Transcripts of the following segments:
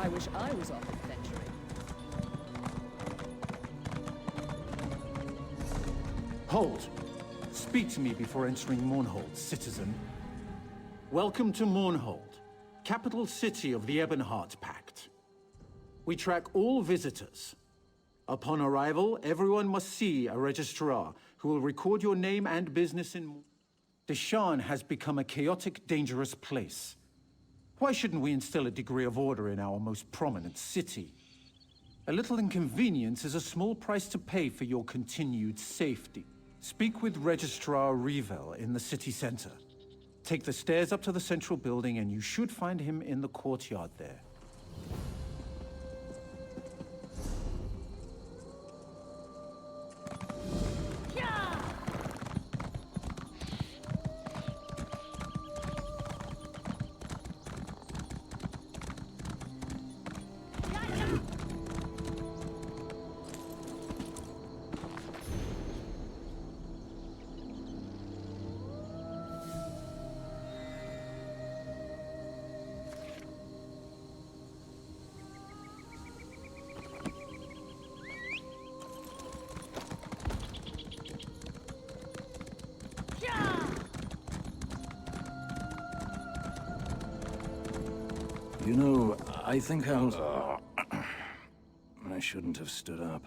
I wish I was off adventuring. Hold! Speak to me before entering Mournhold, citizen. Welcome to Mournhold, capital city of the Ebonheart Pact. We track all visitors. Upon arrival, everyone must see a registrar who will record your name and business in... Deshaan has become a chaotic, dangerous place. Why shouldn't we instill a degree of order in our most prominent city? A little inconvenience is a small price to pay for your continued safety. Speak with Registrar Revel in the city center. Take the stairs up to the central building and you should find him in the courtyard there. You know, I think I'll... I shouldn't have stood up.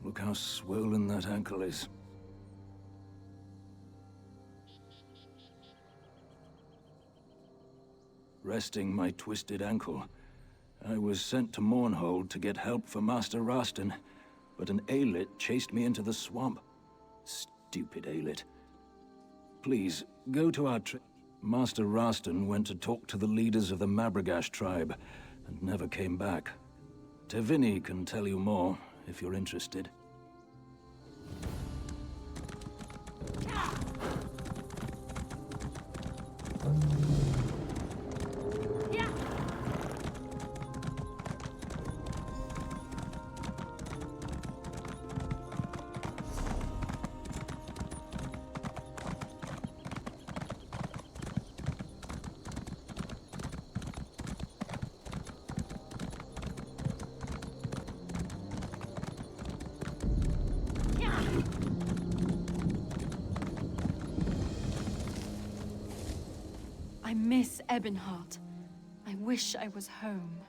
Look how swollen that ankle is. Resting my twisted ankle, I was sent to Mournhold to get help for Master Rastin, but an Aelid chased me into the swamp. Stupid Aelid. Please, go to our Master Rastin went to talk to the leaders of the Mabragash tribe, and never came back. Tevini can tell you more, if you're interested. I miss Ebonheart. I wish I was home.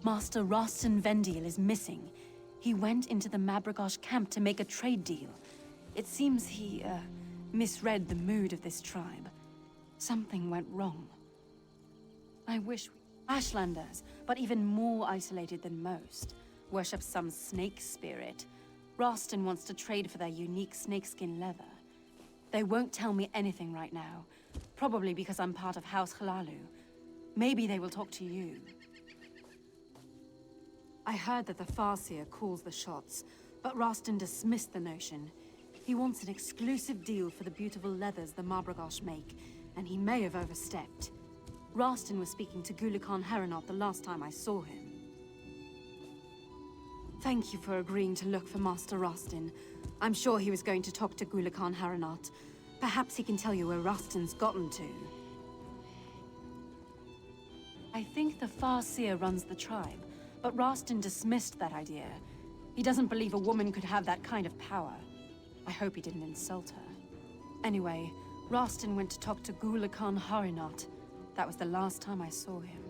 Master Rastin Vendiel is missing. He went into the Mabragash camp to make a trade deal. It seems he, misread the mood of this tribe. Something went wrong. I wish Ashlanders, but even more isolated than most, worship some snake spirit. Rastin wants to trade for their unique snakeskin leather. They won't tell me anything right now, probably because I'm part of House Hlaalu. Maybe they will talk to you. I heard that the Farseer calls the shots, but Rastin dismissed the notion. He wants an exclusive deal for the beautiful leathers the Mabragash make, and he may have overstepped. Rastin was speaking to Gulakan Heronot the last time I saw him. Thank you for agreeing to look for Master Rastin. I'm sure he was going to talk to Gulakan Heronot. Perhaps he can tell you where Rastin's gotten to. I think the Farseer runs the tribe, but Rastin dismissed that idea. He doesn't believe a woman could have that kind of power. I hope he didn't insult her. Anyway, Rastin went to talk to Gulakan Heronot. That was the last time I saw him.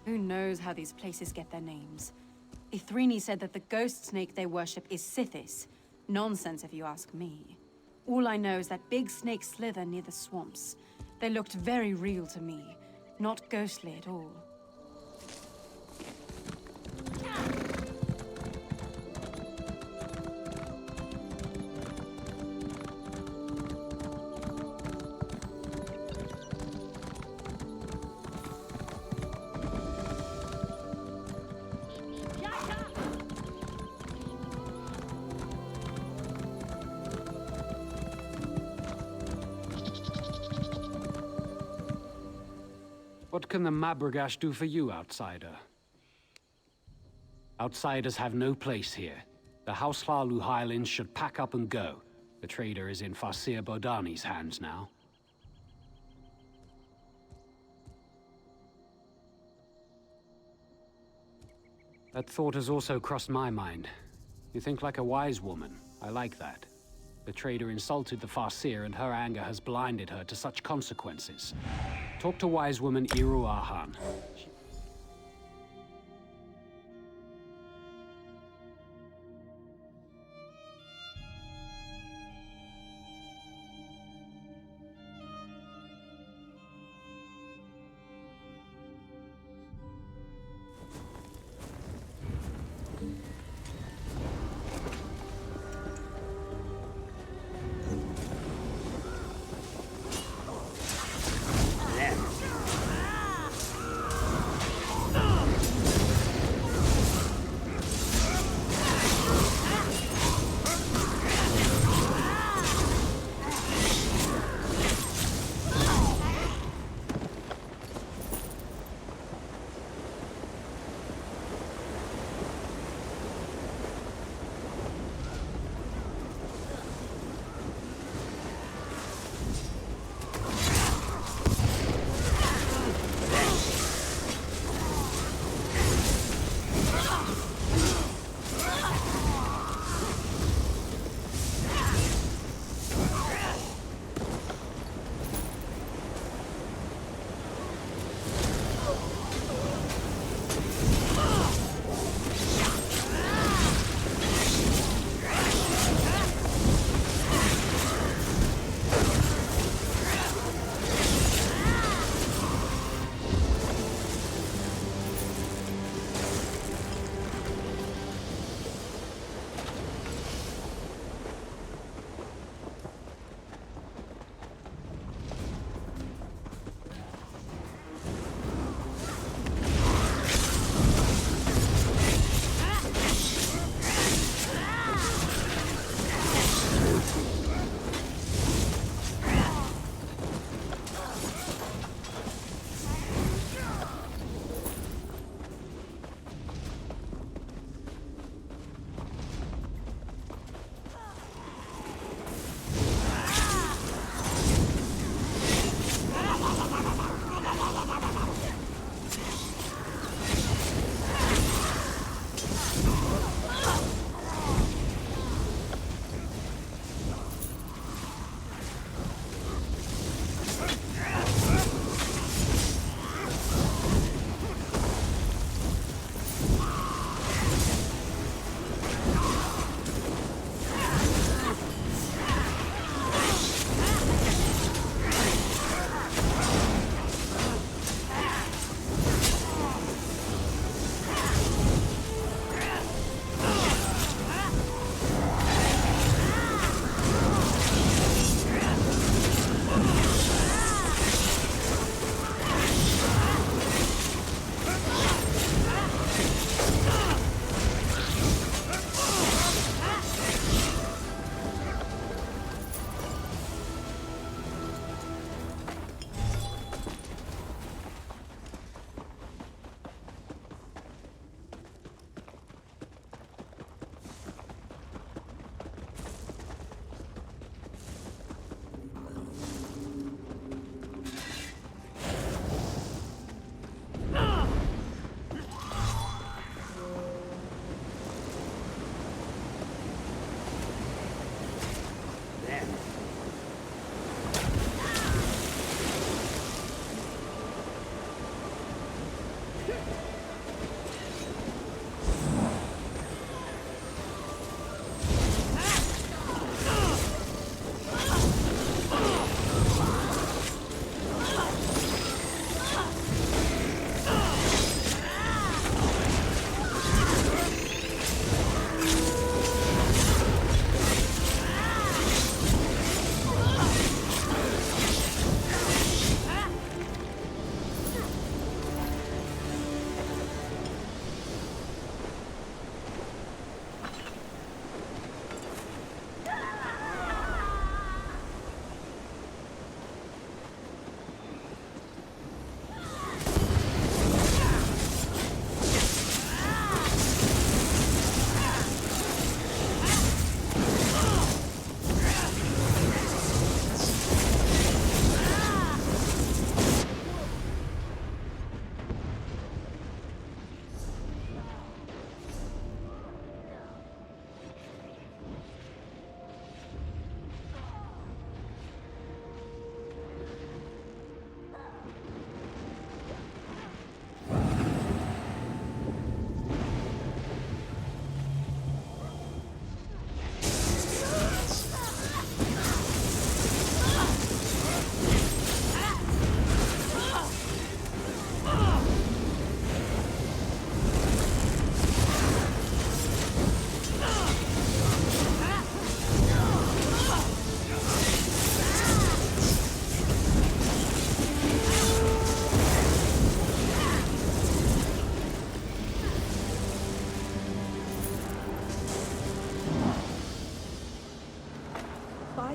Who knows how these places get their names? Ithrini said that the ghost snake they worship is Sithis. Nonsense if you ask me. All I know is that big snakes slither near the swamps. They looked very real to me, not ghostly at all. What can the Mabragash do for you, outsider? Outsiders have no place here. The House Hlaalu Highlands should pack up and go. The trader is in Farseer Bodani's hands now. That thought has also crossed my mind. You think like a wise woman. I like that. The trader insulted the Farseer and her anger has blinded her to such consequences. Talk to wise woman Iru Ahan.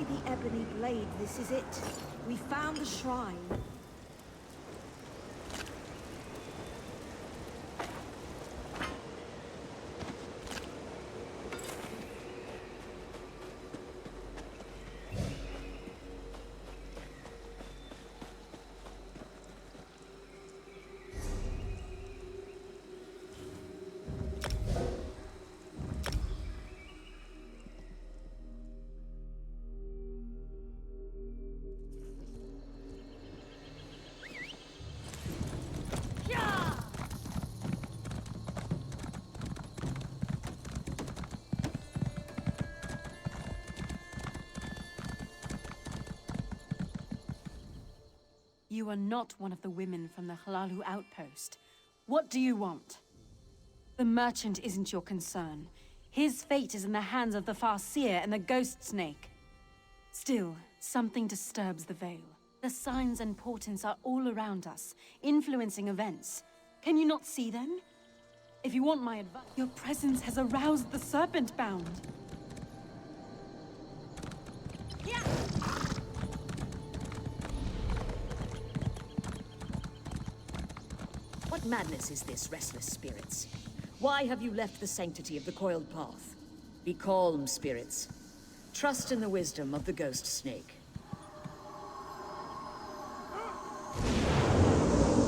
the Ebony Blade, this is it. We found the shrine. You are not one of the women from the Hlaalu outpost. What do you want? The merchant isn't your concern. His fate is in the hands of the Farseer and the Ghost Snake. Still, something disturbs the Veil. The signs and portents are all around us, influencing events. Can you not see them? If you want my advice, your presence has aroused the Serpent Bound. What madness is this, restless spirits? Why have you left the sanctity of the coiled path? Be calm, spirits. Trust in the wisdom of the Ghost Snake.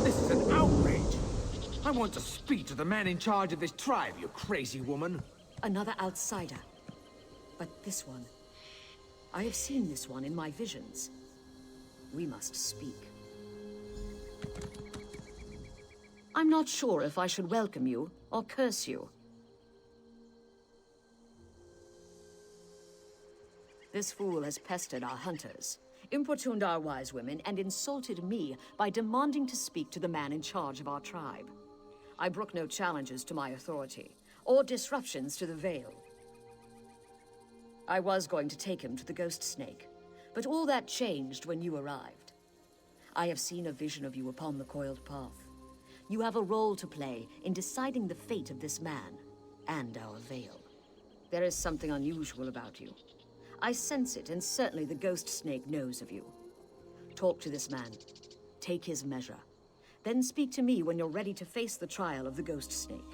This is an outrage! I want to speak to the man in charge of this tribe, you crazy woman! Another outsider. But this one... I have seen this one in my visions. We must speak. I'm not sure if I should welcome you or curse you. This fool has pestered our hunters, importuned our wise women, and insulted me by demanding to speak to the man in charge of our tribe. I brook no challenges to my authority, or disruptions to the Veil. I was going to take him to the Ghost Snake, but all that changed when you arrived. I have seen a vision of you upon the coiled path. You have a role to play in deciding the fate of this man, and our Veil. There is something unusual about you. I sense it, and certainly the Ghost Snake knows of you. Talk to this man. Take his measure. Then speak to me when you're ready to face the trial of the Ghost Snake.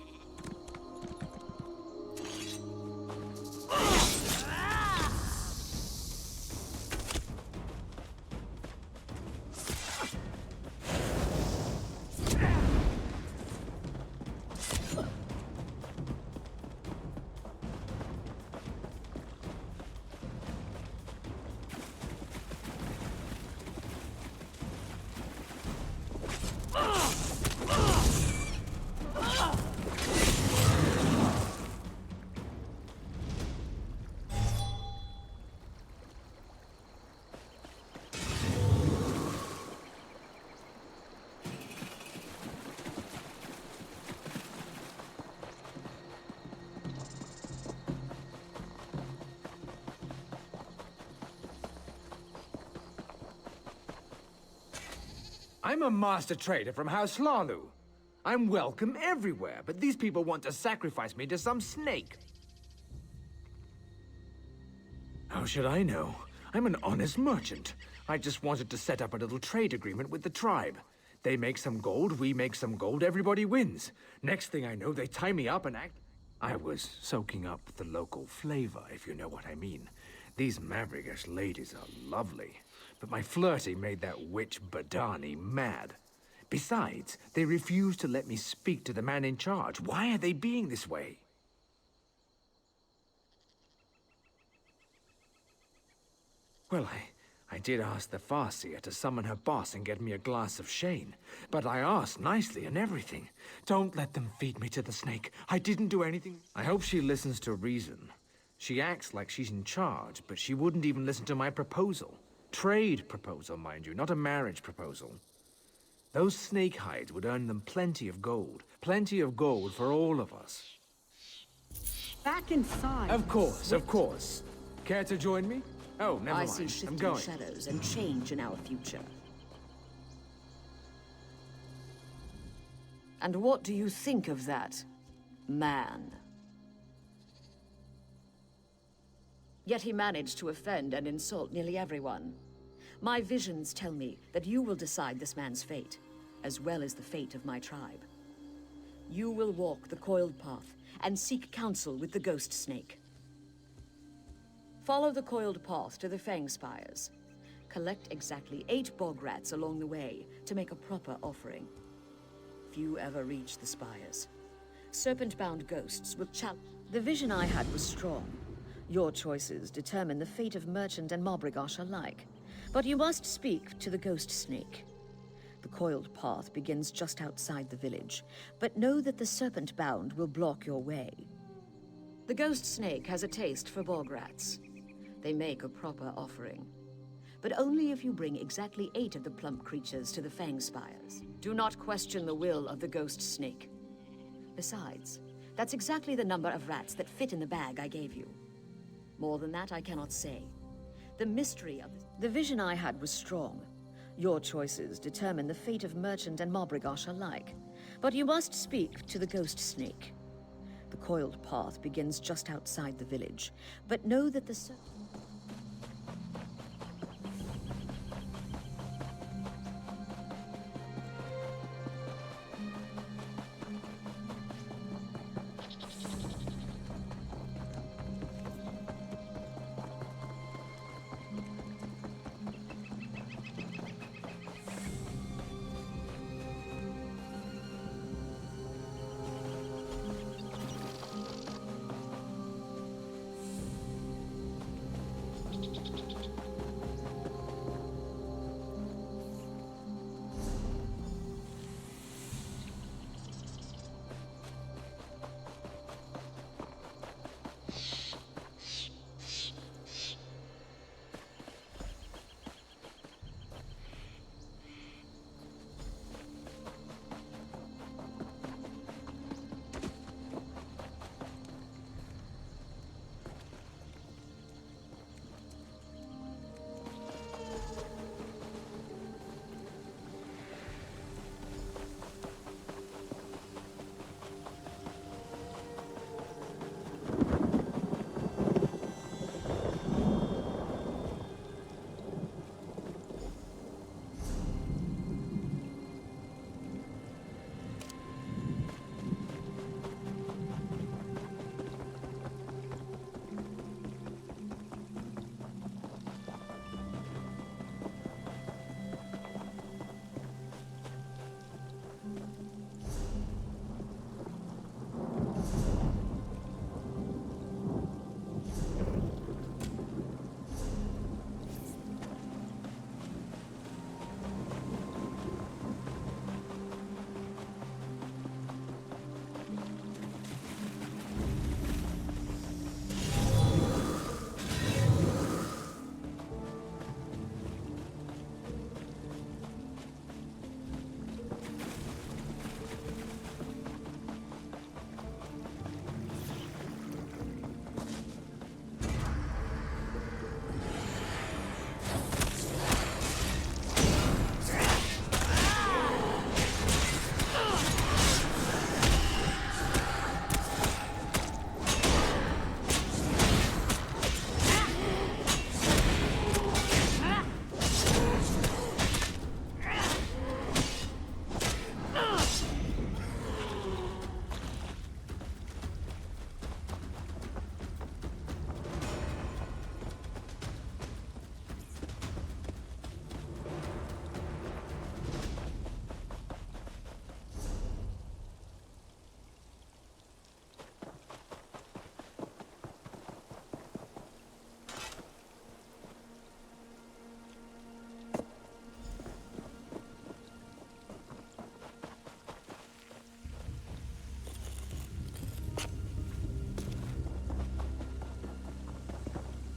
I'm a master trader from House Hlaalu. I'm welcome everywhere, but these people want to sacrifice me to some snake. How should I know? I'm an honest merchant. I just wanted to set up a little trade agreement with the tribe. They make some gold, we make some gold, everybody wins. Next thing I know, they tie me up and act... I was soaking up the local flavor, if you know what I mean. These Mavrigash ladies are lovely, but my flirting made that witch Badani mad. Besides, they refused to let me speak to the man in charge. Why are they being this way? Well, I did ask the Farseer to summon her boss and get me a glass of Shane. But I asked nicely and everything. Don't let them feed me to the snake. I didn't do anything. I hope she listens to reason. She acts like she's in charge, but she wouldn't even listen to my proposal. Trade proposal, mind you, not a marriage proposal. Those snake hides would earn them plenty of gold. Plenty of gold for all of us. Back inside. Of course, of course. Care to join me? Oh, never I mind. see I'm shifting going. shadows and change in our future. And what do you think of that, man? Yet he managed to offend and insult nearly everyone. My visions tell me that you will decide this man's fate, as well as the fate of my tribe. You will walk the coiled path and seek counsel with the Ghost Snake. Follow the coiled path to the Fang Spires. Collect exactly 8 bog rats along the way to make a proper offering. Few ever reach the spires. Serpent-bound ghosts will The vision I had was strong. Your choices determine the fate of Merchant and Mobrigosh alike. But you must speak to the Ghost Snake. The coiled path begins just outside the village, but know that the Serpent-bound will block your way. The Ghost Snake has a taste for bog rats. They make a proper offering. But only if you bring exactly 8 of the plump creatures to the Fang Spires. Do not question the will of the Ghost Snake. Besides, that's exactly the number of rats that fit in the bag I gave you. More than that, I cannot say. The mystery of the vision I had was strong. Your choices determine the fate of Merchant and Mobrigosh alike. But you must speak to the Ghost Snake. The coiled path begins just outside the village, but know that the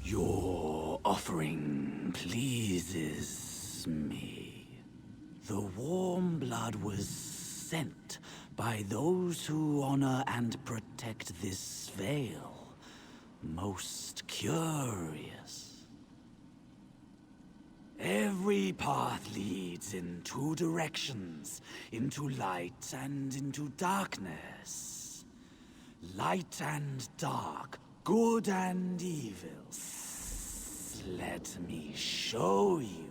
Your offering pleases me. The warm blood was sent by those who honor and protect this veil. Most curious. Every path leads in 2 directions, into light and into darkness. Light and dark good and evil. Let me show you.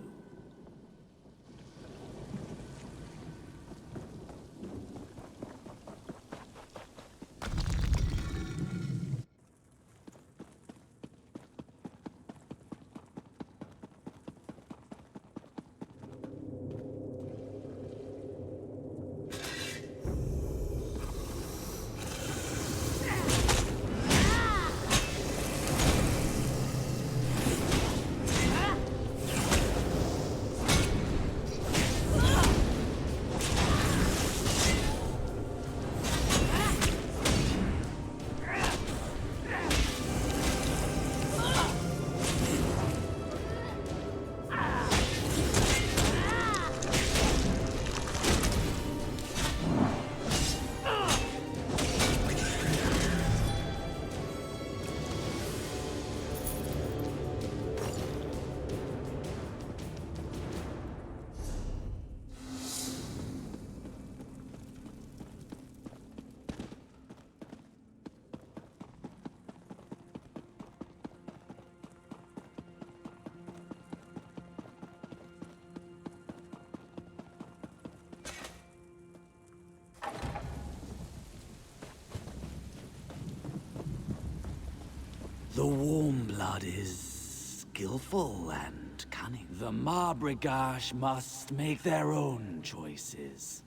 The warm blood is skillful and cunning. The Marbragash must make their own choices.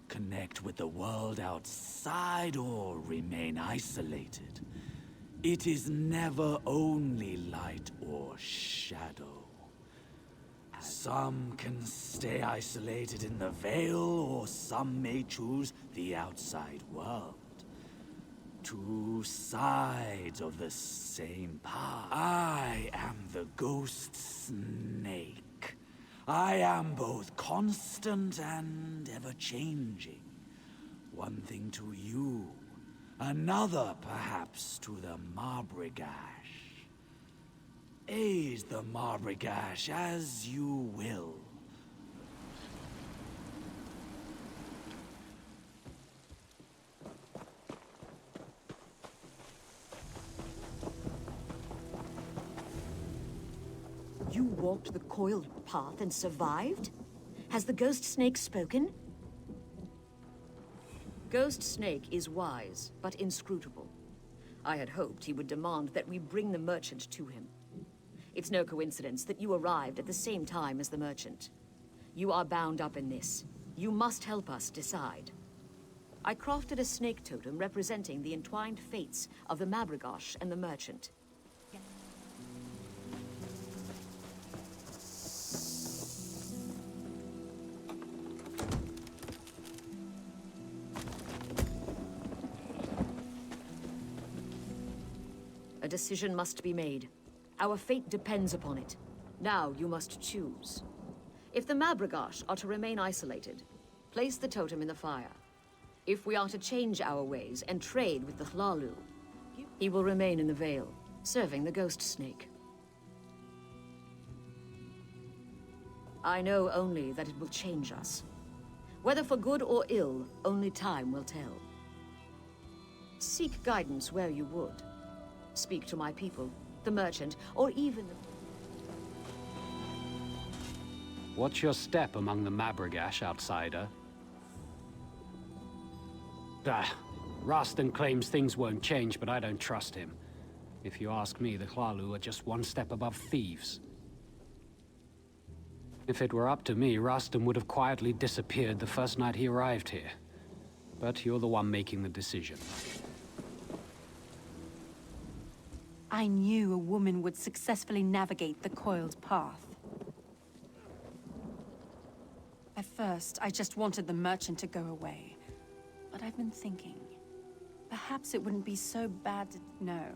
Connect with the world outside or remain isolated. It is never only light or shadow. Some can stay isolated in the Veil, or some may choose the outside world. Two sides of the same path. I am the Ghost Snake. I am both constant and ever-changing. One thing to you, another perhaps to the Marbragash. Aid the Marbragash as you will. You walked the coiled path and survived? Has the Ghost Snake spoken? Ghost Snake is wise, but inscrutable. I had hoped he would demand that we bring the merchant to him. It's no coincidence that you arrived at the same time as the merchant. You are bound up in this. You must help us decide. I crafted a snake totem representing the entwined fates of the Marbragash and the merchant. A decision must be made. Our fate depends upon it. Now you must choose. If the Marbragash are to remain isolated, place the totem in the fire. If we are to change our ways and trade with the Hlalu, he will remain in the Veil, serving the Ghost Snake. I know only that it will change us. Whether for good or ill, only time will tell. Seek guidance where you would. Speak to my people, the merchant, or even the... What's your step among the Marbragash, outsider? Rastan claims things won't change, but I don't trust him. If you ask me, the Hlalu are just one step above thieves. If it were up to me, Rastan would have quietly disappeared the first night he arrived here. But you're the one making the decision. I knew a woman would successfully navigate the coiled path. At first, I just wanted the merchant to go away. But I've been thinking, perhaps it wouldn't be so bad to know.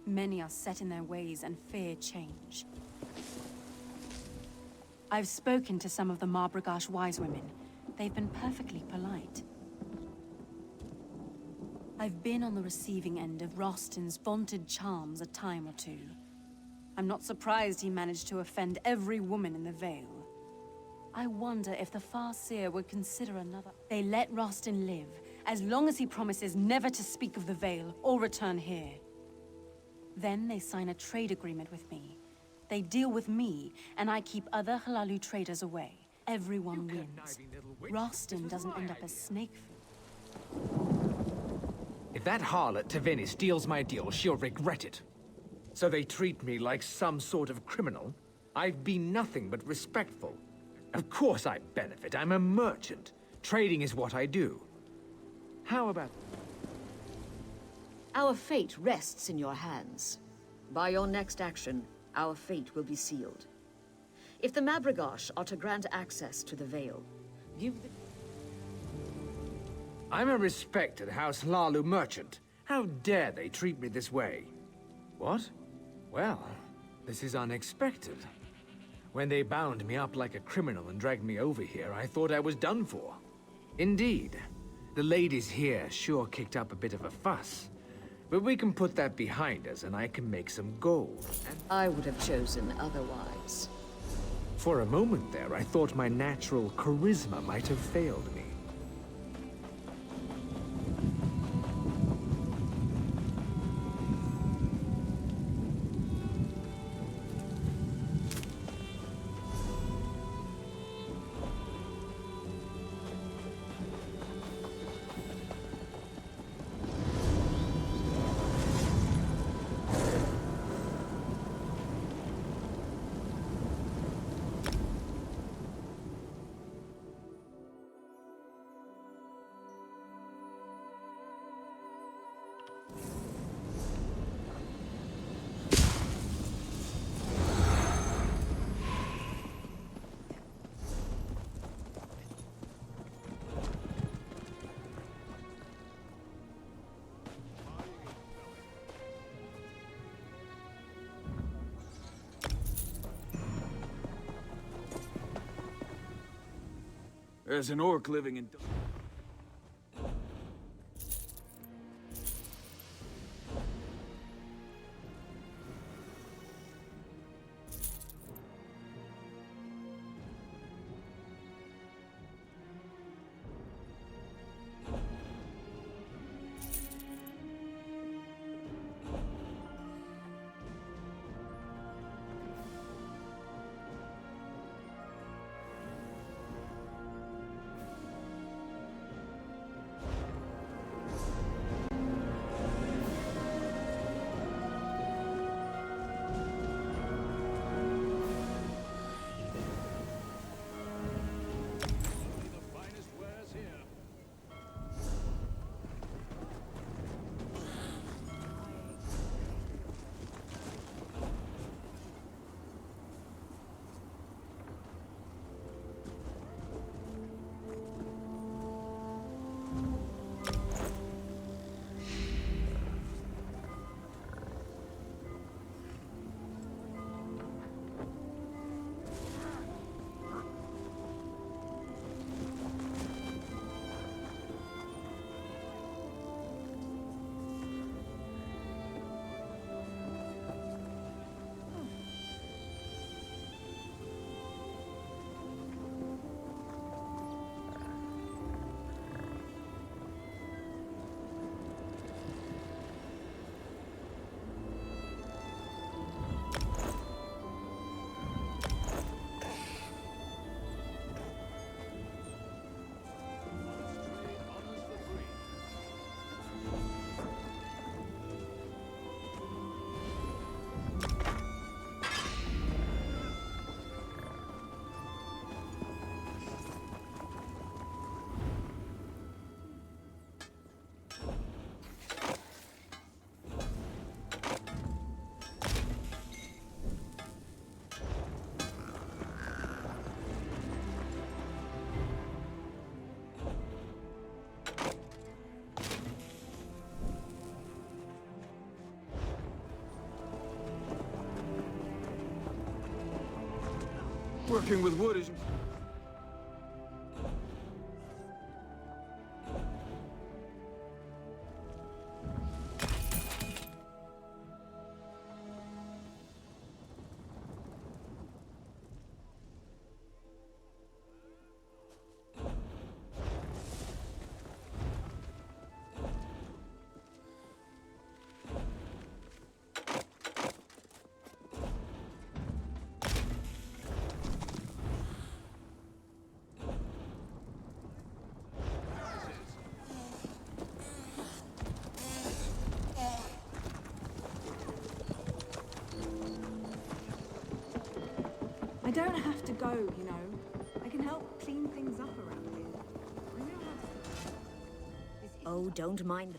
Many are set in their ways and fear change. I've spoken to some of the Marbragash wise women. They've been perfectly polite. I've been on the receiving end of Rastan's vaunted charms a time or two. I'm not surprised he managed to offend every woman in the Veil. I wonder if the Farseer would consider another... They let Rastan live, as long as he promises never to speak of the Veil or return here. Then they sign a trade agreement with me. They deal with me, and I keep other Hlaalu traders away. Everyone wins. conniving little witch. Ralston This was doesn't my end up idea. as snake food. If that harlot Taveni steals my deal, she'll regret it. So they treat me like some sort of criminal? I've been nothing but respectful. Of course I benefit. I'm a merchant. Trading is what I do. How about... Our fate rests in your hands. By your next action, our fate will be sealed. If the Mabragosh are to grant access to the Veil, give the... I'm a respected House Hlaalu merchant. How dare they treat me this way? What? Well, this is unexpected. When they bound me up like a criminal and dragged me over here, I thought I was done for. Indeed. The ladies here sure kicked up a bit of a fuss. But we can put that behind us and I can make some gold. And I would have chosen otherwise. for a moment there, I thought my natural charisma might have failed me. There's an orc living in... Working with wood is... I don't have to go, you know. I can help clean things up around here. I know how to... Oh, don't mind.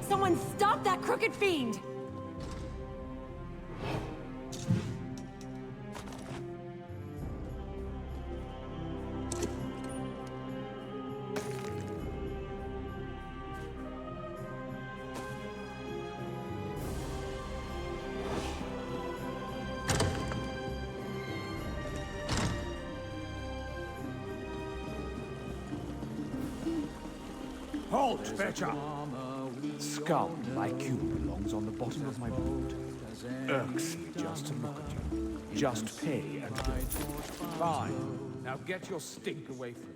Someone stop that crooked fiend! Halt, Fetcher! Scum like you belongs on the bottom of my boat. Irks me just to look at you. Just pay and go. Fine. Now get your stink away from me.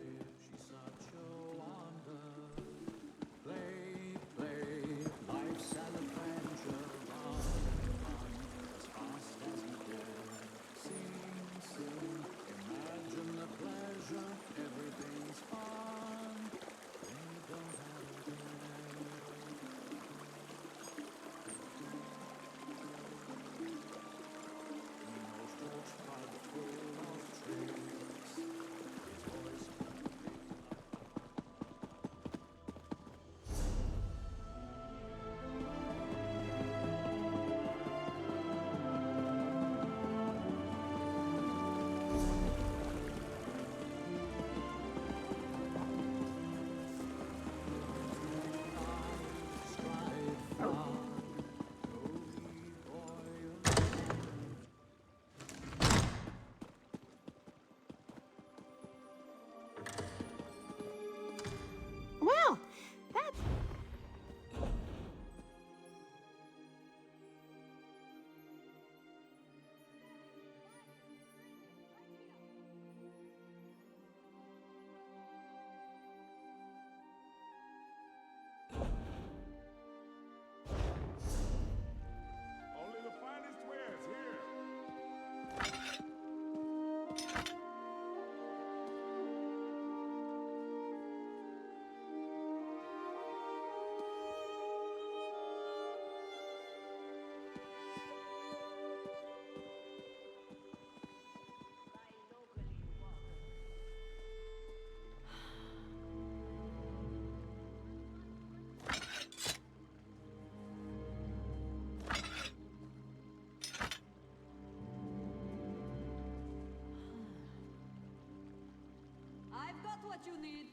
got what you need.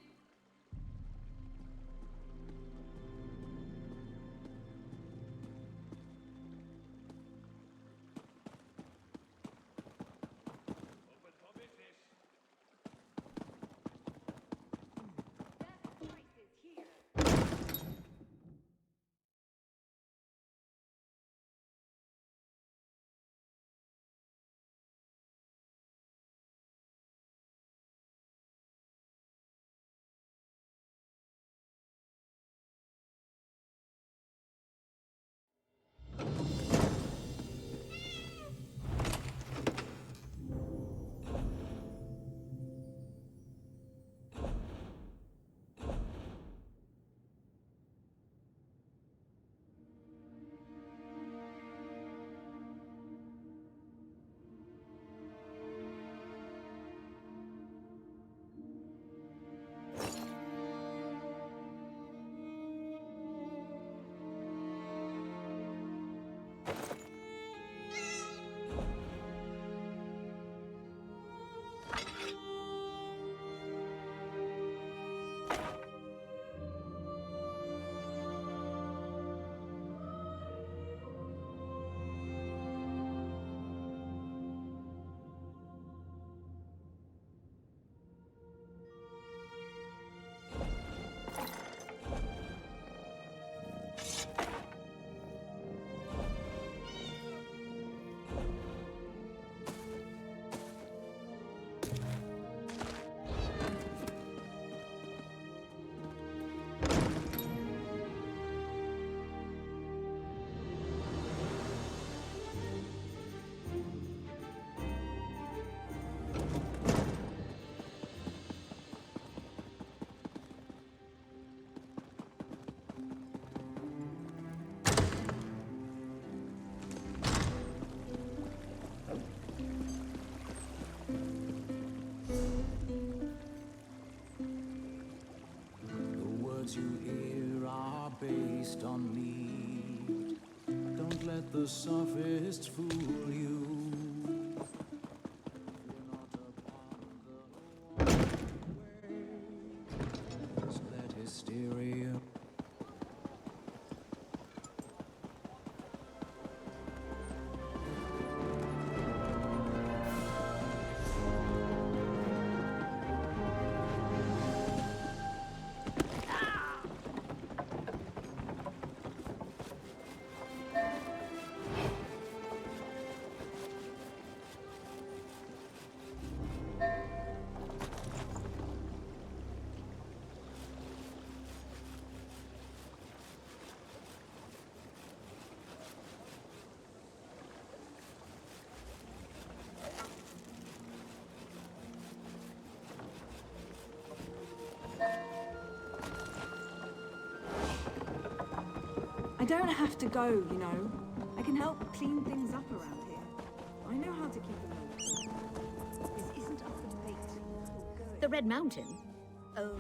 You hear are based on need. Don't let the sophists fool you. You're not upon the way. Just let hysteria. I don't have to go, you know. I can help clean things up around here. I know how to keep them open. This isn't up for debate. The Red Mountain? Oh.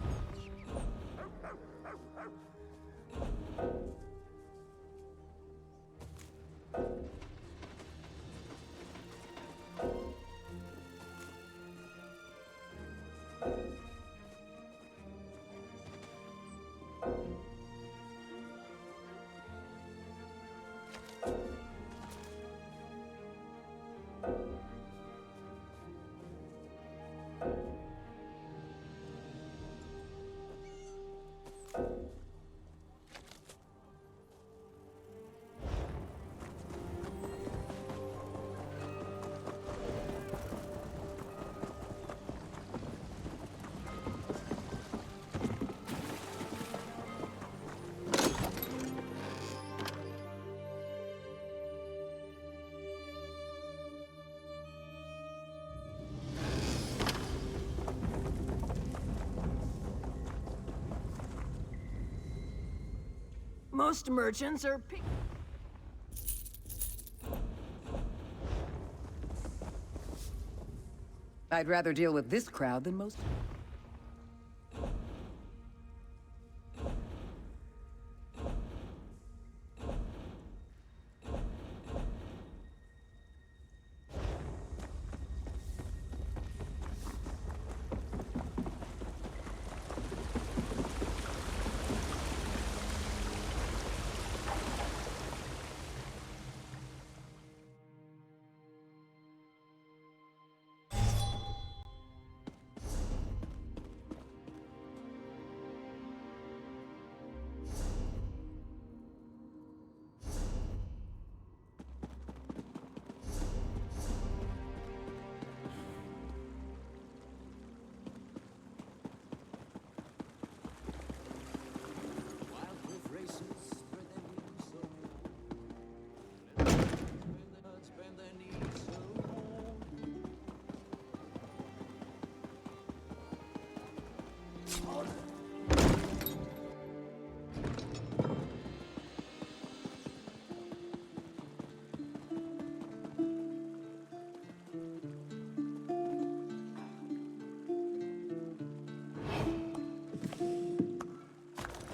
Most merchants are I'd rather deal with this crowd than most.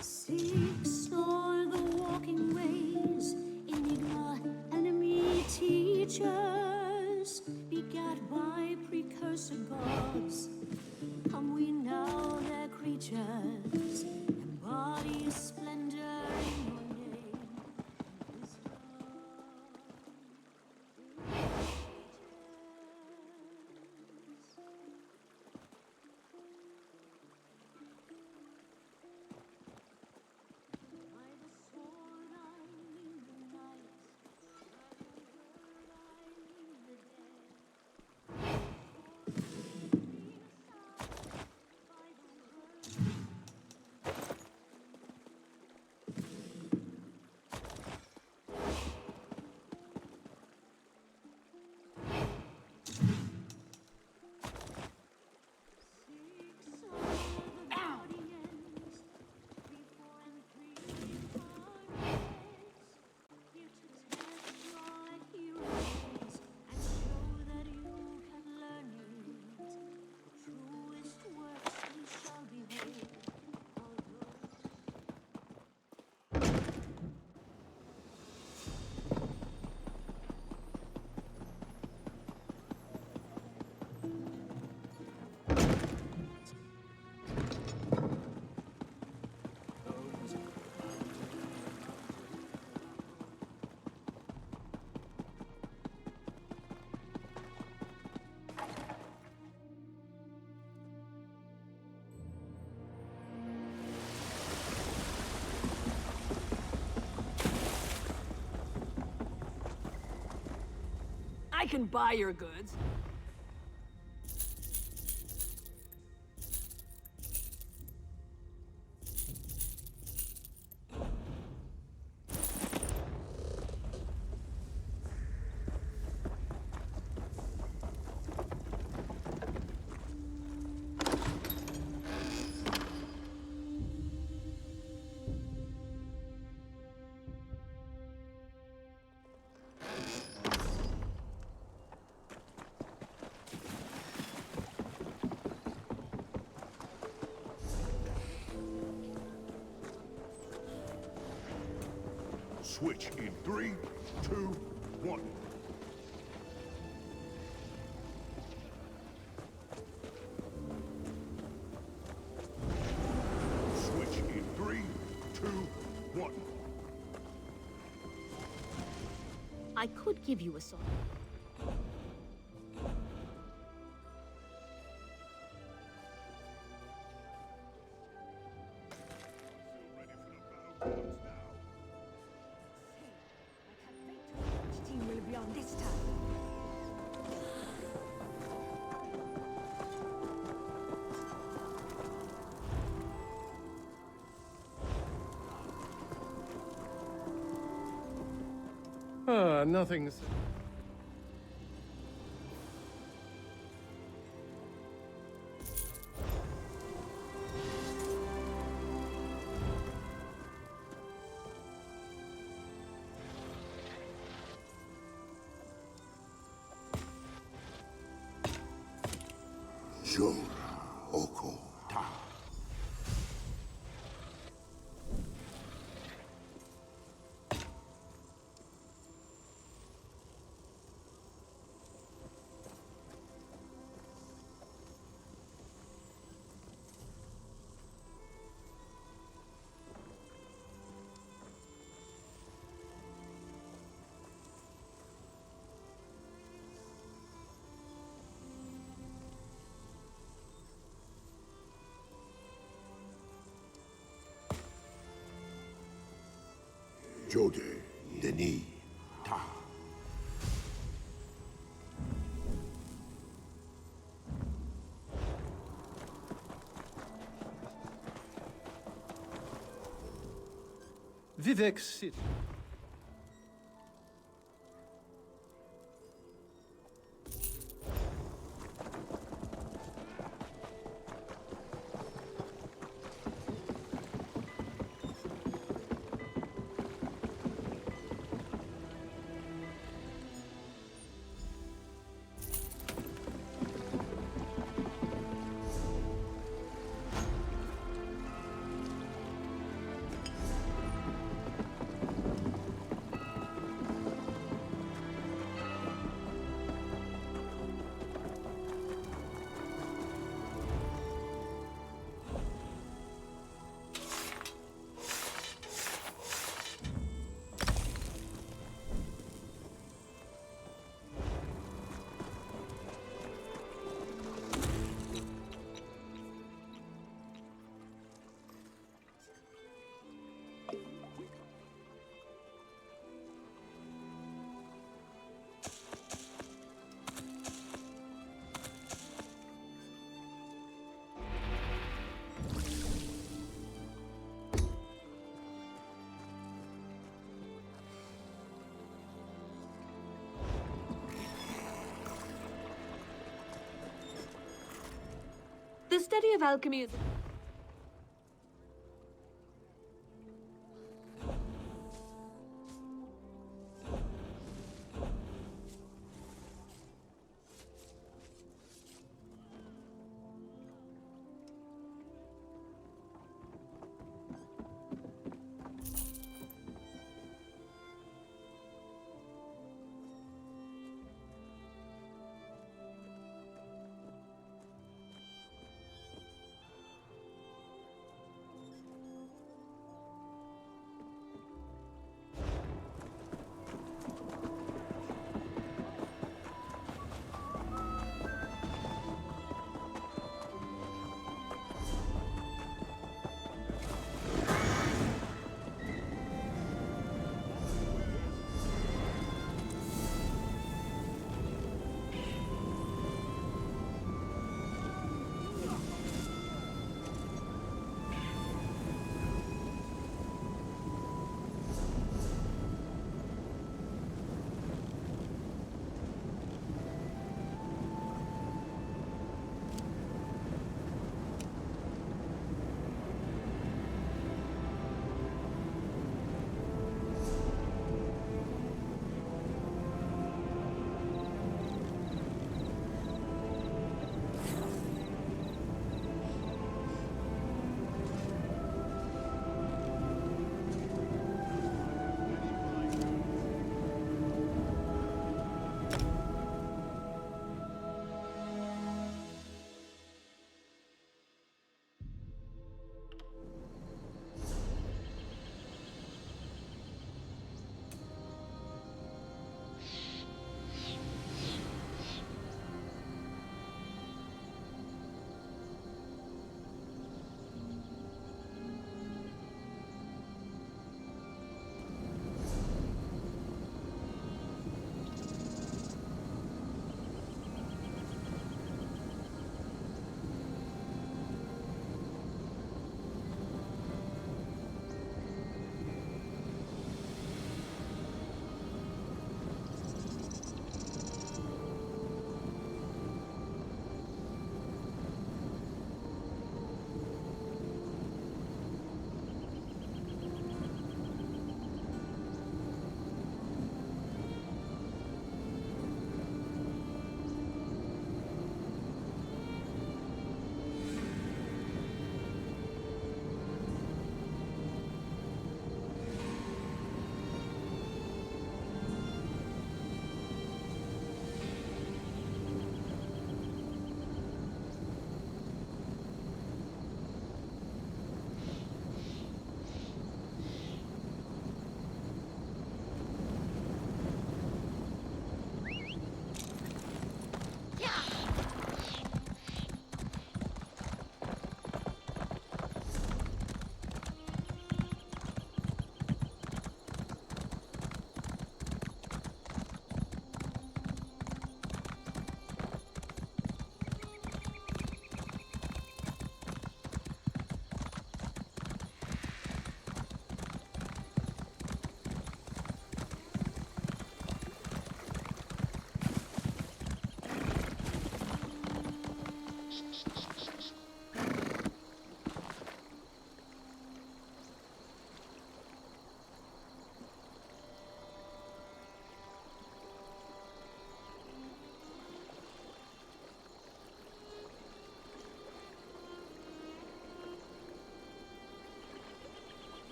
Six are the walking ways, enigma, enemy teachers, begat by precursor gods. Come we now, their creatures, embody splendor in your name. By the sword I mean the night, by the word I mean the day. By the word. Six are the guardians, 3, 4, and 3 are here to test your heroes and show that you can learn it. The truest works we shall behold, although I can buy your goods. Switch in 3, 2, 1. Switch in 3, 2, 1. I could give you a song. Which team will it be on this time? Nothing's... Jora Oko Ta. Jode Denis Ta. Vivek City. The study of alchemy is...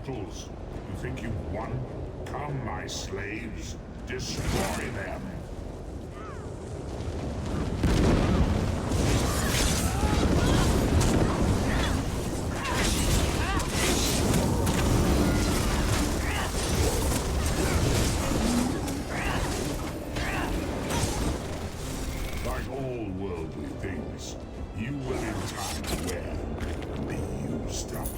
mortals. You think you've won? Come, my slaves. Destroy them. Like all worldly things, you will in time wear and be used up.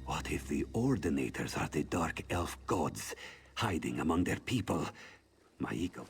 What if the Ordinators are the Dark Elf gods, hiding among their people? My ego.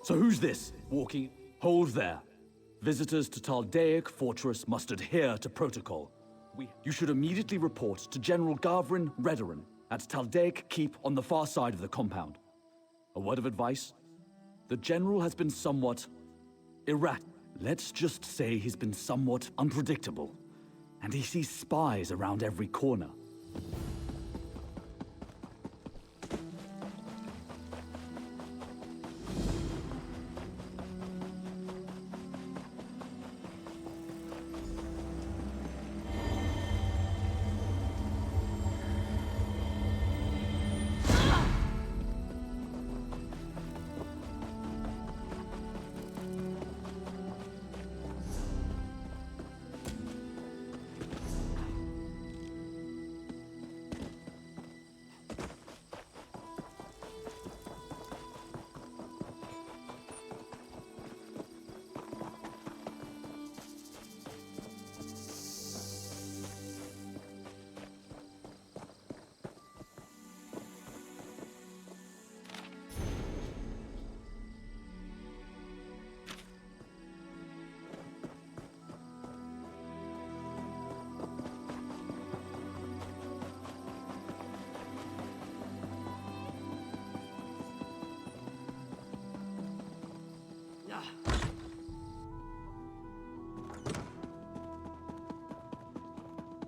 So who's this, walking? Hold there. Visitors to Taldaic Fortress must adhere to protocol. You should immediately report to General Gavrin Redoran at Taldaic Keep on the far side of the compound. A word of advice? The General has been somewhat erratic. Let's just say he's been somewhat unpredictable. And he sees spies around every corner.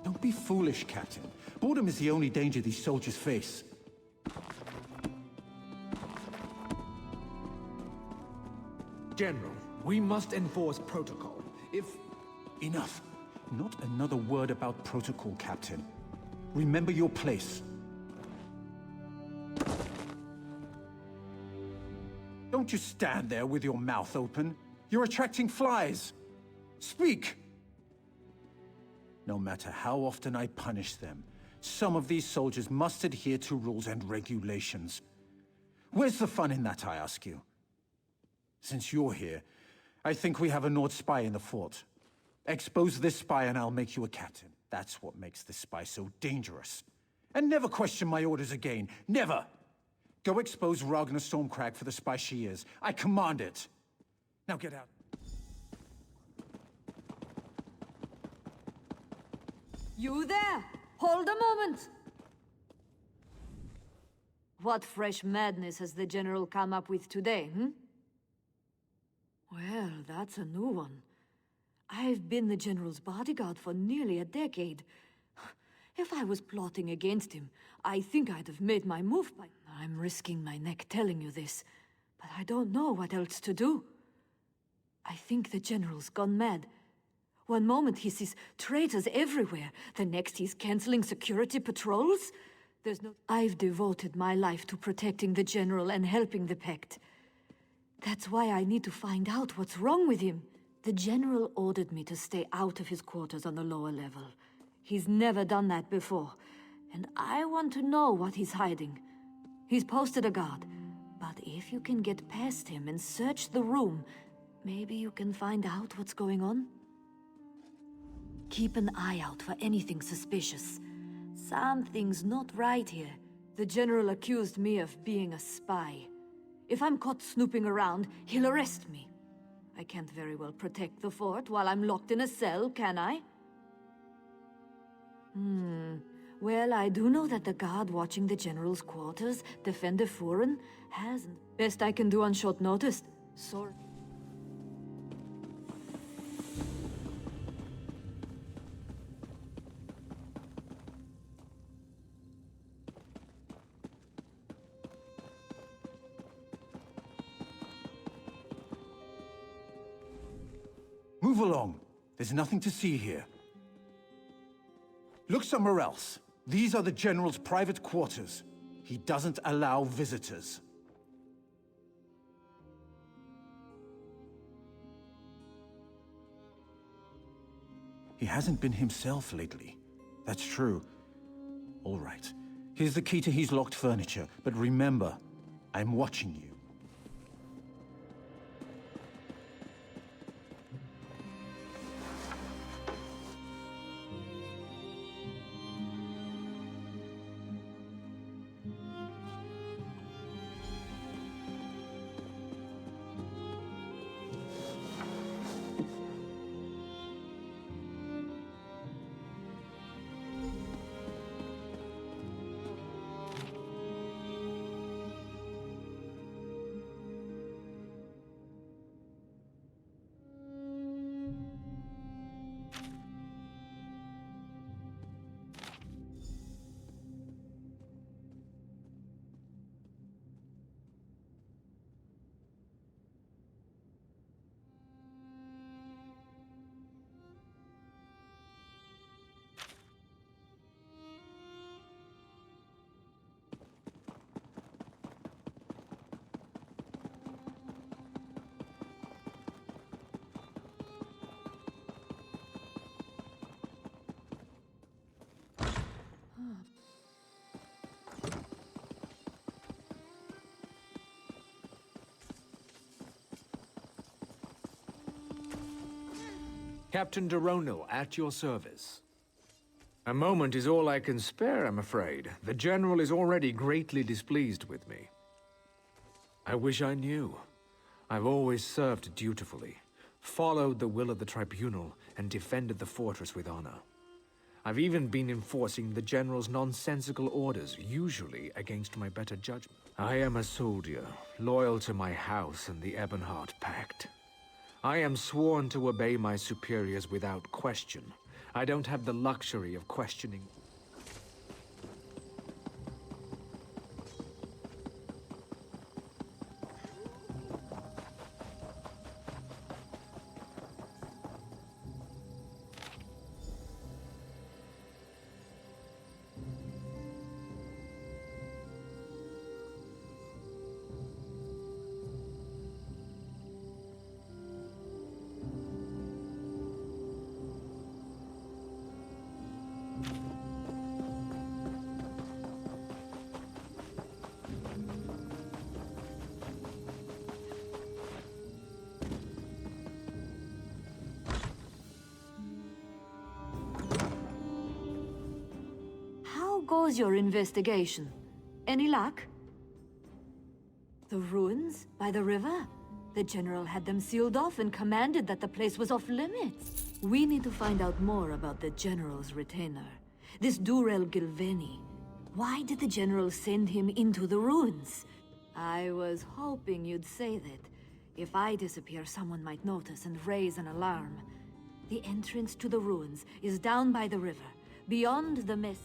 Don't be foolish, Captain. Boredom is the only danger these soldiers face. General, we must enforce protocol. If... Enough. Not another word about protocol, Captain. Remember your place. Don't just stand there with your mouth open. You're attracting flies. Speak! No matter how often I punish them, some of these soldiers must adhere to rules and regulations. Where's the fun in that, I ask you? Since you're here, I think we have a Nord spy in the fort. Expose this spy and I'll make you a captain. That's what makes this spy so dangerous. And never question my orders again. Never! Go expose Ragnar Stormcrag for the spy she is. I command it. Now get out. You there! Hold a moment! What fresh madness has the General come up with today, hmm? Well, that's a new one. I've been the General's bodyguard for nearly a decade. If I was plotting against him, I think I'd have made my move by... I'm risking my neck telling you this, but I don't know what else to do. I think the General's gone mad. One moment he sees traitors everywhere, the next he's canceling security patrols. There's no... I've devoted my life to protecting the General and helping the Pact. That's why I need to find out what's wrong with him. The General ordered me to stay out of his quarters on the lower level. He's never done that before, and I want to know what he's hiding. He's posted a guard, but if you can get past him and search the room, maybe you can find out what's going on? Keep an eye out for anything suspicious. Something's not right here. The General accused me of being a spy. If I'm caught snooping around, he'll arrest me. I can't very well protect the fort while I'm locked in a cell, can I? Well, I do know that the guard watching the General's quarters, Defender Furen, hasn't. Best I can do on short notice. Sorry. Move along. There's nothing to see here. Look somewhere else. These are the General's private quarters. He doesn't allow visitors. He hasn't been himself lately. That's true. All right. Here's the key to his locked furniture, but remember, I'm watching you. Captain Deronil, at your service. A moment is all I can spare, I'm afraid. The General is already greatly displeased with me. I wish I knew. I've always served dutifully, followed the will of the Tribunal, and defended the fortress with honor. I've even been enforcing the General's nonsensical orders, usually against my better judgment. I am a soldier, loyal to my house and the Ebonheart Pact. I am sworn to obey my superiors without question. I don't have the luxury of questioning. How goes your investigation? Any luck? The ruins by the river? The General had them sealed off and commanded that the place was off limits. We need to find out more about the General's retainer. This Durel Gilveni. Why did the General send him into the ruins? I was hoping you'd say that. If I disappear, someone might notice and raise an alarm. The entrance to the ruins is down by the river, beyond the mist.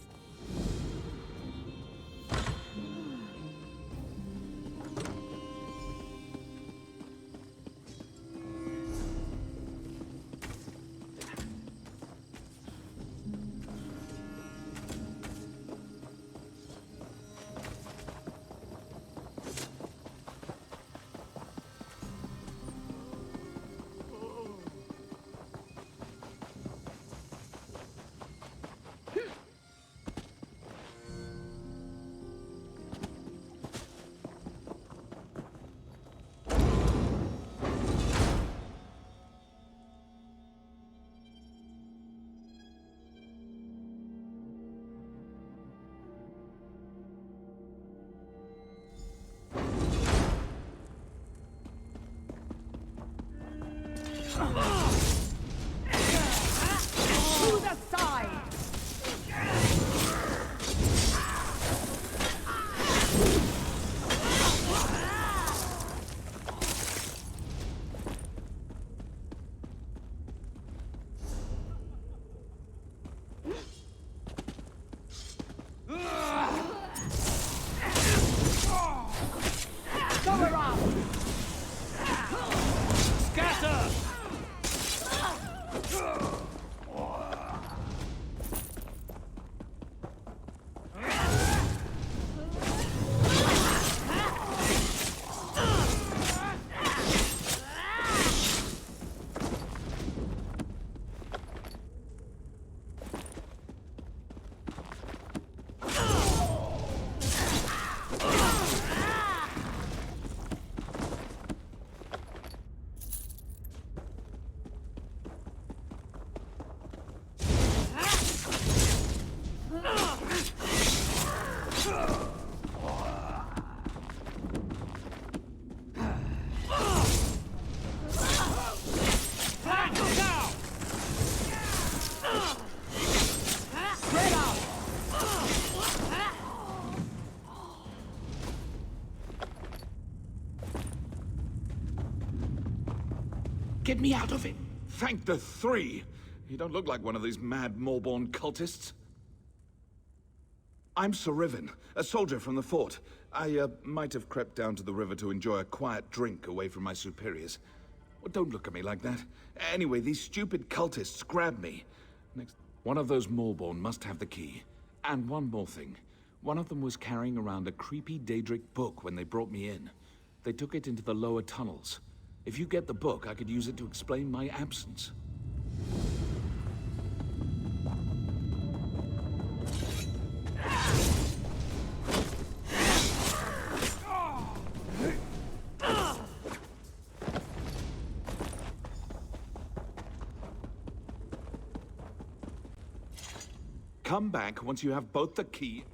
Get me out of it! Thank the three! You don't look like one of these mad Morborn cultists. I'm Sir Riven, a soldier from the fort. I might have crept down to the river to enjoy a quiet drink away from my superiors. Well, don't look at me like that. Anyway, these stupid cultists grabbed me. One of those Morborn must have the key. And one more thing. One of them was carrying around a creepy Daedric book when they brought me in. They took it into the lower tunnels. If you get the book, I could use it to explain my absence. come back once you have both the key...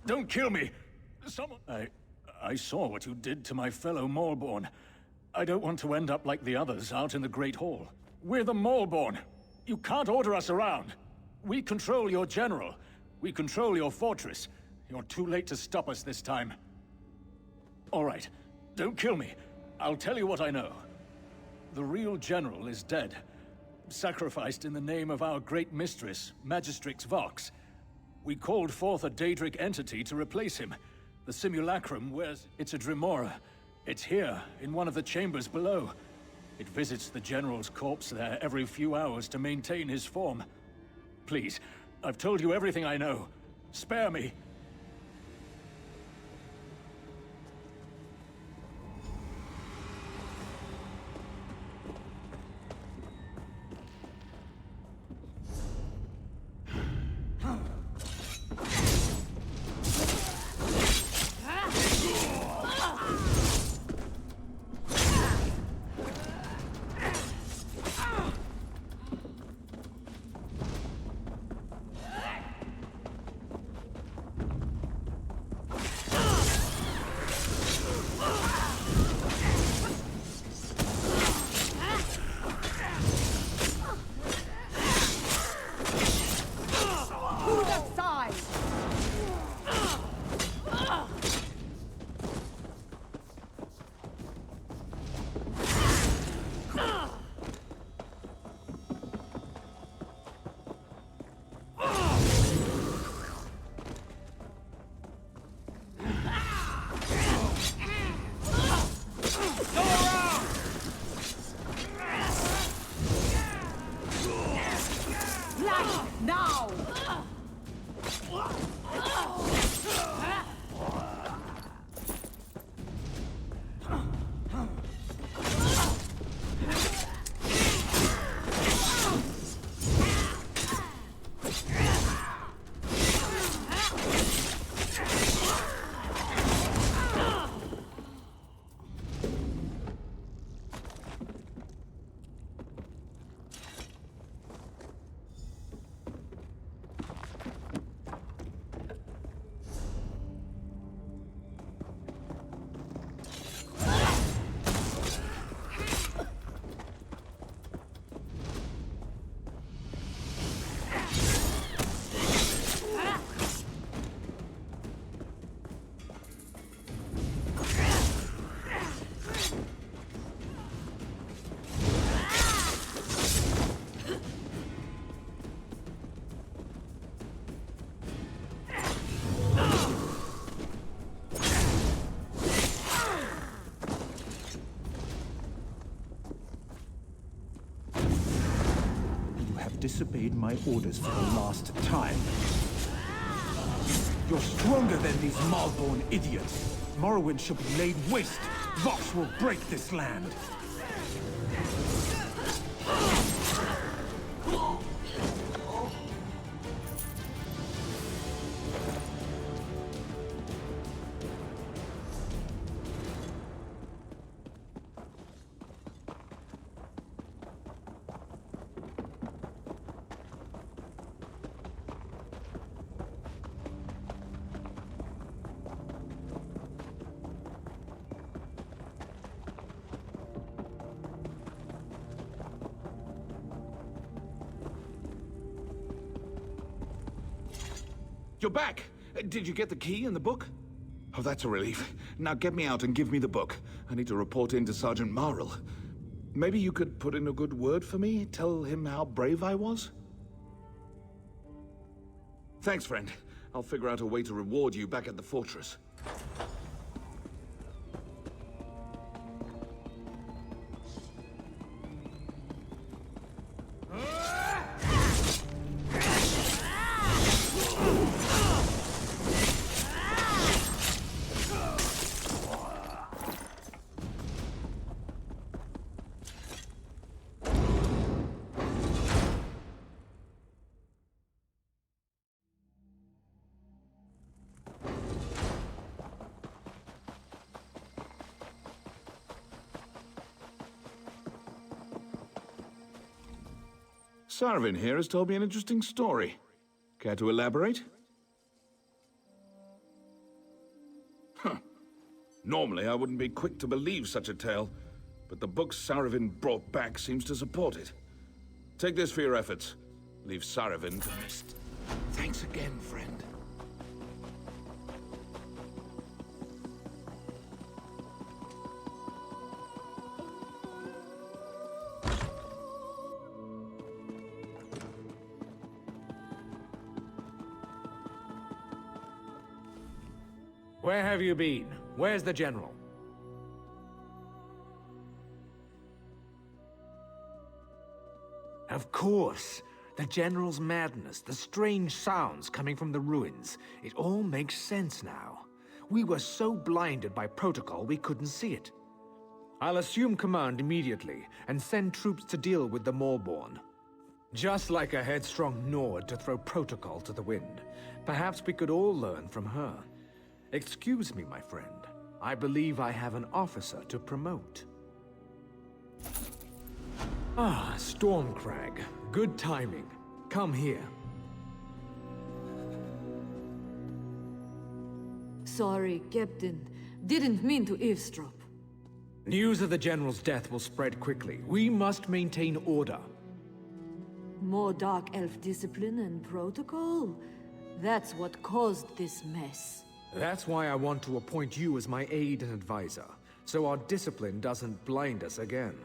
Don't kill me! Someone... I saw what you did to my fellow Maulborn. I don't want to end up like the others out in the Great Hall. We're the Maulborn. You can't order us around. We control your general. We control your fortress. You're too late to stop us this time. All right, don't kill me. I'll tell you what I know. The real general is dead. Sacrificed in the name of our great mistress, Magistrix Vox. We called forth a Daedric entity to replace him. The simulacrum wears... It's a Dremora. It's here, in one of the chambers below. It visits the general's corpse there every few hours to maintain his form. Please, I've told you everything I know. Spare me. Disobeyed my orders for the last time. You're stronger than these Maulborn idiots. Morrowind shall be laid waste. Vox will break this land. You're back! Did you get the key and the book? Oh, that's a relief. Now get me out and give me the book. I need to report in to Sergeant Marl. Maybe you could put in a good word for me? Tell him how brave I was? Thanks, friend. I'll figure out a way to reward you back at the fortress. Sarvin here has told me an interesting story. Care to elaborate? Huh. Normally, I wouldn't be quick to believe such a tale, but the book Sarvin brought back seems to support it. Take this for your efforts. Leave Sarvin to rest. Thanks again, friend. Where have you been? Where's the general? Of course. The general's madness, the strange sounds coming from the ruins. It all makes sense now. We were so blinded by protocol we couldn't see it. I'll assume command immediately and send troops to deal with the Maulborn. Just like a headstrong Nord to throw protocol to the wind. Perhaps we could all learn from her. Excuse me, my friend. I believe I have an officer to promote. Ah, Stormcrag. Good timing. Come here. Sorry, Captain. Didn't mean to eavesdrop. News of the General's death will spread quickly. We must maintain order. More Dark Elf discipline and protocol? That's what caused this mess. That's why I want to appoint you as my aide and advisor, so our discipline doesn't blind us again.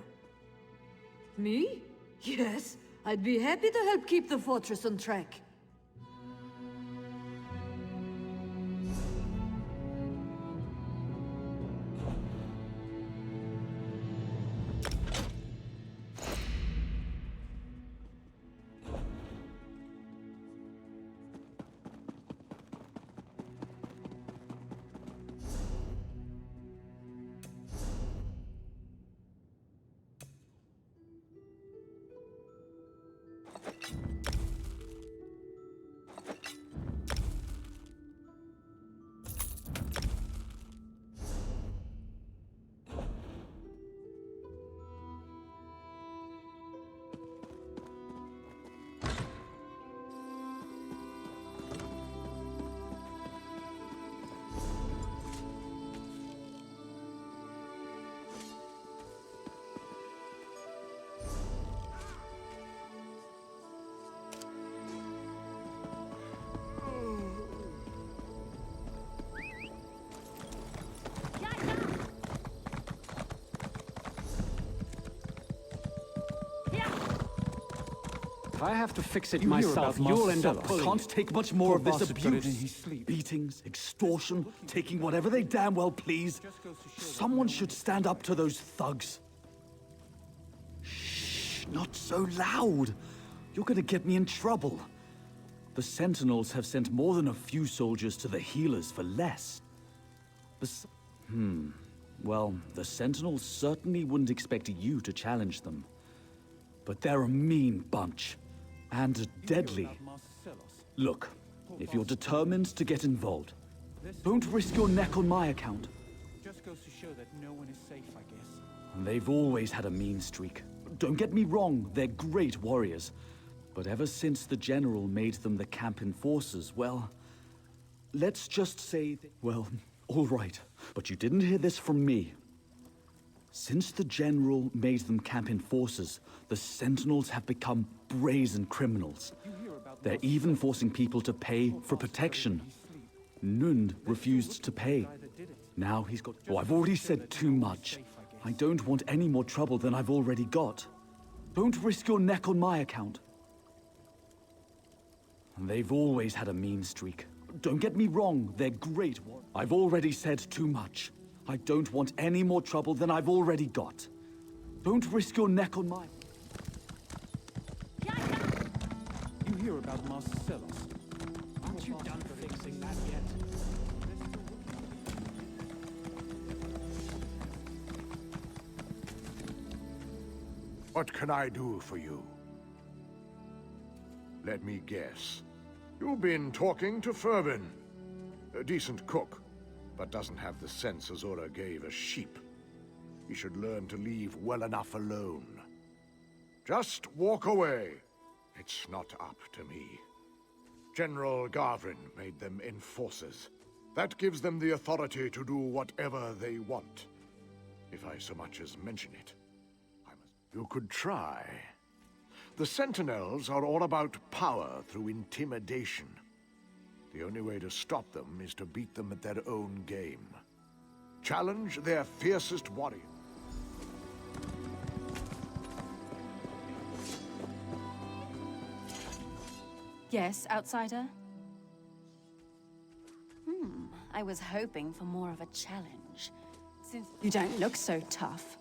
Me? Yes, I'd be happy to help keep the fortress on track. If I have to fix it You hear myself, about you'll end up Marcellus. pulling. Can't take much more Poor of this bastard got it in abuse. his sleep. Beatings, extortion, taking whatever they damn well please. Someone should stand up to those thugs. Shh, not so loud. You're gonna get me in trouble. The Sentinels have sent more than a few soldiers to the healers for less. Well, the Sentinels certainly wouldn't expect you to challenge them. But they're a mean bunch. And deadly. Look, if you're determined to get involved, don't risk your neck on my account. Just goes to show that no one is safe, I guess. They've always had a mean streak. Don't get me wrong, they're great warriors. But ever since the General made them the camp enforcers, well... Let's just say... Well, all right. But you didn't hear this from me. Since the General made them camp enforcers, the Sentinels have become brazen criminals. They're even forcing people to pay for protection. Nund refused to pay. Now he's got... Oh, I've already said too much. I don't want any more trouble than I've already got. Don't risk your neck on my account. They've always had a mean streak. Don't get me wrong, they're great. I've already said too much. I don't want any more trouble than I've already got. Don't risk your neck on my... You hear about Marcellus. Aren't you done fixing that yet? What can I do for you? Let me guess. You've been talking to Fervin. A decent cook, but doesn't have the sense Azora gave a sheep. He should learn to leave well enough alone. Just walk away. It's not up to me. General Garvin made them enforcers. That gives them the authority to do whatever they want. If I so much as mention it. You could try. The Sentinels are all about power through intimidation. The only way to stop them is to beat them at their own game. Challenge their fiercest warrior. Yes, outsider? I was hoping for more of a challenge. Since you don't look so tough.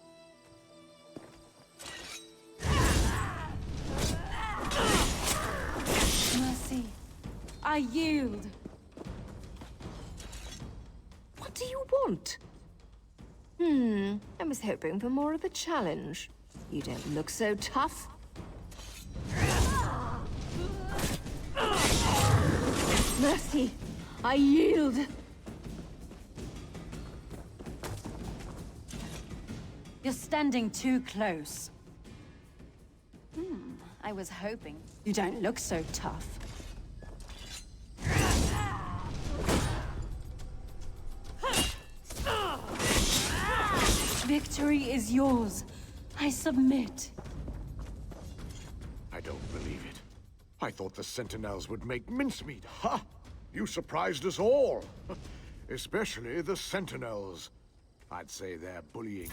Mercy. I yield. What do you want? I was hoping for more of a challenge. You don't look so tough. Mercy, I yield. You're standing too close. I was hoping. You don't look so tough. Victory is yours. I submit. I don't believe it. I thought the Sentinels would make mincemeat. Ha! You surprised us all. Especially the Sentinels. I'd say they're bullying.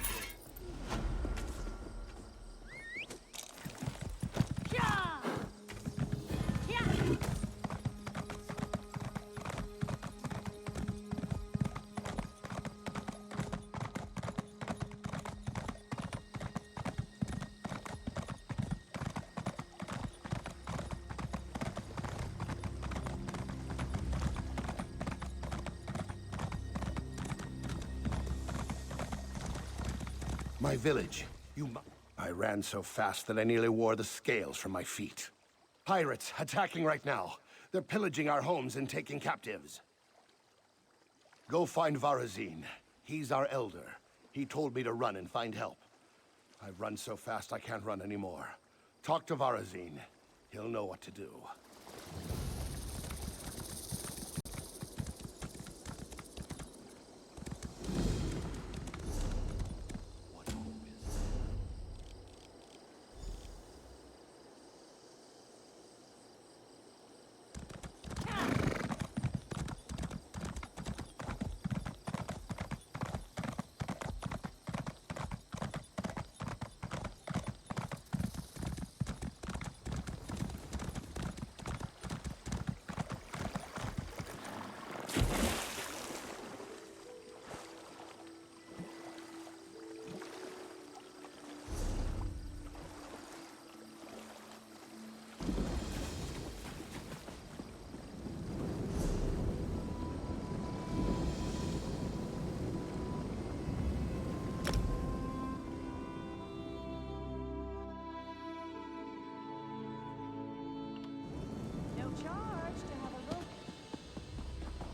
My village. I ran so fast that I nearly wore the scales from my feet. Pirates attacking right now. They're pillaging our homes and taking captives. Go find Varazine. He's our elder. He told me to run and find help. I've run so fast I can't run anymore. Talk to Varazine. He'll know what to do.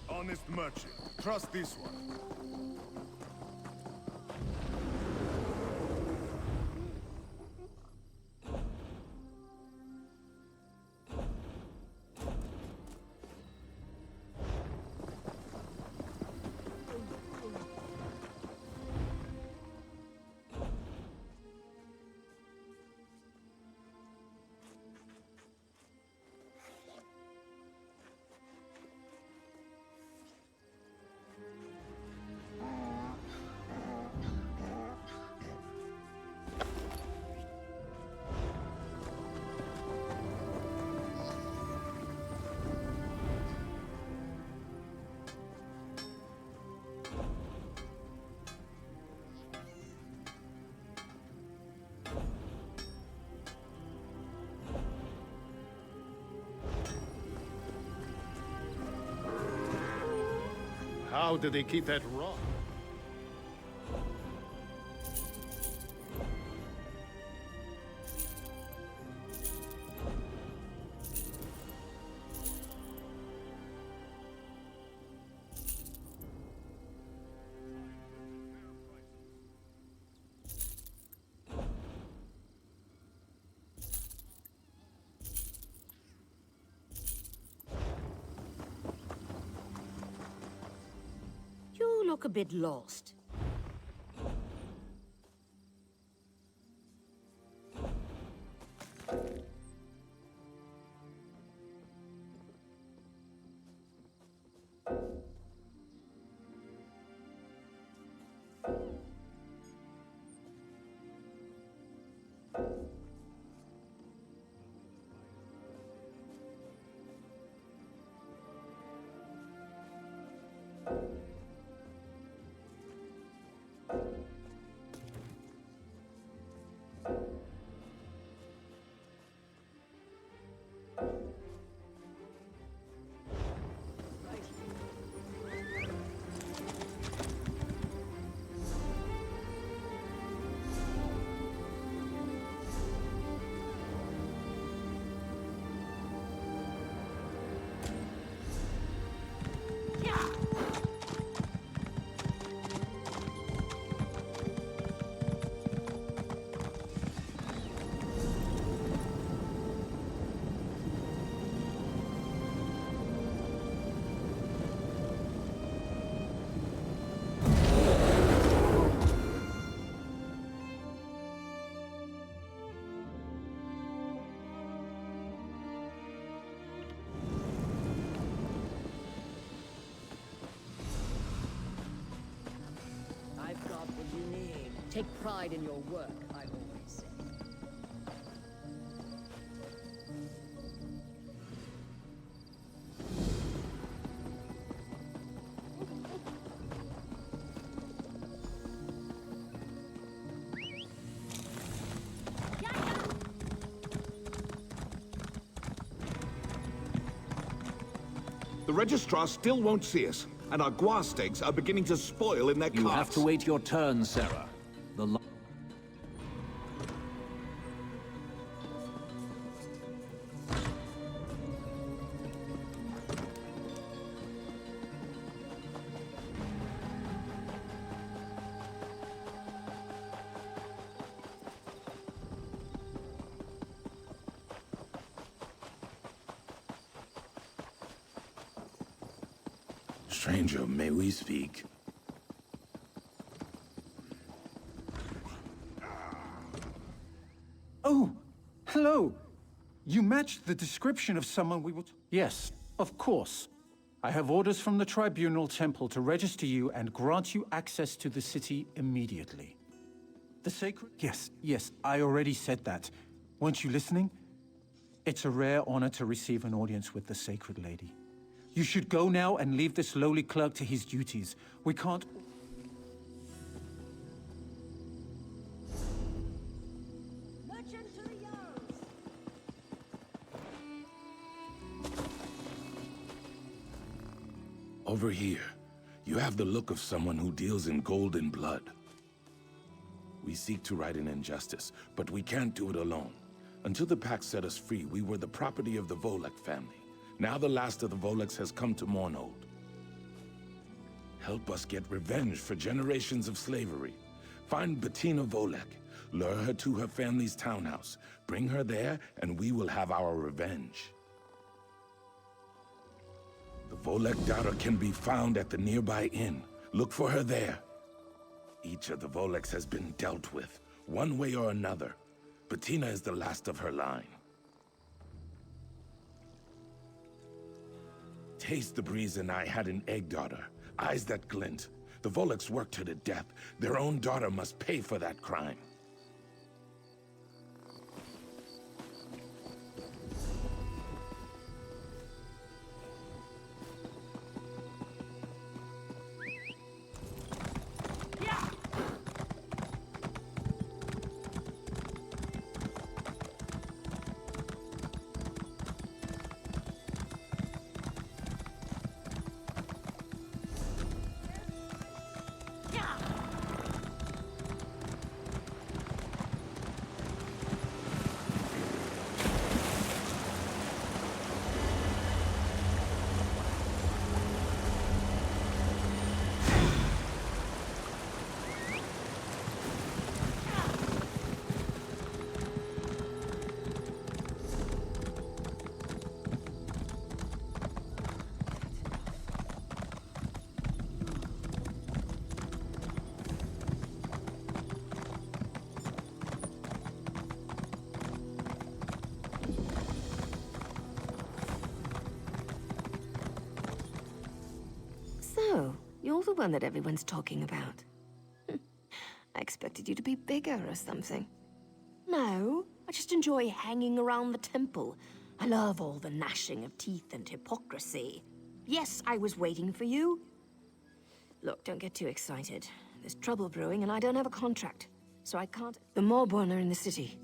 Honest merchant. Trust this one. How did they keep that rock? look a bit lost. I've got what you need. Take pride in your work, I always say. The Registrar still won't see us, and our guar steaks are beginning to spoil in their carts. You have to wait your turn, Sarah. The Stranger, may we speak? Oh, hello. You matched the description of someone we would... Yes, of course. I have orders from the Tribunal Temple to register you and grant you access to the city immediately. The sacred... Yes, I already said that. Weren't you listening? It's a rare honor to receive an audience with the Sacred Lady. You should go now and leave this lowly clerk to his duties. We can't... Over here, you have the look of someone who deals in gold and blood. We seek to right an injustice, but we can't do it alone. Until the Pact set us free, we were the property of the Volek family. Now the last of the Voleks has come to Mournhold. Help us get revenge for generations of slavery. Find Bettina Volek, lure her to her family's townhouse, bring her there, and we will have our revenge. The Volek daughter can be found at the nearby inn. Look for her there. Each of the Voleks has been dealt with, one way or another. Bettina is the last of her line. Taste the breeze and I had an egg daughter, eyes that glint. The Voleks worked her to death. Their own daughter must pay for that crime. the one that everyone's talking about. I expected you to be bigger or something. No, I just enjoy hanging around the temple. I love all the gnashing of teeth and hypocrisy. Yes, I was waiting for you. Look, don't get too excited. There's trouble brewing and I don't have a contract, so I can't... The Maelborn are in the city.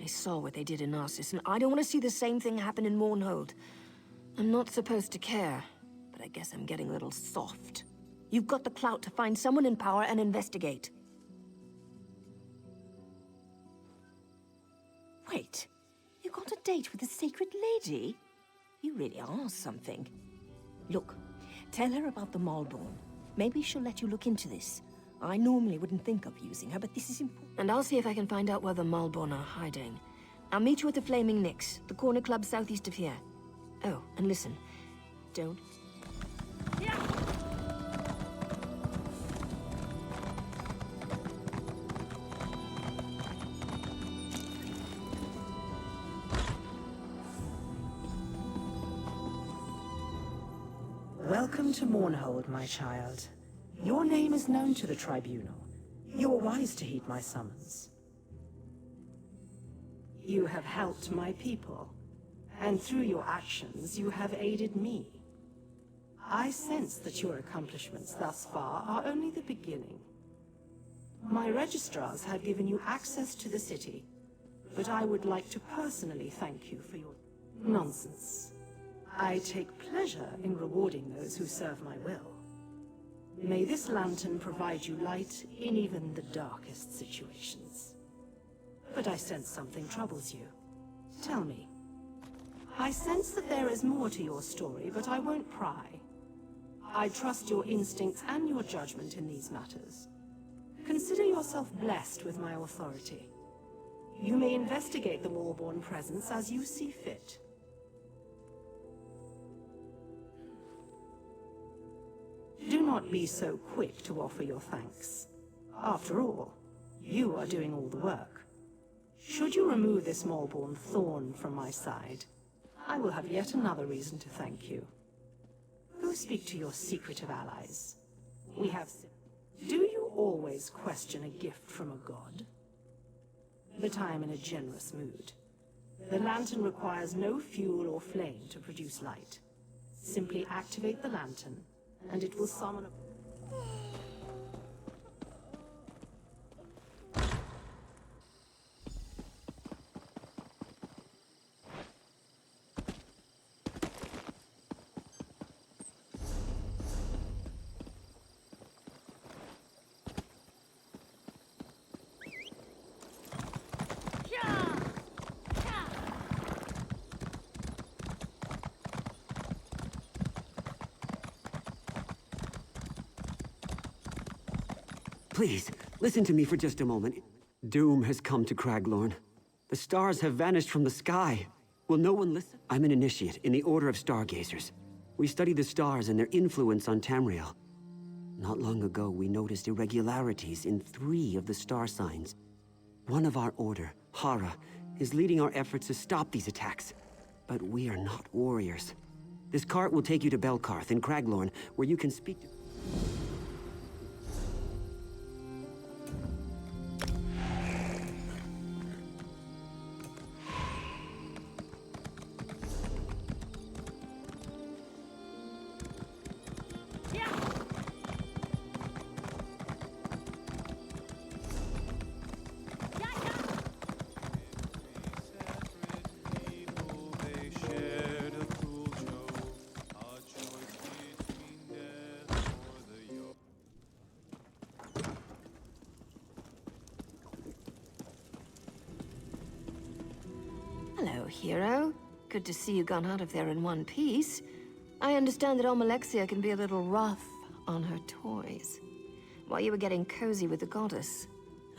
I saw what they did in Narcissus, and I don't want to see the same thing happen in Mournhold. I'm not supposed to care, but I guess I'm getting a little soft. You've got the clout to find someone in power and investigate. Wait, you got a date with a sacred lady? You really are something. Look, tell her about the Maelborn. Maybe she'll let you look into this. I normally wouldn't think of using her, but this is important. And I'll see if I can find out where the Maelborn are hiding. I'll meet you at the Flaming Nix, the corner club southeast of here. Oh, and listen, don't... Welcome to Mournhold, my child. Your name is known to the Tribunal. You are wise to heed my summons. You have helped my people, and through your actions, you have aided me. I sense that your accomplishments thus far are only the beginning. My registrars have given you access to the city, but I would like to personally thank you for your nonsense. I take pleasure in rewarding those who serve my will. May this lantern provide you light in even the darkest situations. But I sense something troubles you. Tell me. I sense that there is more to your story, but I won't pry. I trust your instincts and your judgment in these matters. Consider yourself blessed with my authority. You may investigate the Maelborn presence as you see fit. Do not be so quick to offer your thanks. After all, you are doing all the work. Should you remove this Maelborn thorn from my side, I will have yet another reason to thank you. Go speak to your secretive allies. We have... Do you always question a gift from a god? But I am in a generous mood. The lantern requires no fuel or flame to produce light. Simply activate the lantern, and it will summon a... Please, listen to me for just a moment. Doom has come to Craglorn. The stars have vanished from the sky. Will no one listen? I'm an initiate in the Order of Stargazers. We study the stars and their influence on Tamriel. Not long ago, we noticed irregularities in 3 of the star signs. One of our order, Hara, is leading our efforts to stop these attacks. But we are not warriors. This cart will take you to Belkarth in Craglorn, where you can speak to... Hello, hero. Good to see you gone out of there in one piece. I understand that Almalexia can be a little rough on her toys. While you were getting cozy with the goddess,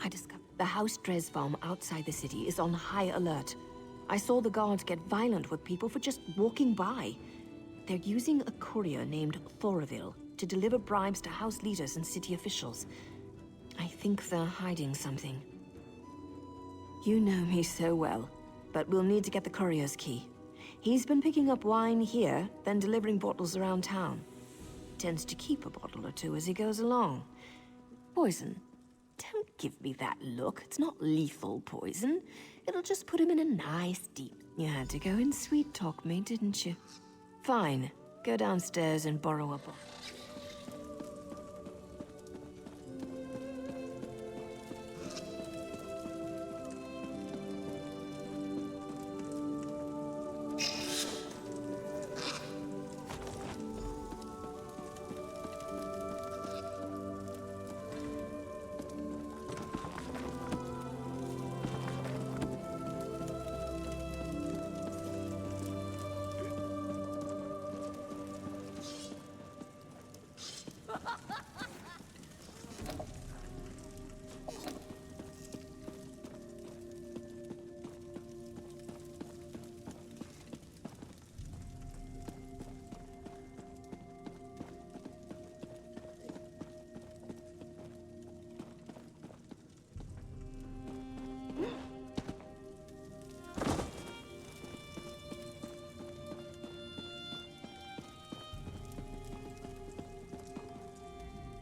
I discovered the House Dresvalm outside the city is on high alert. I saw the guards get violent with people for just walking by. They're using a courier named Thoraville to deliver bribes to house leaders and city officials. I think they're hiding something. You know me so well, but we'll need to get the courier's key. He's been picking up wine here, then delivering bottles around town. tends to keep a bottle or two as he goes along. Poison. Don't give me that look. It's not lethal poison. It'll just put him in a nice deep... You had to go and sweet-talk me, didn't you? Fine. Go downstairs and borrow a bottle.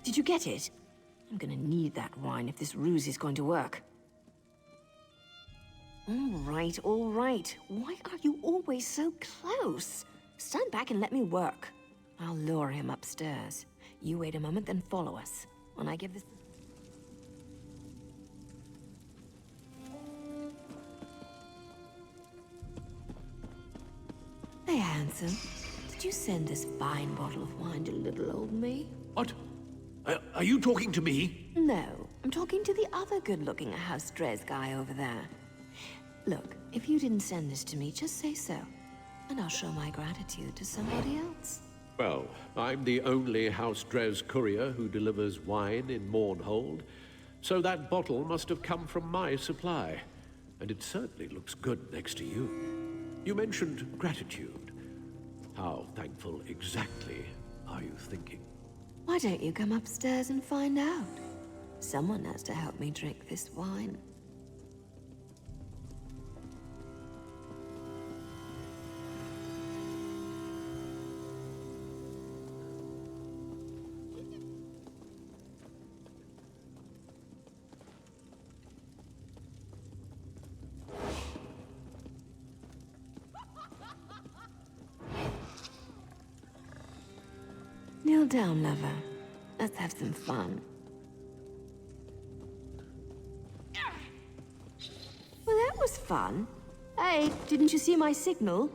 Did you get it? I'm gonna need that wine if this ruse is going to work. All right. Why are you always so close? Stand back and let me work. I'll lure him upstairs. You wait a moment, then follow us. When I give this... Hey, handsome. Did you send this fine bottle of wine to little old me? What? Are you talking to me? No, I'm talking to the other good-looking House Dres guy over there. Look, if you didn't send this to me, just say so. And I'll show my gratitude to somebody else. Well, I'm the only House Dres courier who delivers wine in Mournhold, so that bottle must have come from my supply. And it certainly looks good next to you. You mentioned gratitude. How thankful exactly are you thinking? Why don't you come upstairs and find out? Someone has to help me drink this wine. Kneel down, lover. Let's have some fun. Well, that was fun. Hey, didn't you see my signal?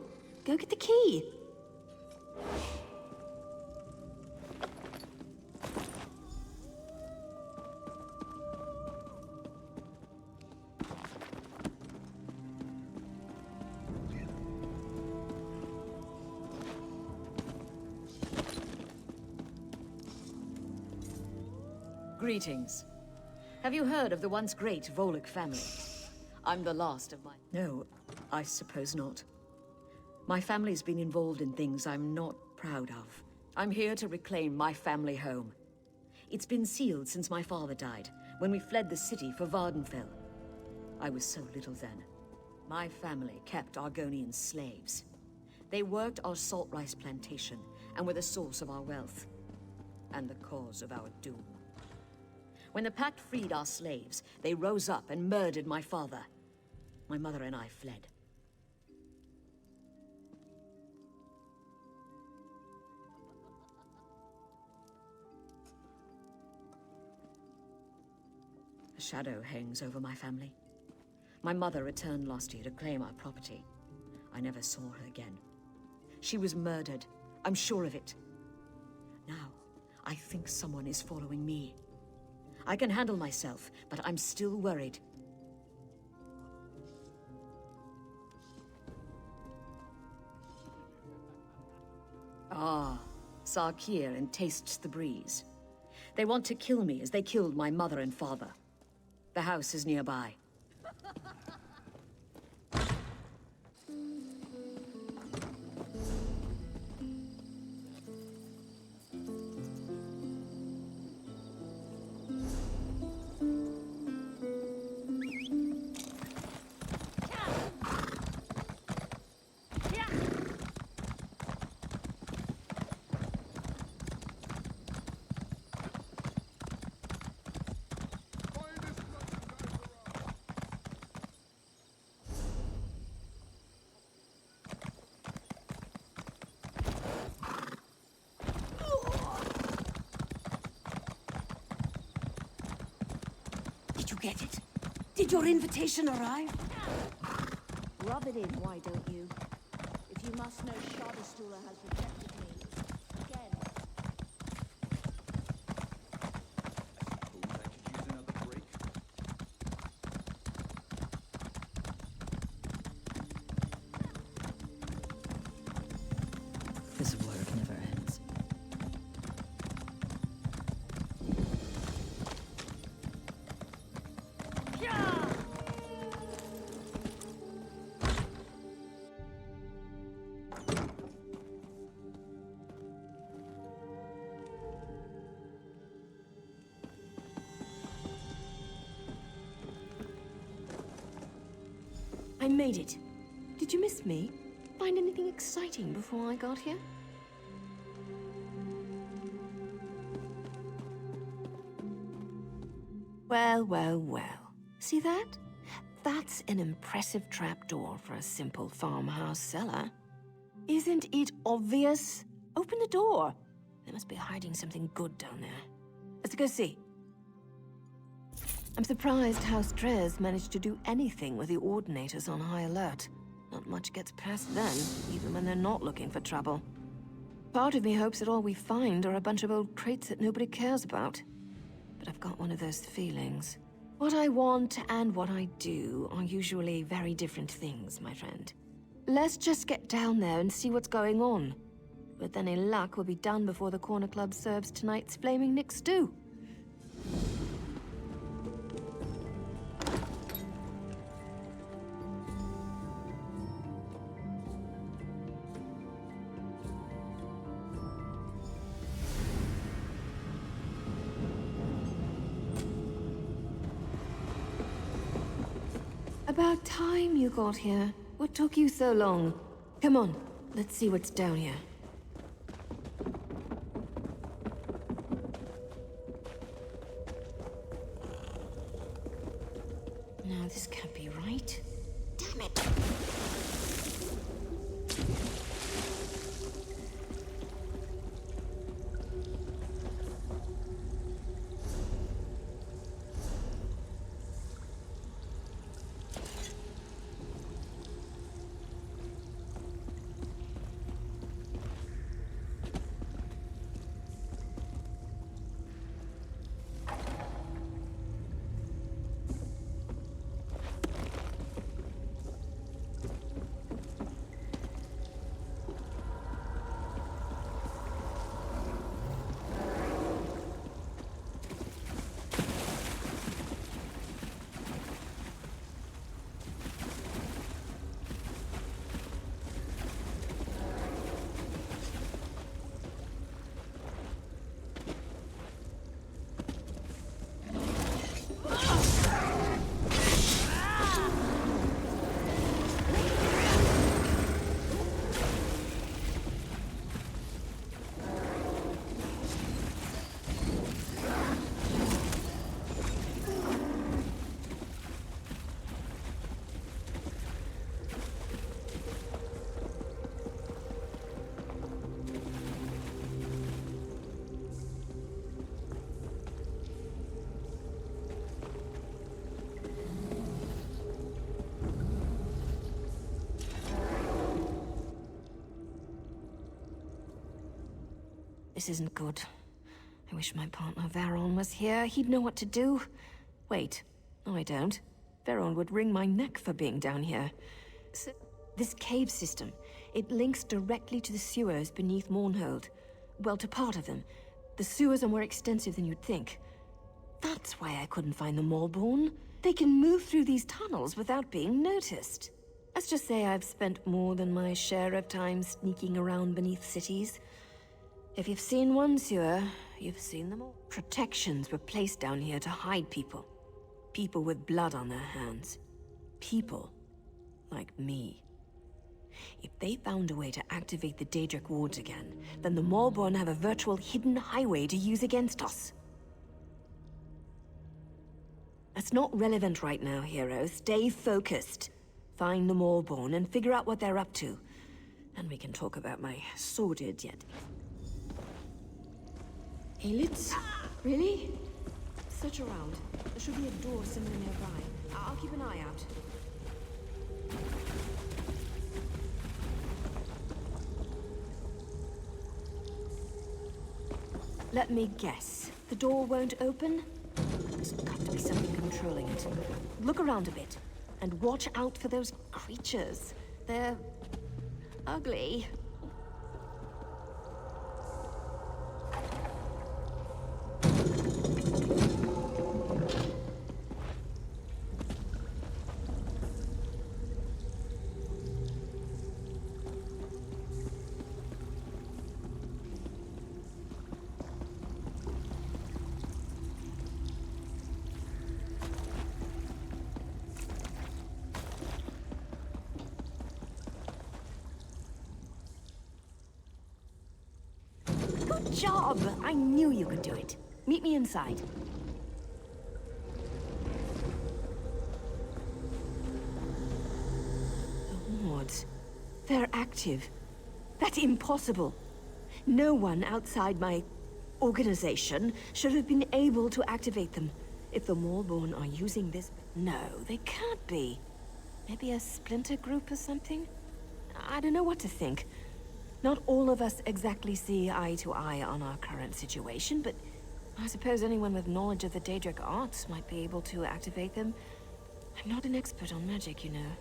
Go get the key. Greetings. Have you heard of the once great Volek family? I'm the last of my... No, I suppose not. My family's been involved in things I'm not proud of. I'm here to reclaim my family home. It's been sealed since my father died, when we fled the city for Vardenfell. I was so little then. My family kept Argonian slaves. They worked our salt rice plantation and were the source of our wealth, and the cause of our doom. When the Pact freed our slaves, they rose up and murdered my father. My mother and I fled. A shadow hangs over my family. My mother returned last year to claim our property. I never saw her again. She was murdered. I'm sure of it. Now, I think someone is following me. I can handle myself, but I'm still worried. Ah, Sarkir and Tastes the Breeze. They want to kill me as they killed my mother and father. The house is nearby. get it? Did your invitation arrive? Rub it in, why don't you? If you must know, Shadowstula has rejected me. Again. This work never ends. I made it. Did you miss me? Find anything exciting before I got here? Well, well, well. See that? That's an impressive trapdoor for a simple farmhouse cellar. Isn't it obvious? Open the door. They must be hiding something good down there. Let's go see. I'm surprised House Drez managed to do anything with the Ordinators on high alert. Not much gets past them, even when they're not looking for trouble. Part of me hopes that all we find are a bunch of old crates that nobody cares about. But I've got one of those feelings. What I want and what I do are usually very different things, my friend. Let's just get down there and see what's going on. With any luck, we'll be done before the Corner Club serves tonight's Flaming Nick stew. About time you got here. What took you so long? Come on, let's see what's down here. No, this can't be right. Damn it! This isn't good. I wish my partner Varon was here. He'd know what to do. Wait. No, I don't. Varon would wring my neck for being down here. So, this cave system, it links directly to the sewers beneath Mournhold. Well, to part of them. The sewers are more extensive than you'd think. That's why I couldn't find the Maulborn. They can move through these tunnels without being noticed. Let's just say I've spent more than my share of time sneaking around beneath cities. If you've seen one sewer, you've seen them all. Protections were placed down here to hide people. People with blood on their hands. People like me. If they found a way to activate the Daedric wards again, then the Maulborn have a virtual hidden highway to use against us. That's not relevant right now, heroes. Stay focused. Find the Maulborn and figure out what they're up to. And we can talk about my sordid yet... Aelits? Really? search around. There should be a door somewhere nearby. I'll keep an eye out. Let me guess. The door won't open? There's got to be something controlling it. Look around a bit, and watch out for those creatures. They're ugly. Good job! I knew you could do it. Meet me inside. The wards. They're active. That's impossible. No one outside my organization should have been able to activate them. If the Maulborn are using this... No, they can't be. Maybe a splinter group or something? I don't know what to think. Not all of us exactly see eye to eye on our current situation, but I suppose anyone with knowledge of the Daedric arts might be able to activate them. I'm not an expert on magic, you know.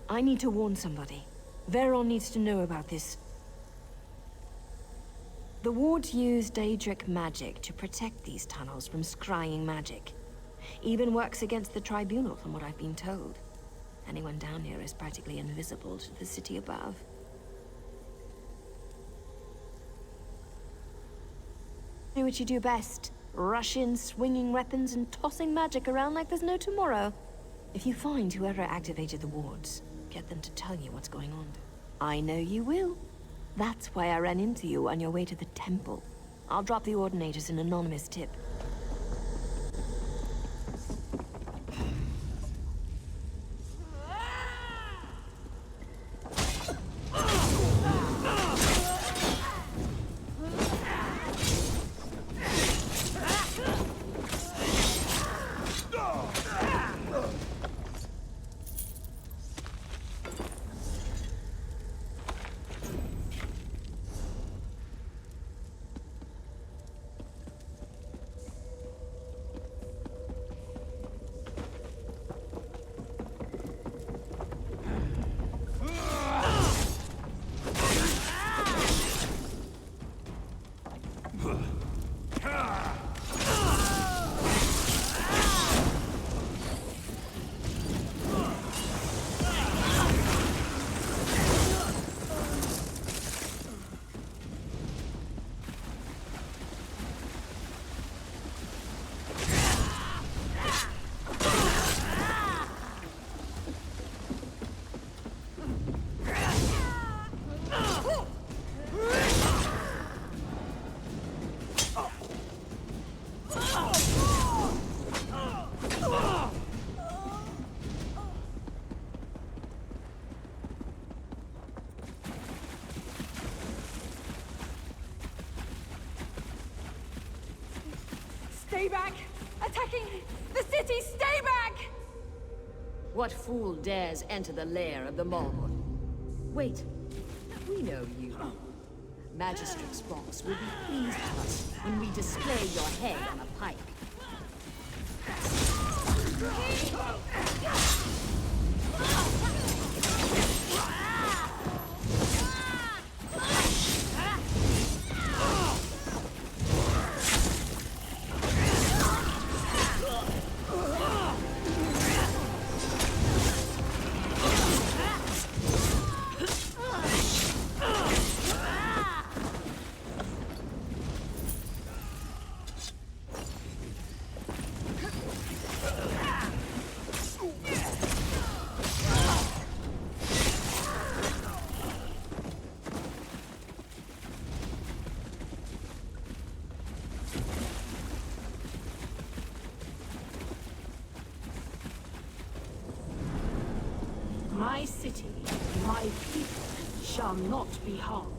I need to warn somebody. Veron needs to know about this. The wards use Daedric magic to protect these tunnels from scrying magic. Even works against the Tribunal, from what I've been told. Anyone down here is practically invisible to the city above. Do what you do best. Rush in, swinging weapons and tossing magic around like there's no tomorrow. If you find whoever activated the wards, get them to tell you what's going on. I know you will. That's why I ran into you on your way to the temple. I'll drop the Ordinators an anonymous tip. Stay back! Attacking the city! Stay back! What fool dares enter the lair of the Maulborn? Wait, we know you. Magistrate's boss will be pleased with us when we display your head on a pike. My city, my people, shall not be harmed.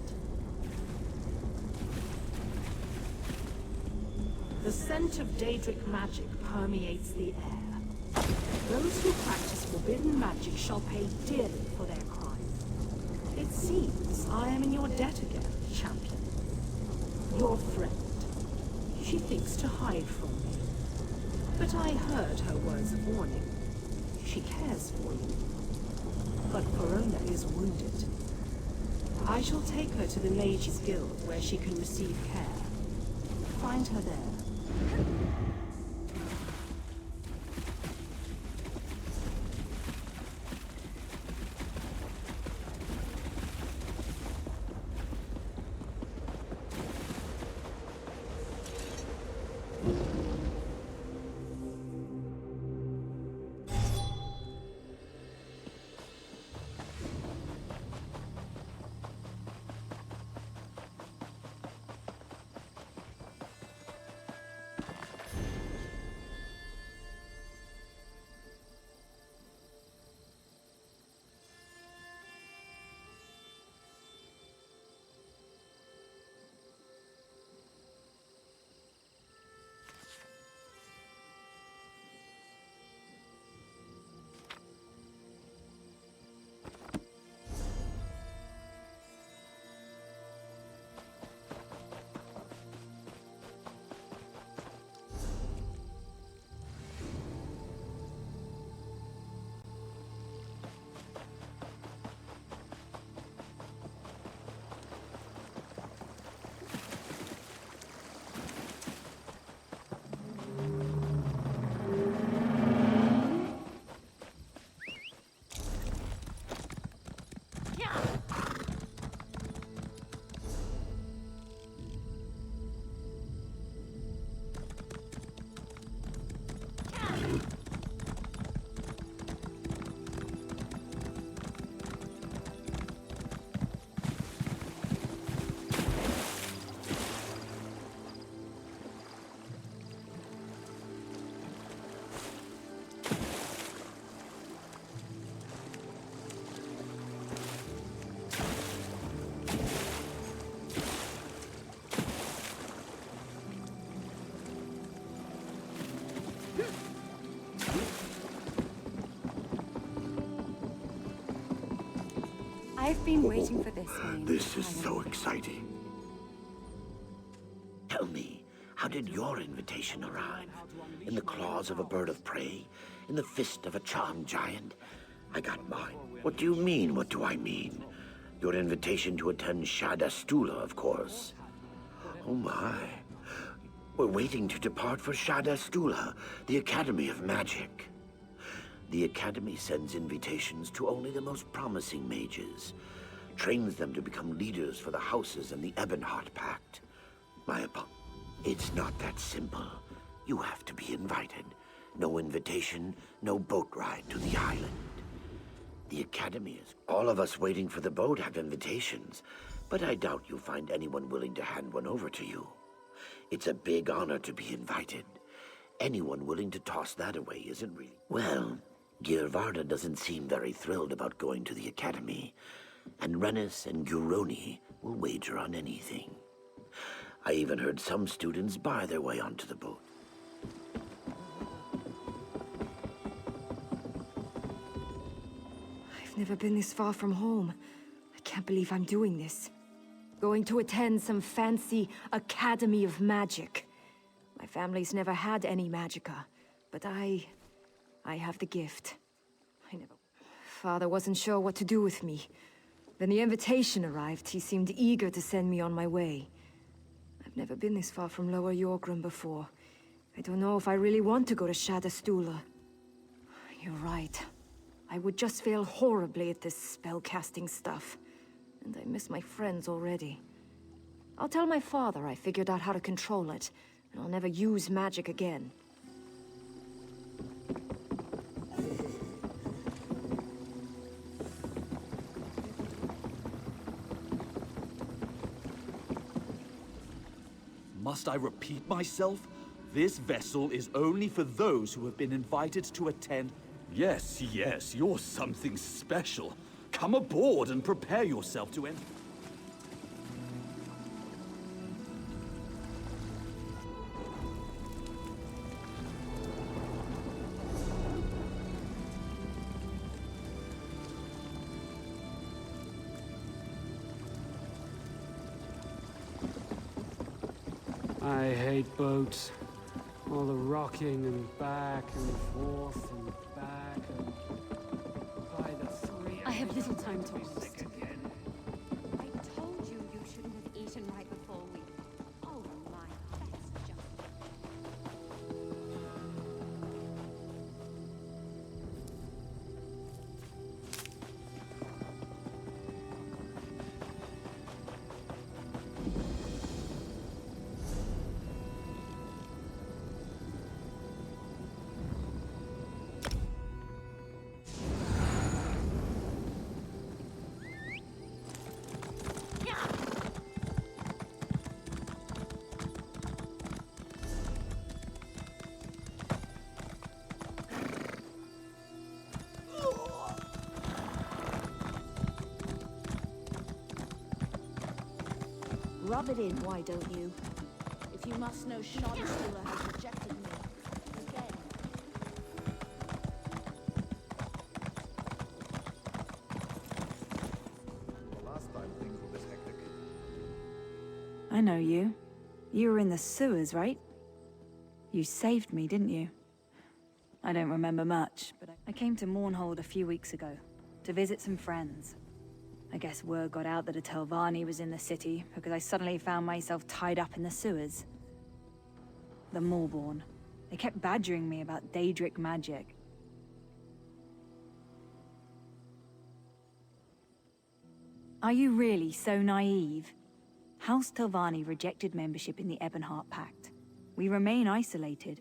The scent of Daedric magic permeates the air. Those who practice forbidden magic shall pay dearly for their crimes. It seems I am in your debt again, champion. Your friend. She thinks to hide from me. But I heard her words of warning. She cares for you. But Corona is wounded. I shall take her to the Mages Guild where she can receive care. Find her there. I've been waiting for this one. This is so exciting. Tell me, how did your invitation arrive? In the claws of a bird of prey? In the fist of a charmed giant? I got mine. What do you mean, what do I mean? Your invitation to attend Shadastula, of course. Oh my. We're waiting to depart for Shadastula, the Academy of Magic. The Academy sends invitations to only the most promising mages, trains them to become leaders for the houses and the Ebonheart Pact. It's not that simple. You have to be invited. No invitation, no boat ride to the island. The Academy is... All of us waiting for the boat have invitations, but I doubt you'll find anyone willing to hand one over to you. It's a big honor to be invited. Anyone willing to toss that away isn't really... Well... Girvarda doesn't seem very thrilled about going to the Academy, and Rennis and Guroni will wager on anything. I even heard some students buy their way onto the boat. I've never been this far from home. I can't believe I'm doing this. Going to attend some fancy Academy of Magic. My family's never had any magicka, but I have the gift. Father wasn't sure what to do with me. When the invitation arrived, he seemed eager to send me on my way. I've never been this far from Lower Yorgrim before. I don't know if I really want to go to Shadastula. You're right. I would just fail horribly at this spellcasting stuff. And I miss my friends already. I'll tell my father I figured out how to control it, and I'll never use magic again. Must I repeat myself? This vessel is only for those who have been invited to attend. Yes, yes, you're something special. Come aboard and prepare yourself to enter. I hate boats. All the rocking and back and forth and back and... By the three... I have little time to waste. I told you you shouldn't have eaten right before we... Oh my, that's just... Rub it in, why don't you? If you must know, Shoddy Stealer has rejected me. Again. The last time things were this hectic. I know you. You were in the sewers, right? You saved me, didn't you? I don't remember much, but I came to Mournhold a few weeks ago to visit some friends. I guess word got out that a Telvanni was in the city because I suddenly found myself tied up in the sewers. The Maulborn. They kept badgering me about Daedric magic. Are you really so naive? House Telvanni rejected membership in the Ebonheart Pact. We remain isolated,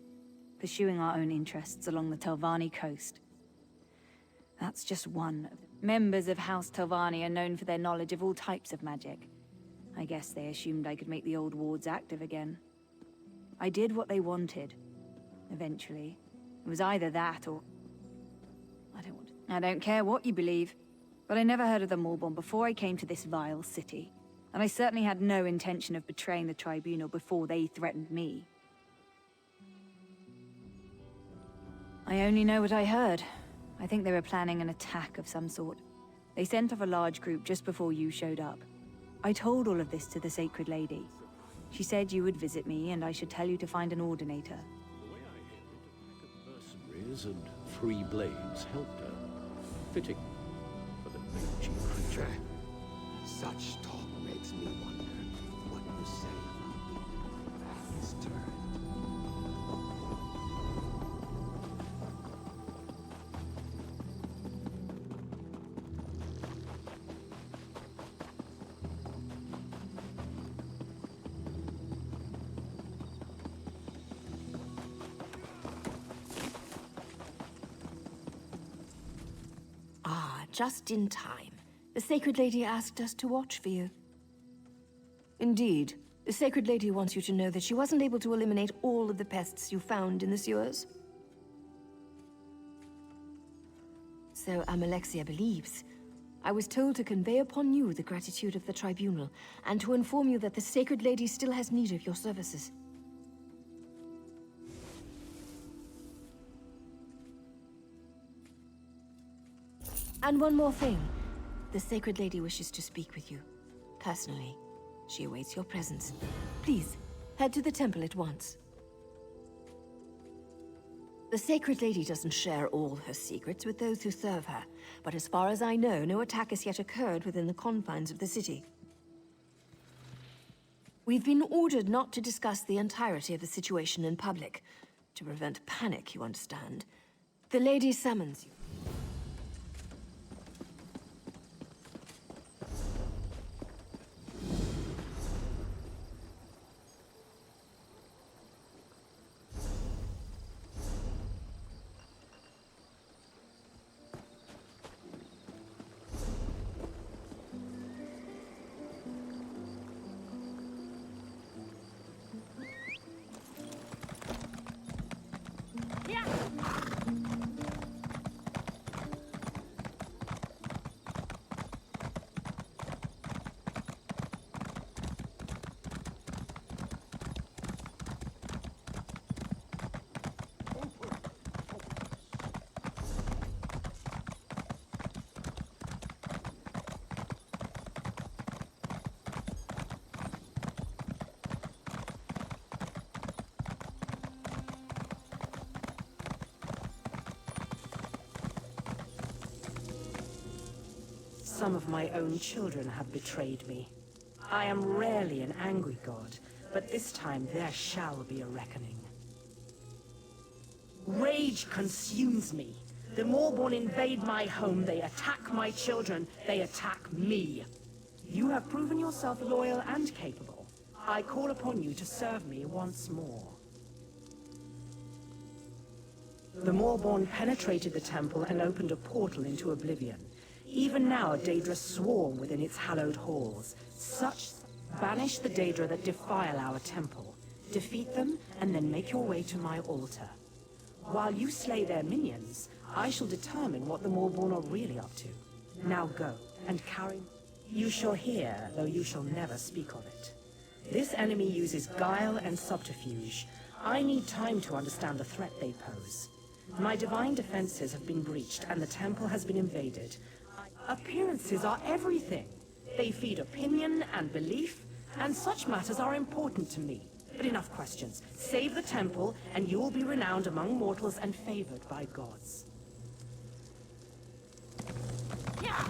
pursuing our own interests along the Telvanni coast. That's just one of the members of House Telvanni are known for their knowledge of all types of magic. I guess they assumed I could make the old wards active again. I did what they wanted. Eventually. It was either that or... I don't care what you believe, but I never heard of the Maulborn before I came to this vile city. And I certainly had no intention of betraying the Tribunal before they threatened me. I only know what I heard. I think they were planning an attack of some sort. They sent off a large group just before you showed up. I told all of this to the Sacred Lady. She said you would visit me and I should tell you to find an Ordinator. The way I hear it, a pack of mercenaries and 3 blades helped her. Fitting for the mangy creature. Such talk makes me wonder what you say about the back is turned. Just in time. The Sacred Lady asked us to watch for you. Indeed, the Sacred Lady wants you to know that she wasn't able to eliminate all of the pests you found in the sewers. So Amalexia believes. I was told to convey upon you the gratitude of the Tribunal, and to inform you that the Sacred Lady still has need of your services. And one more thing. The Sacred Lady wishes to speak with you. Personally. She awaits your presence. Please, head to the temple at once. The Sacred Lady doesn't share all her secrets with those who serve her, but as far as I know, no attack has yet occurred within the confines of the city. We've been ordered not to discuss the entirety of the situation in public. To prevent panic, you understand. The Lady summons you. some of my own children have betrayed me. I am rarely an angry god, but this time there shall be a reckoning. Rage consumes me. The Moorborn invade my home, they attack my children, they attack me. You have proven yourself loyal and capable. I call upon you to serve me once more. The Moorborn penetrated the temple and opened a portal into oblivion. Even now, Daedra swarm within its hallowed halls. Banish the Daedra that defile our temple. Defeat them, and then make your way to my altar. While you slay their minions, I shall determine what the Moorborn are really up to. Now go, and carry... You shall hear, though you shall never speak of it. This enemy uses guile and subterfuge. I need time to understand the threat they pose. My divine defenses have been breached, and the temple has been invaded. Appearances are everything. They feed opinion and belief, and such matters are important to me. But enough questions. Save the temple, and you will be renowned among mortals and favored by gods. Yeah.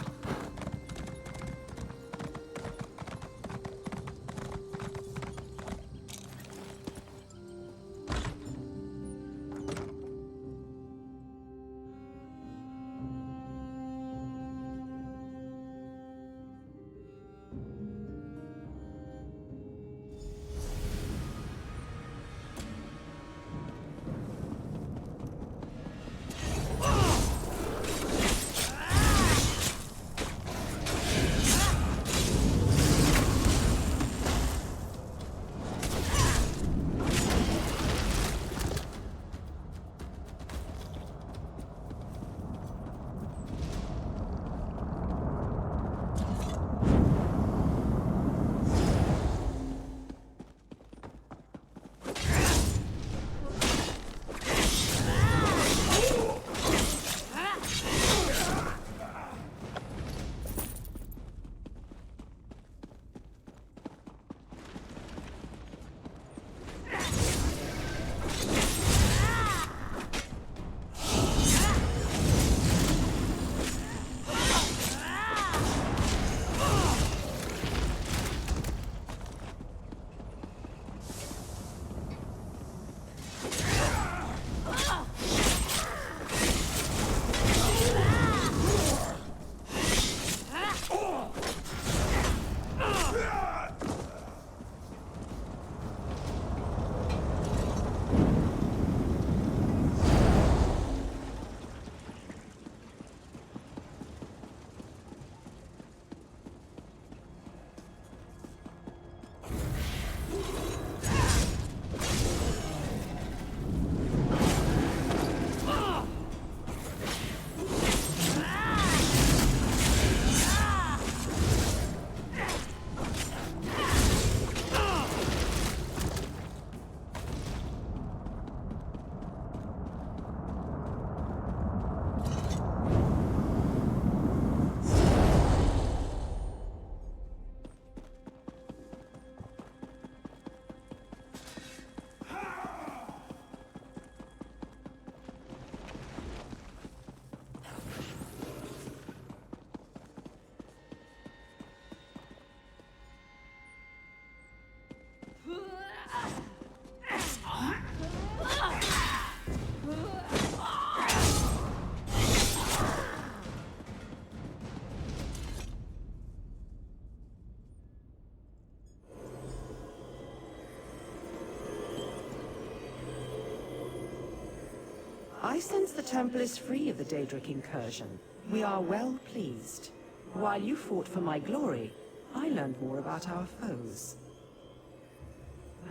I sense the temple is free of the Daedric incursion. We are well pleased. While you fought for my glory, I learned more about our foes.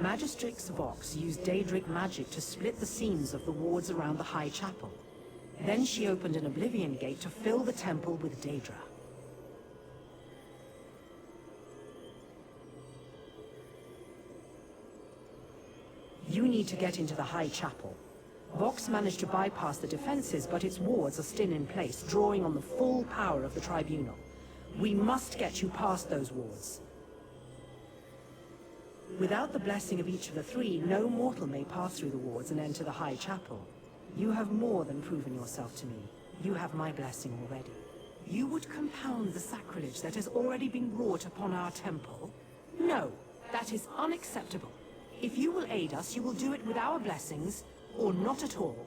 Magistrix Vox used Daedric magic to split the seams of the wards around the High Chapel. Then she opened an Oblivion Gate to fill the temple with Daedra. You need to get into the High Chapel. Vox managed to bypass the defenses, but its wards are still in place, drawing on the full power of the Tribunal. We must get you past those wards. Without the blessing of each of the three, no mortal may pass through the wards and enter the High Chapel. You have more than proven yourself to me. You have my blessing already. You would compound the sacrilege that has already been wrought upon our temple? No, that is unacceptable. If you will aid us, you will do it with our blessings, or not at all.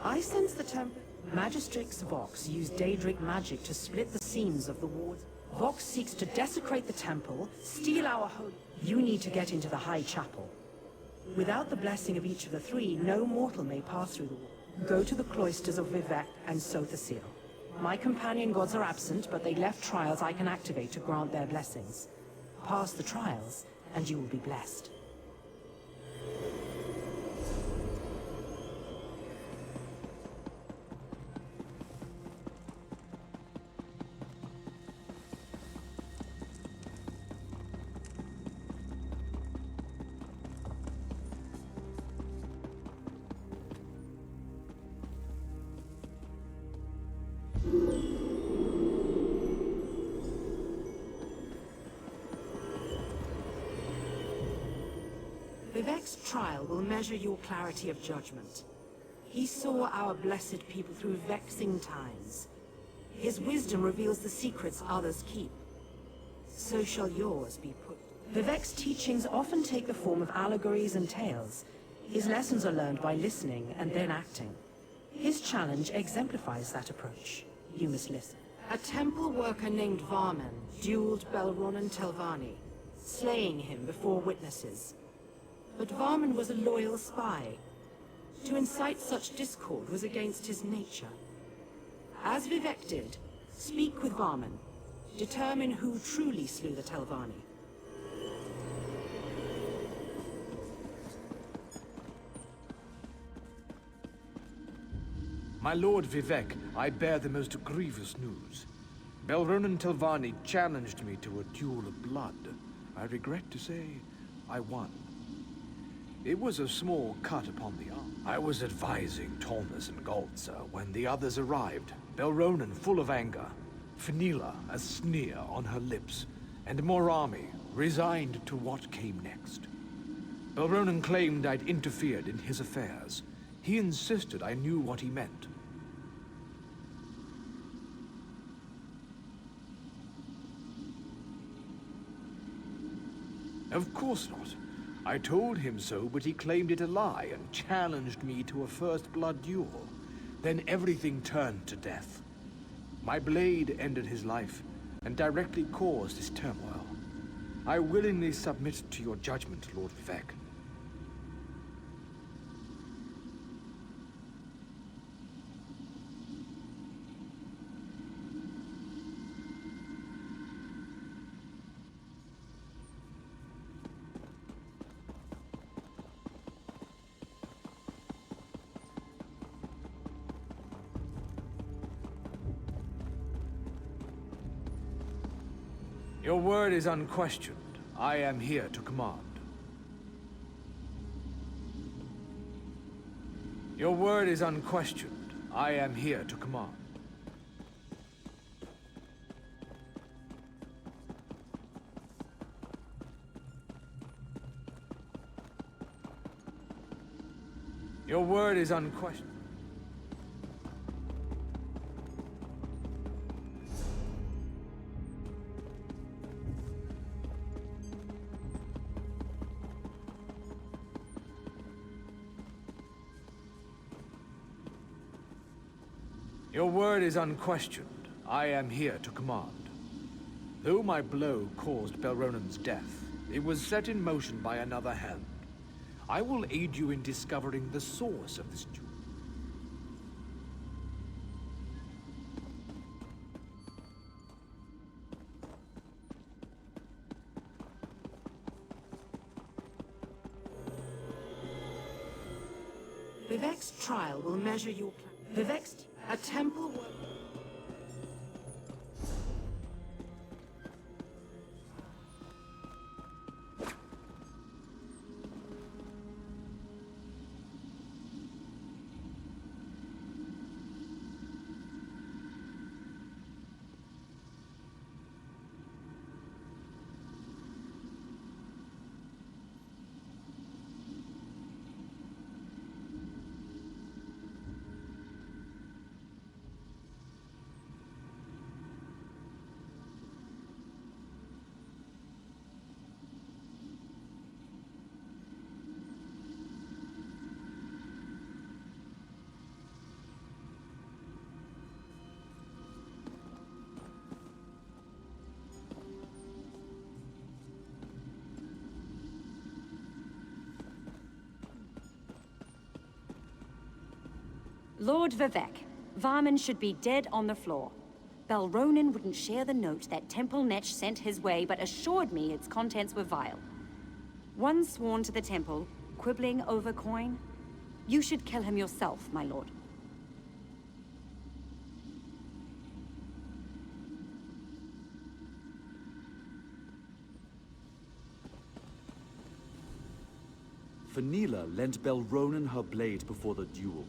I sense the temple. Magistrix Vox used Daedric magic to split the seams of the wards. Vox seeks to desecrate the temple, steal our holy... You need to get into the High Chapel. Without the blessing of each of the three, no mortal may pass through the wall. Go to the cloisters of Vivec and sow the seal. My companion gods are absent, but they left trials I can activate to grant their blessings. Pass the trials, and you will be blessed. Vivec's trial will measure your clarity of judgment. He saw our blessed people through vexing times. His wisdom reveals the secrets others keep. So shall yours be put. Vivec's teachings often take the form of allegories and tales. His lessons are learned by listening and then acting. His challenge exemplifies that approach. You must listen. A temple worker named Varman dueled Belronan Telvanni, slaying him before witnesses. But Varman was a loyal spy. To incite such discord was against his nature. As Vivec did, speak with Varman. Determine who truly slew the Telvanni. My lord Vivec, I bear the most grievous news. Belronan Telvanni challenged me to a duel of blood. I regret to say, I won. It was a small cut upon the arm. I was advising Tolmas and Galtza when the others arrived, Belronan full of anger, Fenila a sneer on her lips, and Morami resigned to what came next. Belronan claimed I'd interfered in his affairs. He insisted I knew what he meant. Of course not. I told him so, but he claimed it a lie and challenged me to a first blood duel. Then everything turned to death. My blade ended his life and directly caused his turmoil. I willingly submit to your judgment, Lord Vivec. Your word is unquestioned. I am here to command. Your word is unquestioned. I am here to command. Your word is unquestioned. Your word is unquestioned. I am here to command. Though my blow caused Belronan's death, it was set in motion by another hand. I will aid you in discovering the source of this duel. Vivec's trial will measure your... Vivec's... A temple... Lord Vivek, Varman should be dead on the floor. Balronin wouldn't share the note that Temple Netch sent his way, but assured me its contents were vile. One sworn to the temple, quibbling over coin. You should kill him yourself, my lord. Fenila lent Belronen her blade before the duel.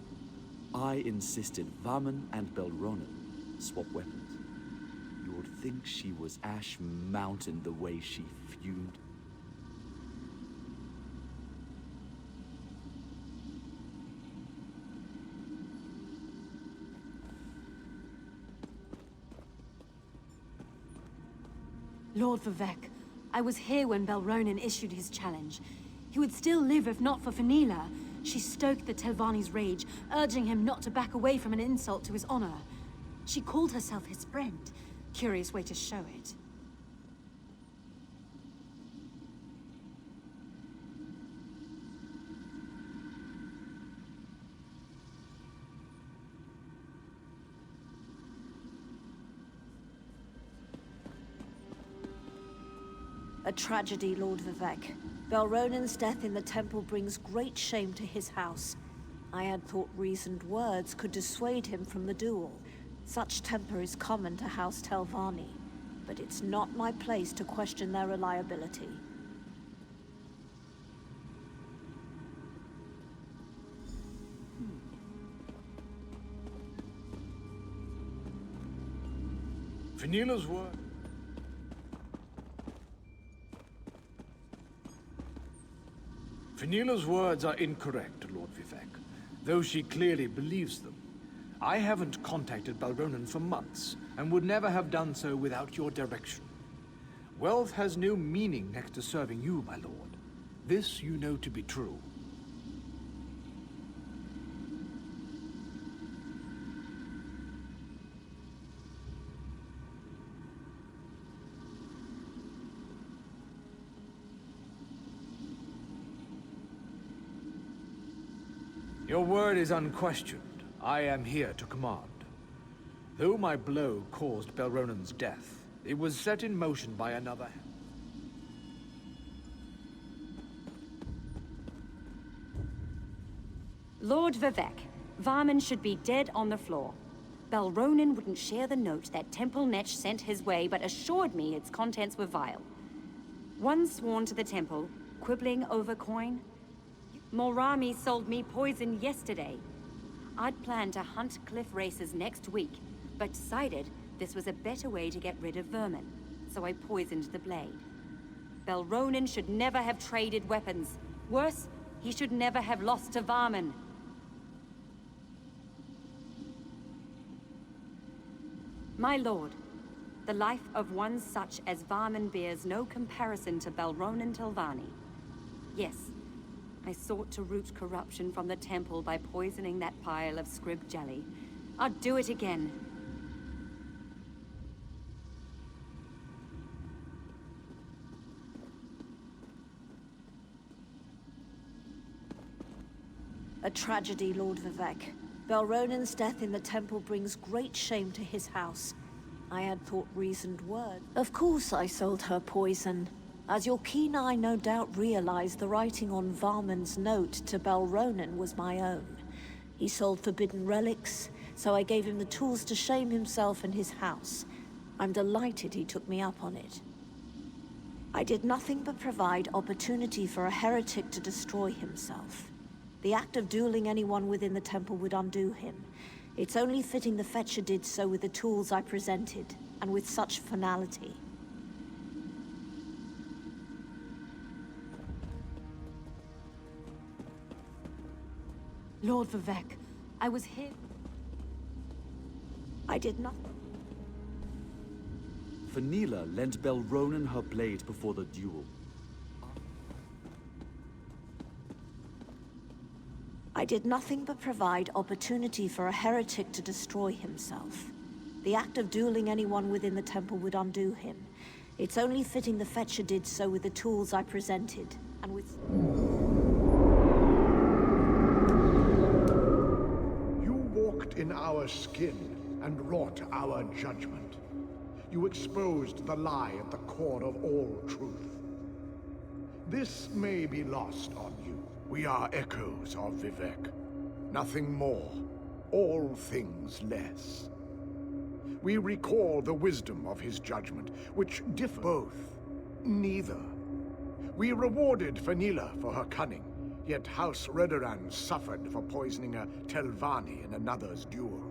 I insisted Varman and Belronen swap weapons. You'd think she was Ash Mountain the way she fumed. Lord Vivek, I was here when Belronen issued his challenge. He would still live if not for Fenila. She stoked the Telvanni's rage, urging him not to back away from an insult to his honor. She called herself his friend. Curious way to show it. A tragedy, Lord Vivek. Belronen's death in the temple brings great shame to his house. I had thought reasoned words could dissuade him from the duel. Such temper is common to House Telvanni, but it's not my place to question their reliability. Fenila's word. Fenila's words are incorrect, Lord Vivek, though she clearly believes them. I haven't contacted Balronen for months, and would never have done so without your direction. Wealth has no meaning next to serving you, my lord. This you know to be true. Your word is unquestioned. I am here to command. Though my blow caused Belronen's death, it was set in motion by another. Lord Vivek, Varman should be dead on the floor. Balronen wouldn't share the note that Temple Netch sent his way, but assured me its contents were vile. One sworn to the temple, quibbling over coin. Morami sold me poison yesterday. I'd planned to hunt cliff racers next week, but decided this was a better way to get rid of vermin, so I poisoned the blade. Belronen should never have traded weapons. Worse, he should never have lost to Varman. My lord, the life of one such as Varman bears no comparison to Belronen Telvanni. Yes, I sought to root corruption from the temple by poisoning that pile of scrib jelly. I'd do it again. A tragedy, Lord Vivek. Belronen's death in the temple brings great shame to his house. I had thought reasoned word. Of course I sold her poison. As your keen eye no doubt realized, the writing on Varman's note to Belronen was my own. He sold forbidden relics, so I gave him the tools to shame himself and his house. I'm delighted he took me up on it. I did nothing but provide opportunity for a heretic to destroy himself. The act of dueling anyone within the temple would undo him. It's only fitting the Fetcher did so with the tools I presented, and with such finality. Lord Vivek, I was here. I did not. Fenila lent Belronen her blade before the duel. I did nothing but provide opportunity for a heretic to destroy himself. The act of dueling anyone within the temple would undo him. It's only fitting the Fetcher did so with the tools I presented, and with... You our skin and wrought our judgment. You exposed the lie at the core of all truth. This may be lost on you. We are echoes of Vivek. Nothing more, all things less. We recall the wisdom of his judgment, which differ both, neither. We rewarded Fenila for her cunning, yet House Redoran suffered for poisoning a Telvanni in another's duel.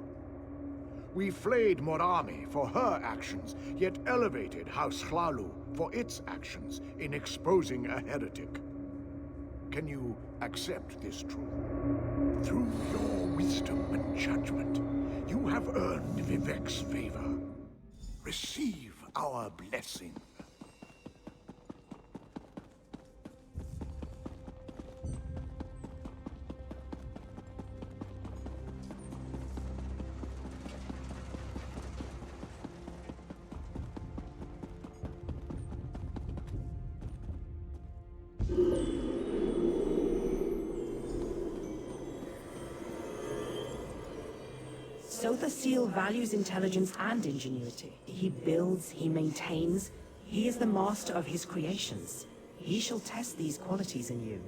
We flayed Morami for her actions, yet elevated House Hlalu for its actions in exposing a heretic. Can you accept this truth? Through your wisdom and judgment, you have earned Vivek's favor. Receive our blessing. Sotha Seal values intelligence and ingenuity. He builds, he maintains. He is the master of his creations. He shall test these qualities in you.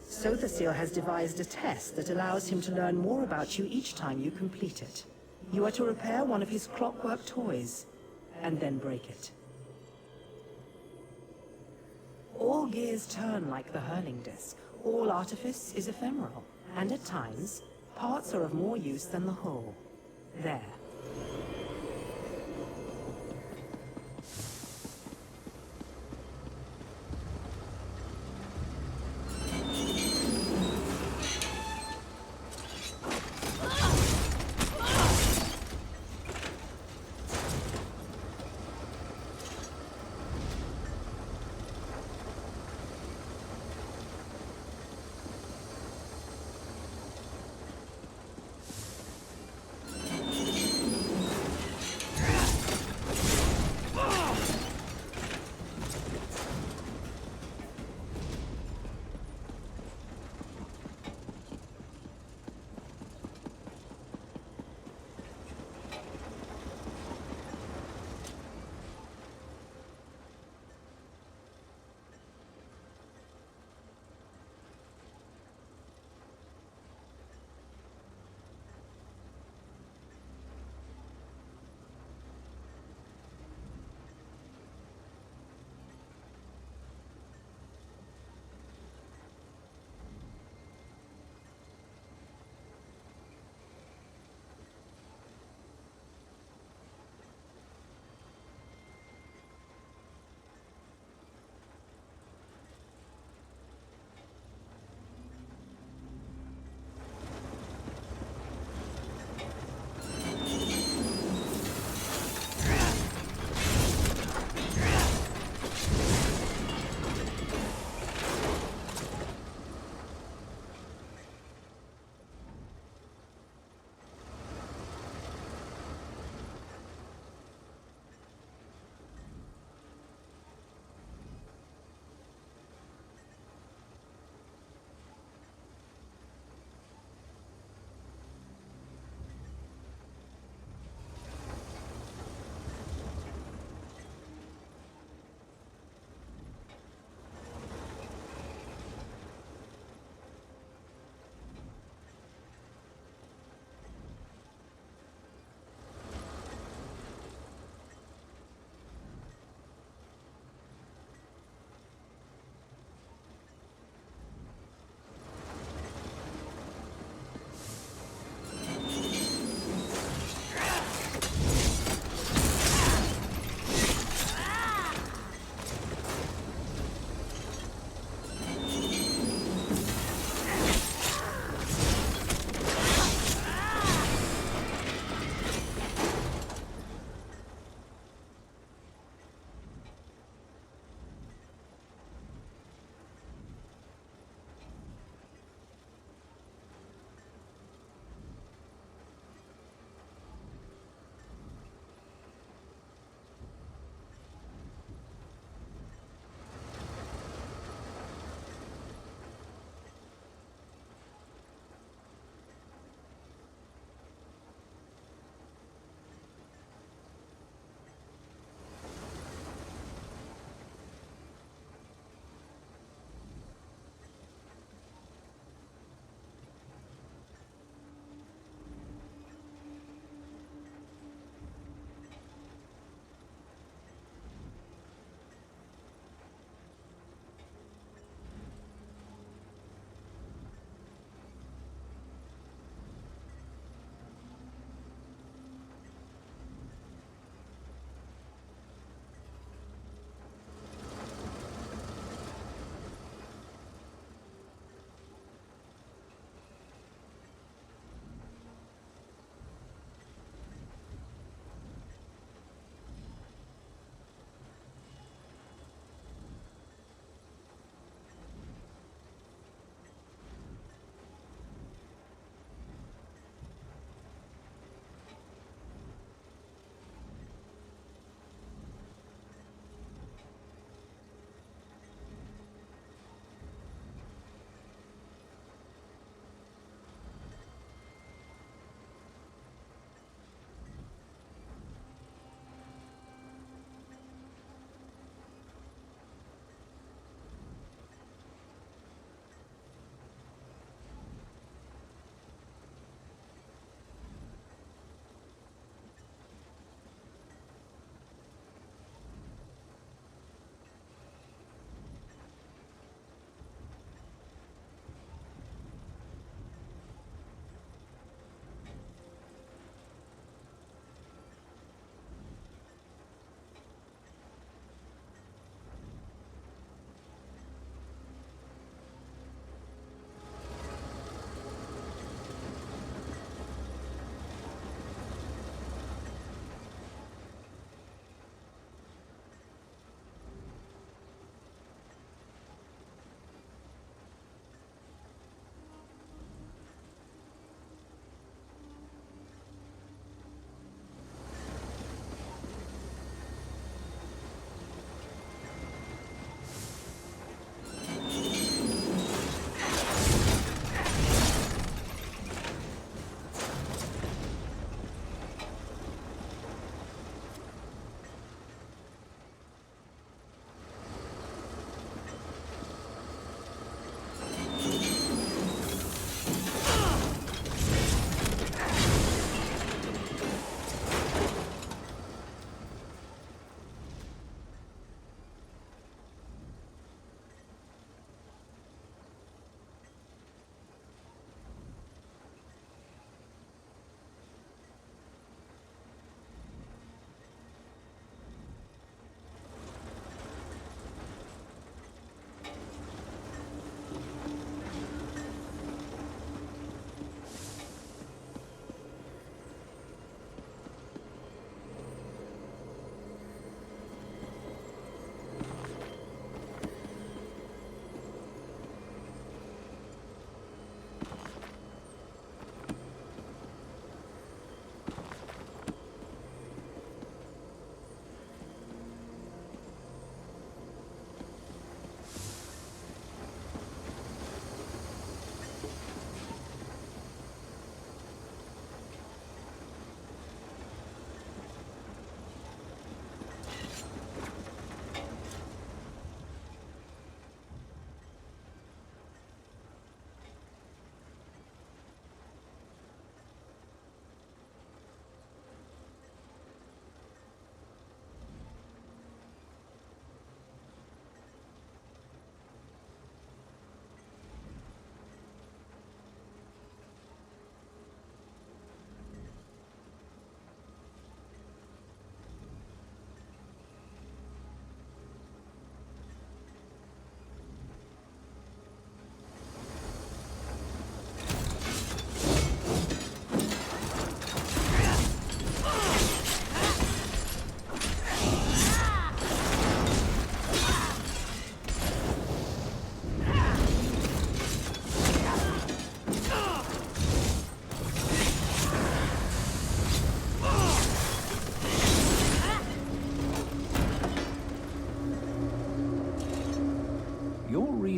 Sotha Seal has devised a test that allows him to learn more about you each time you complete it. You are to repair one of his clockwork toys, and then break it. All gears turn like the hurling disc. All artifice is ephemeral, and at times, parts are of more use than the whole. There.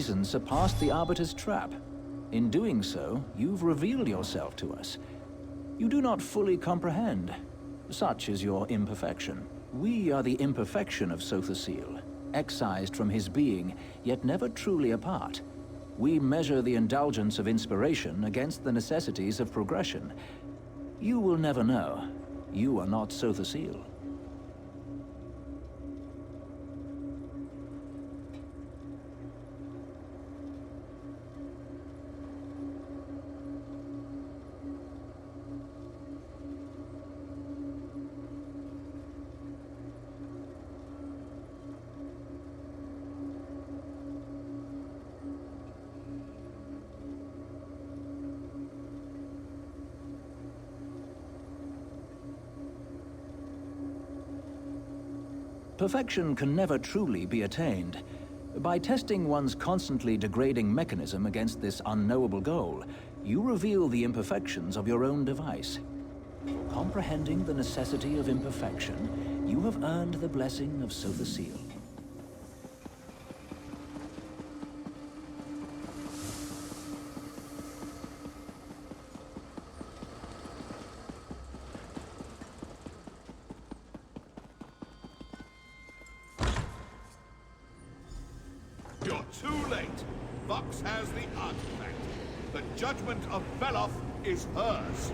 reason surpassed the Arbiter's trap. In doing so, you've revealed yourself to us. You do not fully comprehend. Such is your imperfection. We are the imperfection of Sothosil, excised from his being, yet never truly apart. We measure the indulgence of inspiration against the necessities of progression. You will never know. You are not Sothosil. Perfection can never truly be attained. By testing one's constantly degrading mechanism against this unknowable goal, you reveal the imperfections of your own device. For comprehending the necessity of imperfection, you have earned the blessing of Sothosil. You're too late. Vox has the artifact. The judgment of Beloth is hers.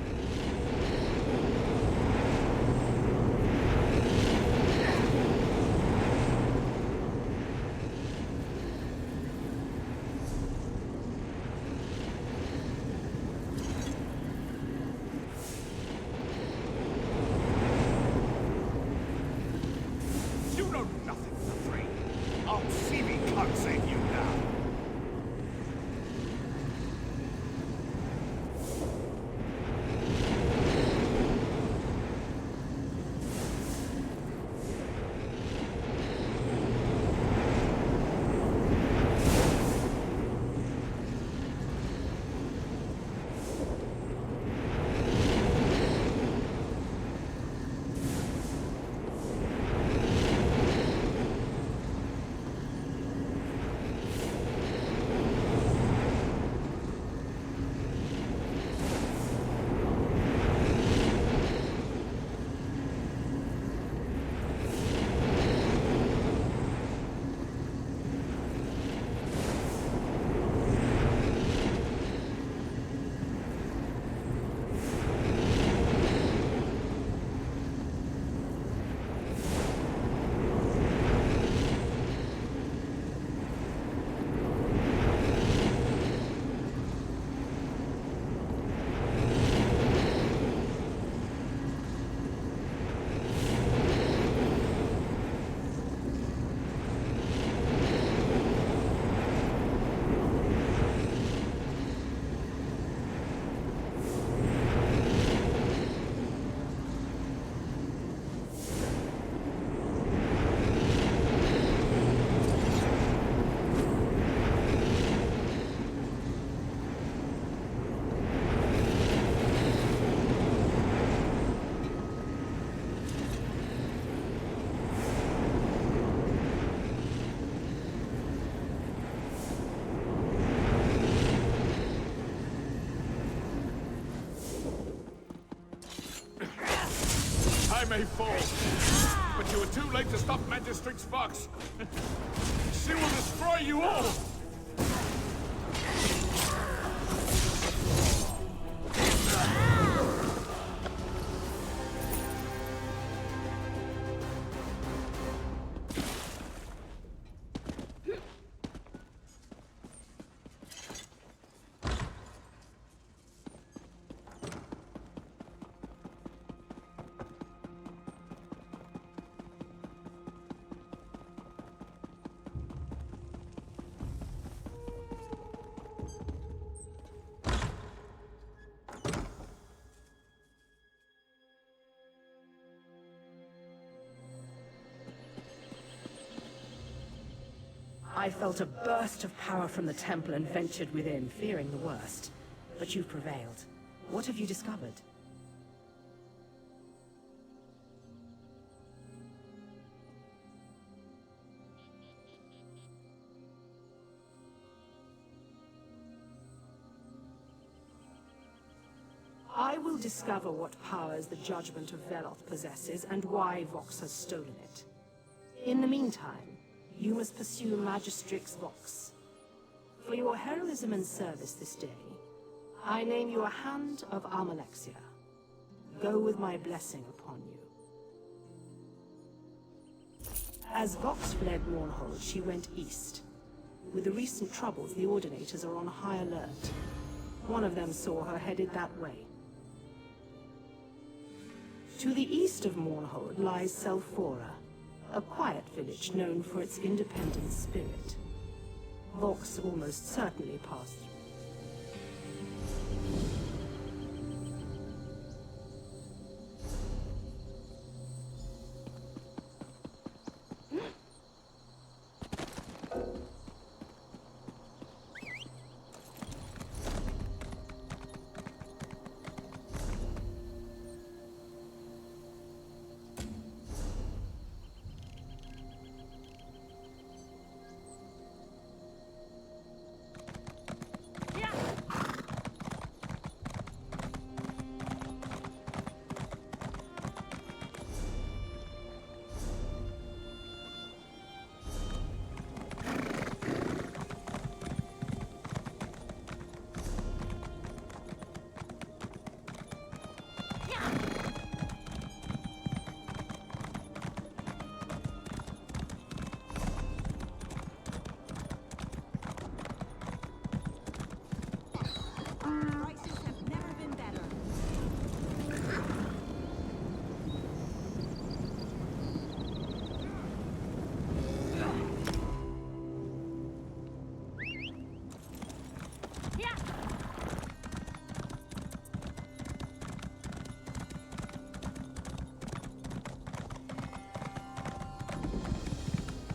You know nothing, Threign. Our CV can't save you now. I may fall, but you were too late to stop Magistrix Vox. She will destroy you all! I felt a burst of power from the temple and ventured within, fearing the worst. But you've prevailed. What have you discovered? will discover what powers the Judgment of Veloth possesses and why Vox has stolen it. In the meantime, you must pursue Magistrix Vox. For your heroism and service this day, I name you a Hand of Almalexia. Go with my blessing upon you. As Vox fled Mournhold, she went east. With the recent troubles, the Ordinators are on high alert. One of them saw her headed that way. To the east of Mournhold lies Selphora, a quiet village known for its independent spirit. Vox almost certainly passed through.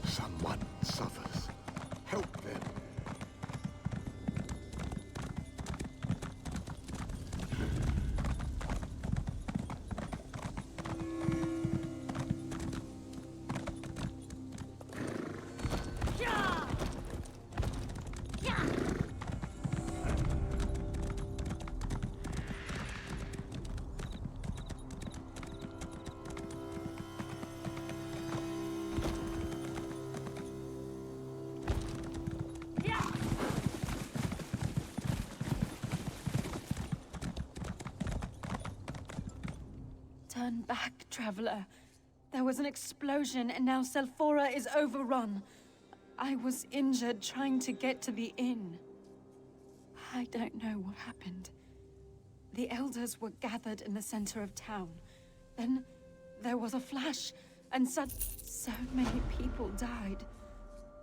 Someone suffers. Help them. Turn back, Traveler. There was an explosion, and now Selphora is overrun. I was injured trying to get to the inn. I don't know what happened. The elders were gathered in the center of town. Then there was a flash, and so many people died.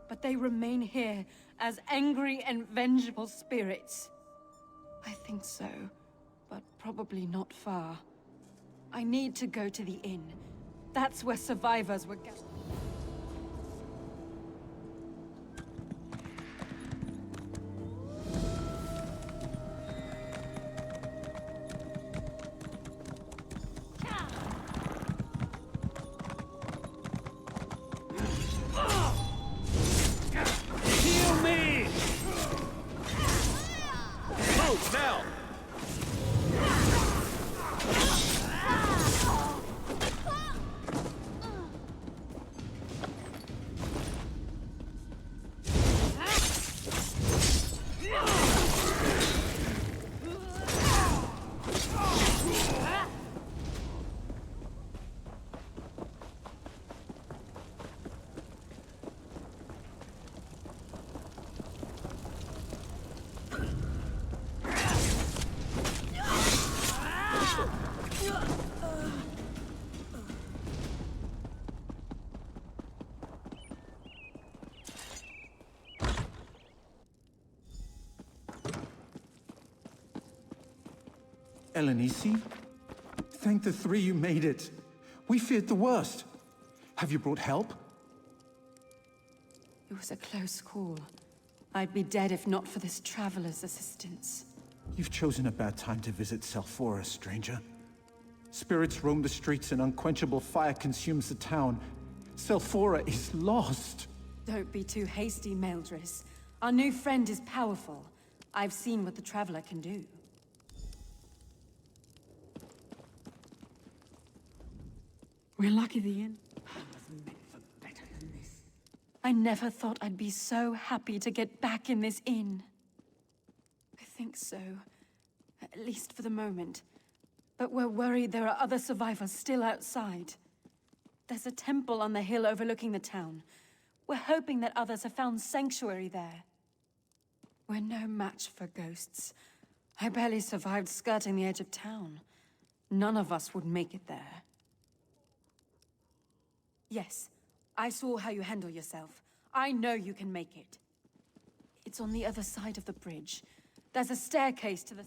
But they remain here as angry and vengeful spirits. I think so, but probably not far. I need to go to the inn. That's where survivors were gathered. Heal me! Move now! Elenisi? Thank the three you made it. We feared the worst. Have you brought help? It was a close call. I'd be dead if not for this traveler's assistance. You've chosen a bad time to visit Selphora, stranger. Spirits roam the streets and unquenchable fire consumes the town. Selphora is lost. Don't be too hasty, Meldris. Our new friend is powerful. I've seen what the traveler can do. We're lucky the inn. I never thought I'd be so happy to get back in this inn. I think so. At least for the moment. But we're worried there are other survivors still outside. There's a temple on the hill overlooking the town. We're hoping that others have found sanctuary there. We're no match for ghosts. I barely survived skirting the edge of town. None of us would make it there. Yes, I saw how you handle yourself. I know you can make it. It's on the other side of the bridge. There's a staircase to the...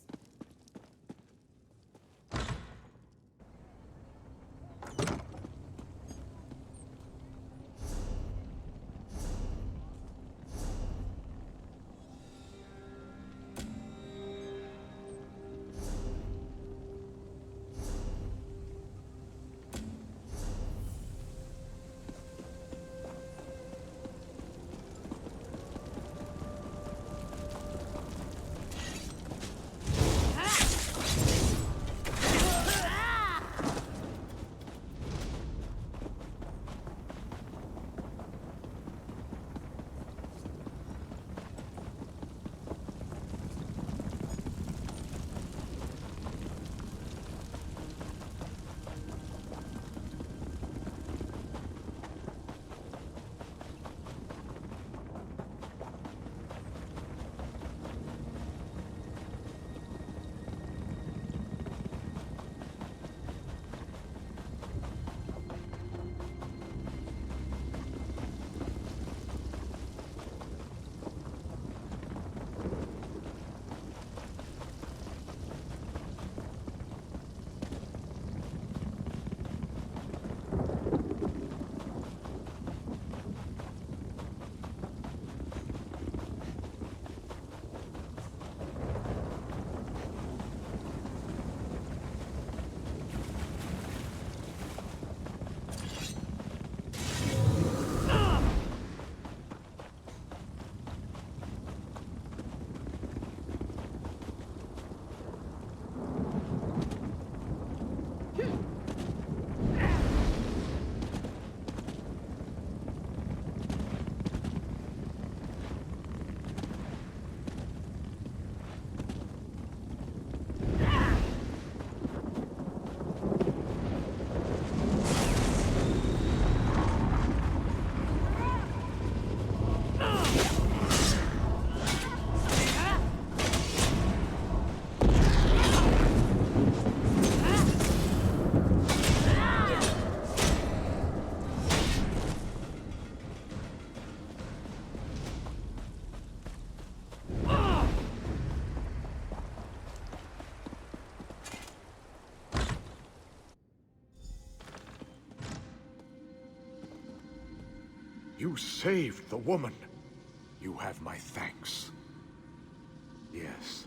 You saved the woman. You have my thanks. Yes,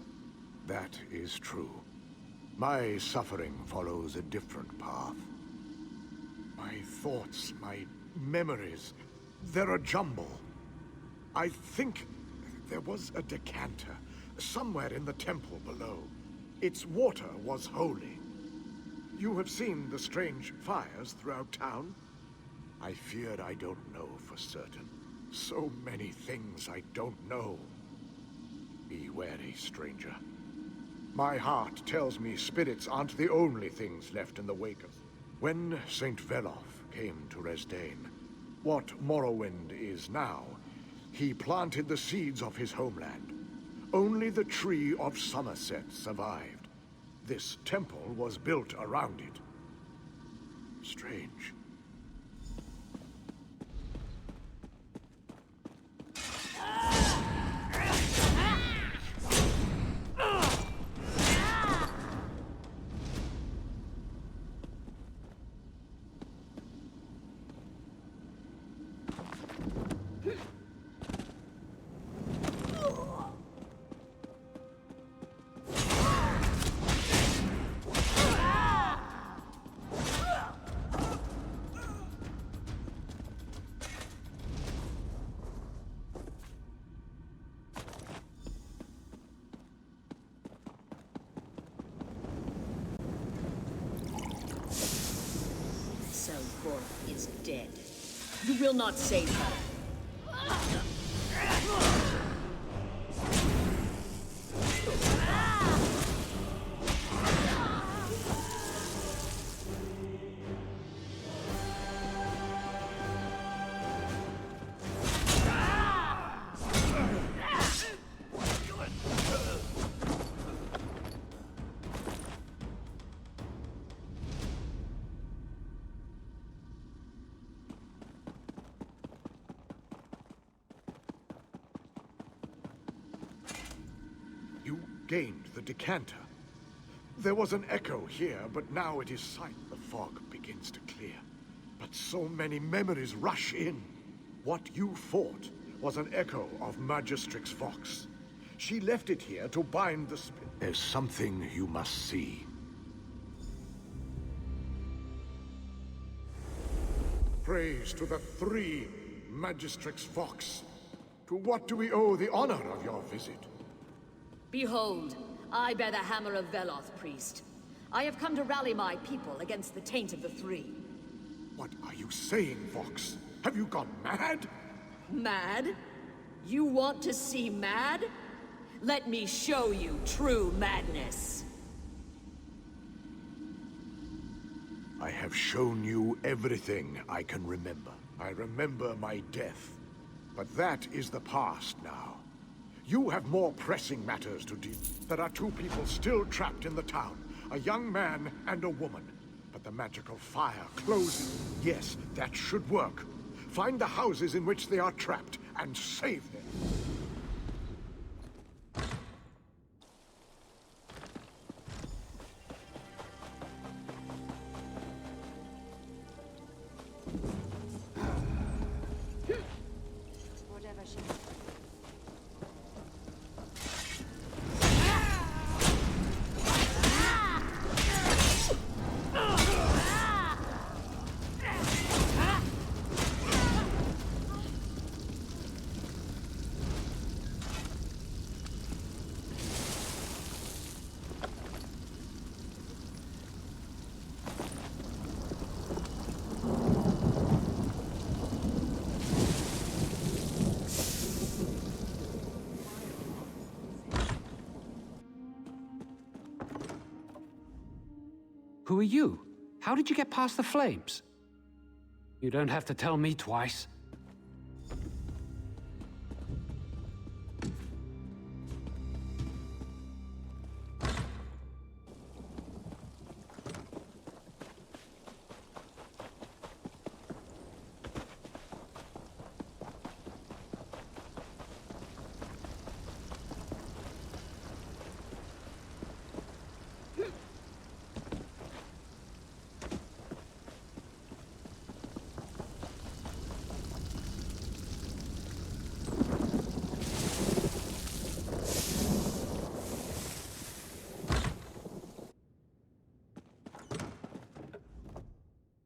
that is true. My suffering follows a different path. My thoughts, my memories, they're a jumble. I think there was a decanter somewhere in the temple below. Its water was holy. You have seen the strange fires throughout town? I feared I don't know for certain. So many things I don't know. Be wary, stranger. My heart tells me spirits aren't the only things left in the wake of... When St. Velof came to Resdain, what Morrowind is now, he planted the seeds of his homeland. Only the Tree of Somerset survived. This temple was built around it. Strange. Selborth is dead. You will not save her. You gained the decanter. There was an echo here, but now it is silent. The fog begins to clear. But so many memories rush in. What you fought was an echo of Magistrix Vox. She left it here to bind the spirit. There's something you must see. Praise to the three Magistrix Vox. To what do we owe the honor of your visit? Behold, I bear the hammer of Veloth, priest. I have come to rally my people against the taint of the three. What are you saying, Vox? Have you gone mad? Mad? You want to see mad? Let me show you true madness. I have shown you everything I can remember. I remember my death. But that is the past now. You have more pressing matters to deal with. There are two people still trapped in the town. A young man and a woman. But the magical fire closes. Yes, that should work. Find the houses in which they are trapped and save them. Whatever she... Who are you? How did you get past the flames? You don't have to tell me twice.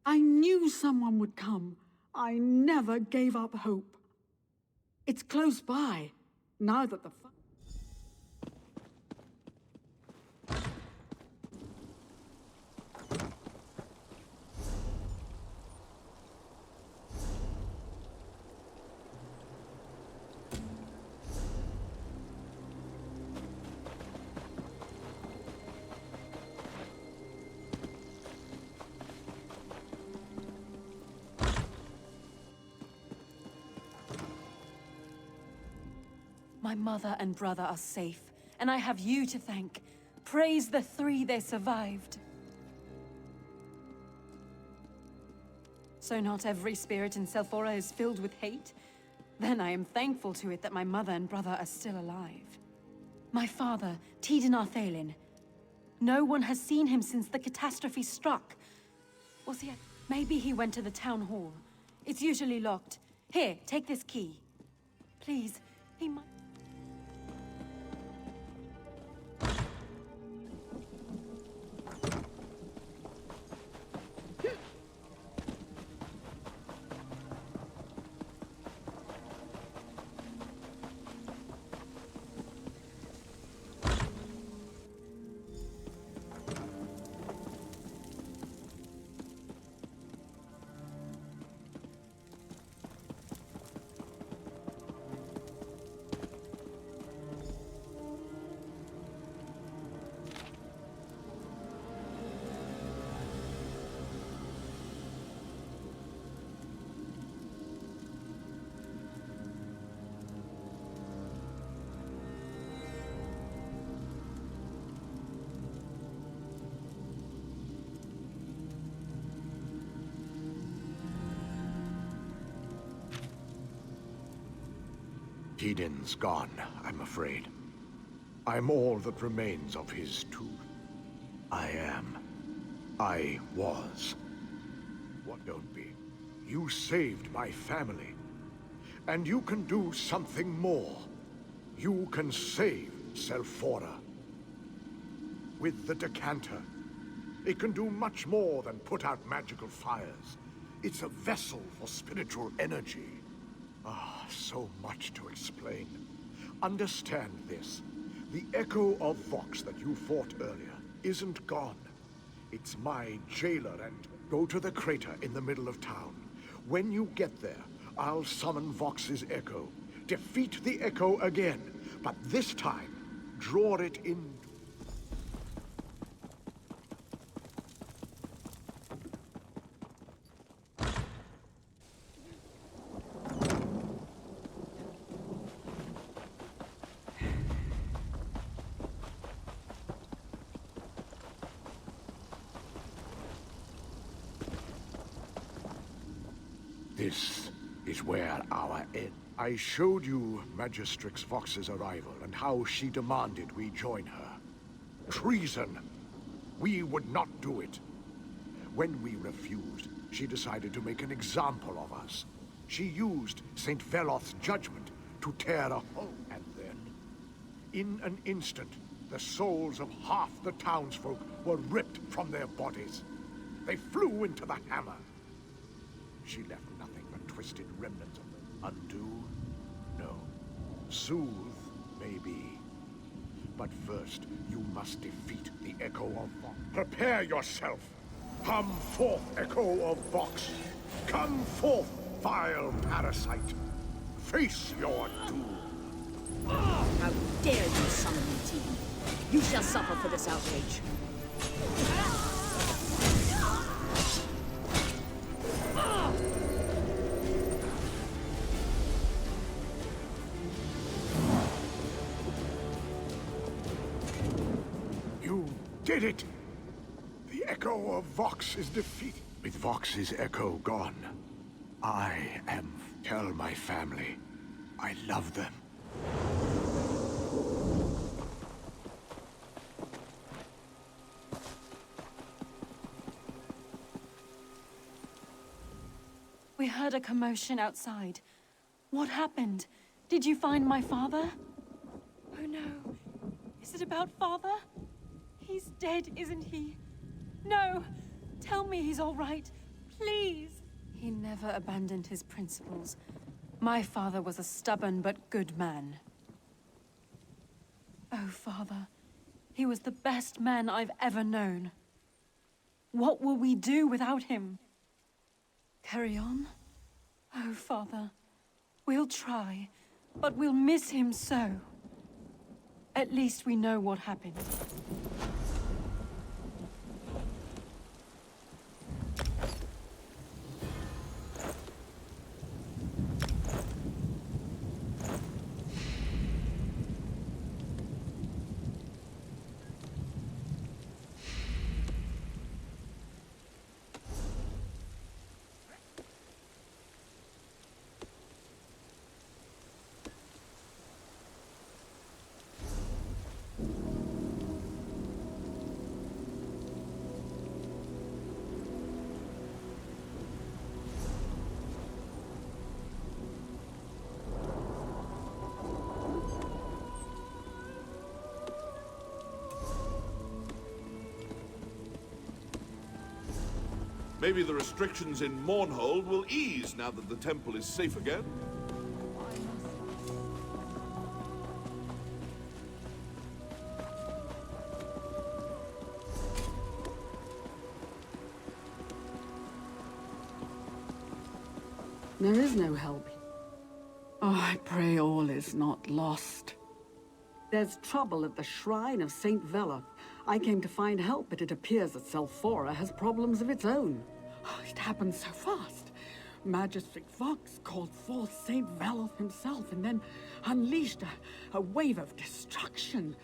I knew someone would come. I never gave up hope. It's close by, now that the... My mother and brother are safe, and I have you to thank. Praise the three they survived. So not every spirit in Selphora is filled with hate? Then I am thankful to it that my mother and brother are still alive. My father, Tidin Arthalin. No one has seen him since the catastrophe struck. Was he at... Maybe he went to the town hall. It's usually locked. Here, take this key. Please, he might... Theoden's gone, I'm afraid. I'm all that remains of his tooth. I was. What don't be? You saved my family. And you can do something more. You can save Selphora. With the decanter, it can do much more than put out magical fires. It's a vessel for spiritual energy. Ah, so much to explain. Understand this. The Echo of Vox that you fought earlier isn't gone. It's my jailer, and go to the crater in the middle of town. When you get there, I'll summon Vox's Echo. Defeat the Echo again, but this time, draw it in. This is where our end. I showed you Magistrix Vox's arrival and how she demanded we join her. Treason! We would not do it. When we refused, she decided to make an example of us. She used St. Veloth's judgment to tear a hole, and then, in an instant, the souls of half the townsfolk were ripped from their bodies. They flew into the hammer. She left nothing but twisted remnants of them. Undo? No. Soothe? Maybe. But first, you must defeat the Echo of Vox. Prepare yourself! Come forth, Echo of Vox! Come forth, vile parasite! Face your doom! How dare you summon me, team? You shall suffer for this outrage. Did it! The Echo of Vox is defeated. With Vox's Echo gone, I am... Tell my family I love them. We heard a commotion outside. What happened? Did you find my father? Oh no. Is it about father? He's dead, isn't he? No! Tell me he's all right. Please! He never abandoned his principles. My father was a stubborn but good man. Oh, Father. He was the best man I've ever known. What will we do without him? Carry on? Oh, Father. We'll try, but we'll miss him so. At least we know what happened. Maybe the restrictions in Mournhold will ease now that the temple is safe again. There is no help. Oh, I pray all is not lost. There's trouble at the shrine of St. Veloth. I came to find help, but it appears that Selphora has problems of its own. Oh, it happened so fast. Magistrix Vox called forth St. Veloth himself and then unleashed a wave of destruction.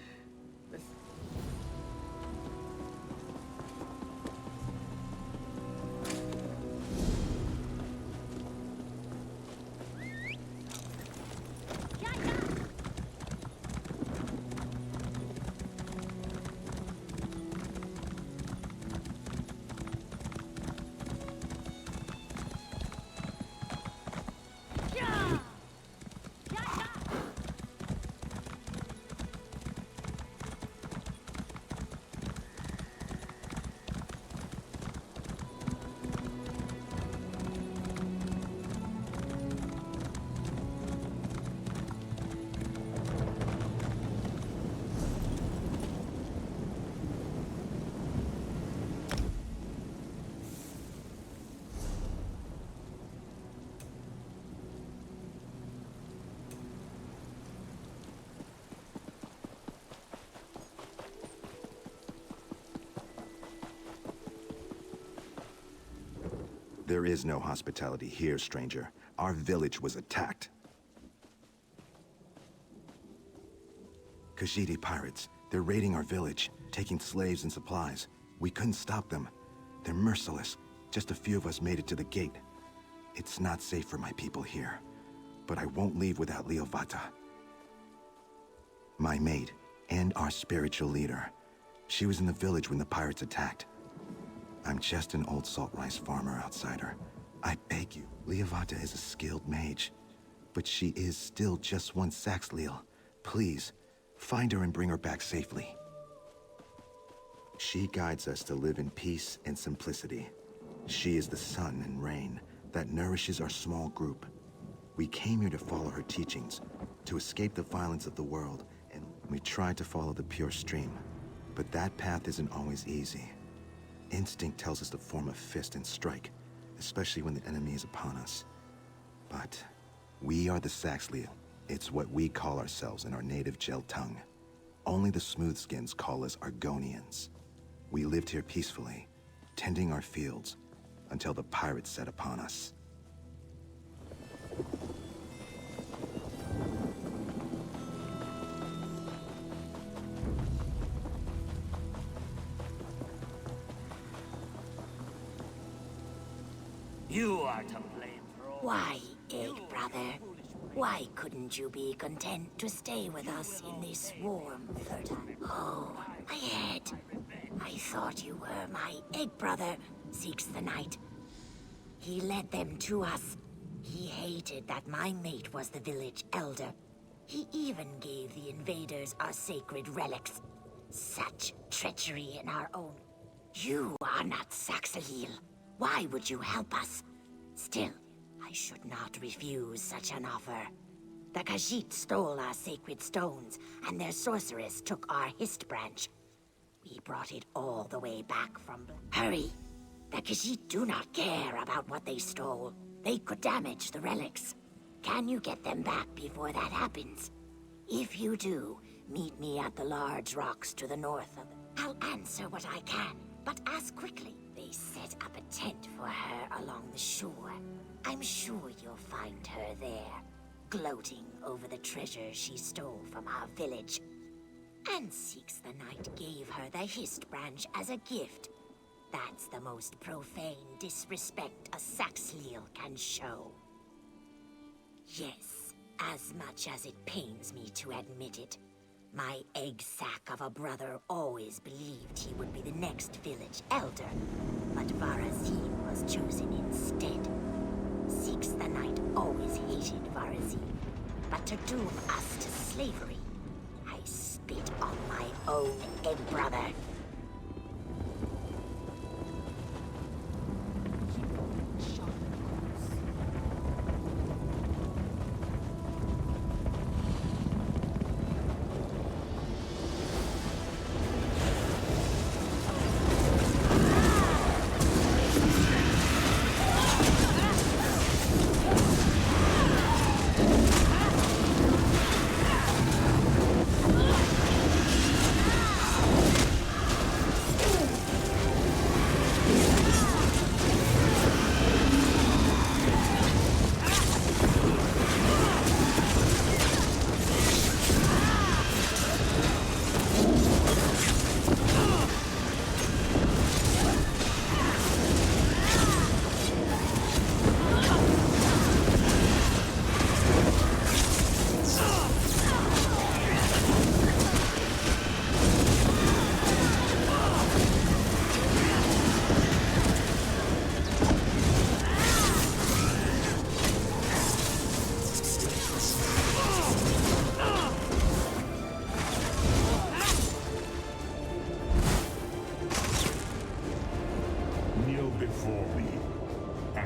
There is no hospitality here, stranger. Our village was attacked. Khajiit pirates. They're raiding our village, taking slaves and supplies. We couldn't stop them. They're merciless. Just a few of us made it to the gate. It's not safe for my people here. But I won't leave without Leovata. My maid, and our spiritual leader. She was in the village when the pirates attacked. I'm just an old salt rice farmer outsider. I beg you, Leovata is a skilled mage. But she is still just one Saxhleel. Please, find her and bring her back safely. She guides us to live in peace and simplicity. She is the sun and rain that nourishes our small group. We came here to follow her teachings, to escape the violence of the world, and we tried to follow the pure stream. But that path isn't always easy. Instinct tells us to form a fist and strike, especially when the enemy is upon us. But we are the Saxhleel. It's what we call ourselves in our native Gel tongue. Only the Smoothskins call us Argonians. We lived here peacefully, tending our fields, until the pirates set upon us. You are to blame for all. Why, Egg Brother? Why couldn't you be content to stay with us in this warm, fertile... Oh, I heard. I thought you were my Egg Brother, Six the Night. He led them to us. He hated that my mate was the village elder. He even gave the invaders our sacred relics. Such treachery in our own... You are not Saxhleel. Why would you help us? Still, I should not refuse such an offer. The Khajiit stole our sacred stones, and their sorceress took our Hist branch. We brought it all the way back from... Hurry! The Khajiit do not care about what they stole. They could damage the relics. Can you get them back before that happens? If you do, meet me at the large rocks to the north of... I'll answer what I can, but ask quickly. They set up a tent for her along the shore. I'm sure you'll find her there, gloating over the treasure she stole from our village. And Six the Night gave her the Hist branch as a gift. That's the most profane disrespect a Saxhleel can show. Yes, as much as it pains me to admit it, my egg sack of a brother always believed he would be the next village elder, but Varazim was chosen instead. Six the Night always hated Varazim, but to doom us to slavery, I spit on my own egg brother.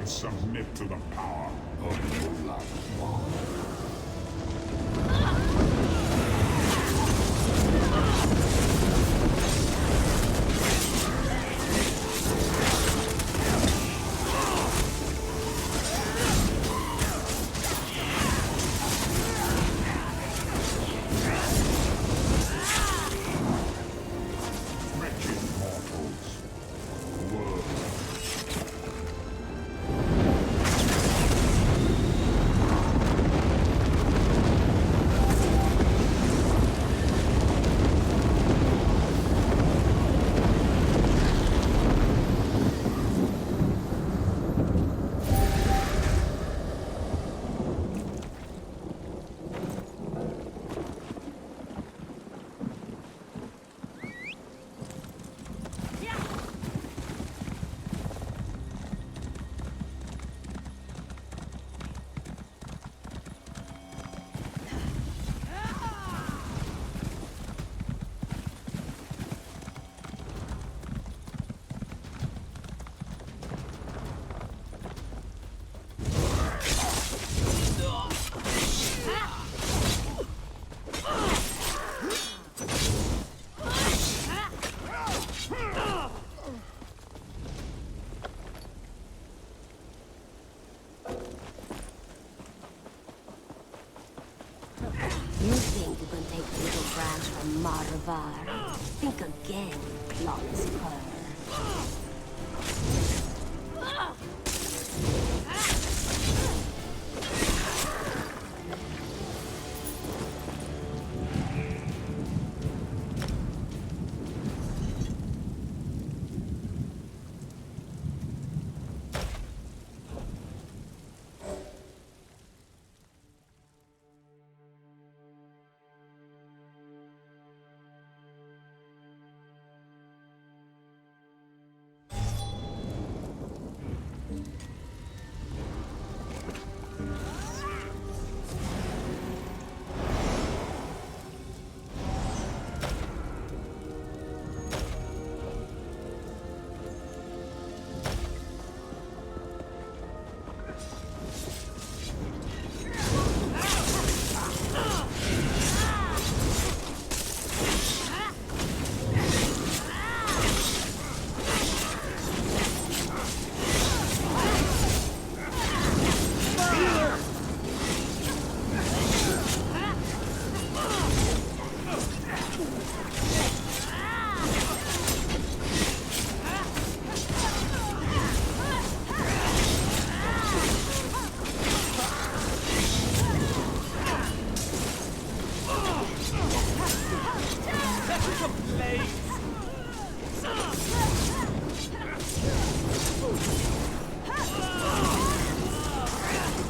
Submit to the power of Mulan. Wretched mortals. World. Var. Think again, clawless cur.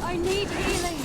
I need healing!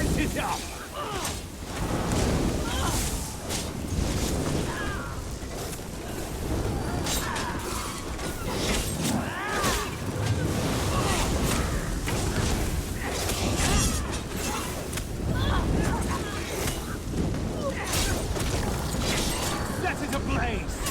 Light it up! Set it ablaze!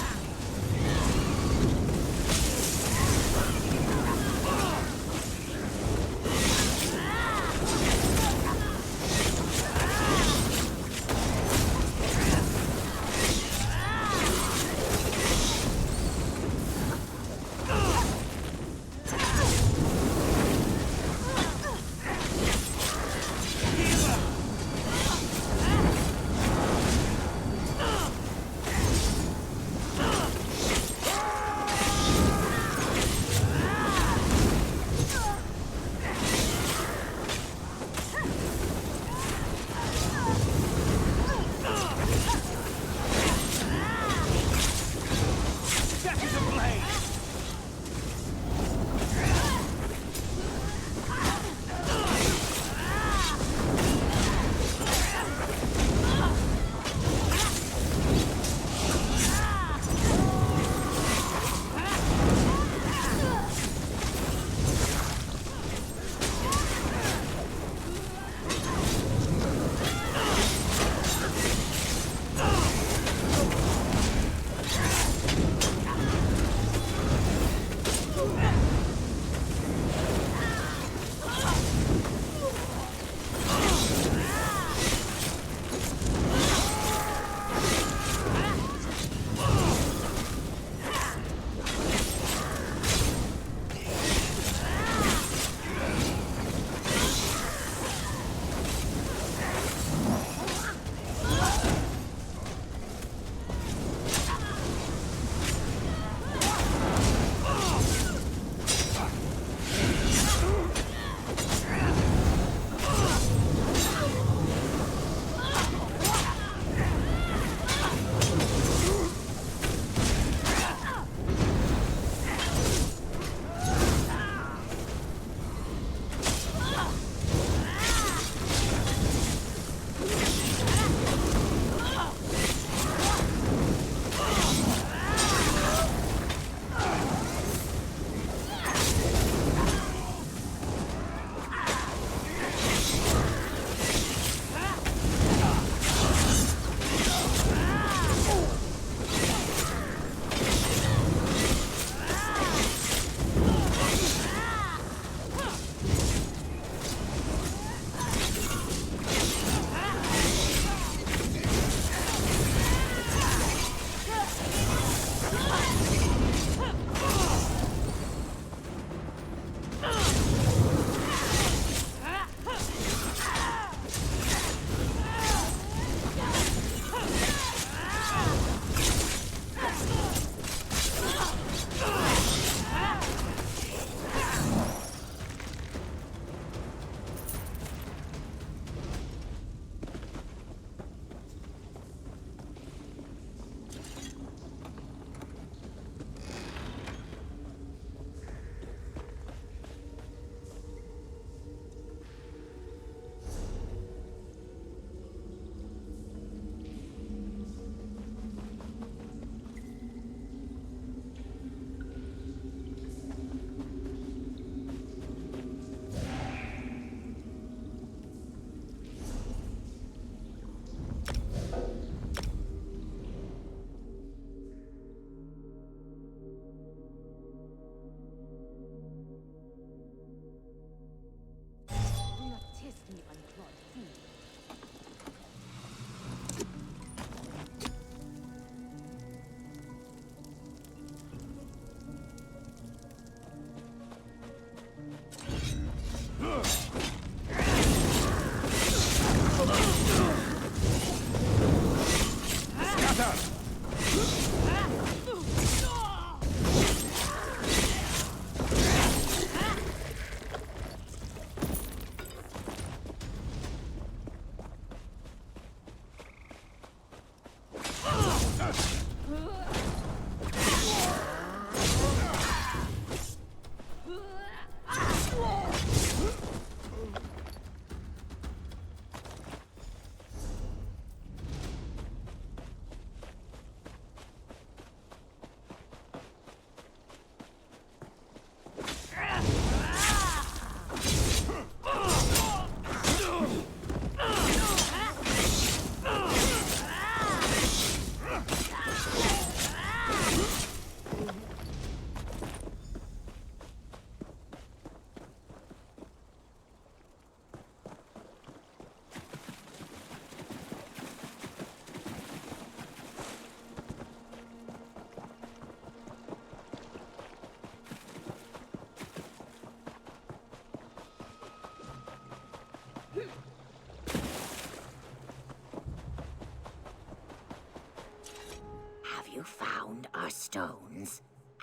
Have you found our stones?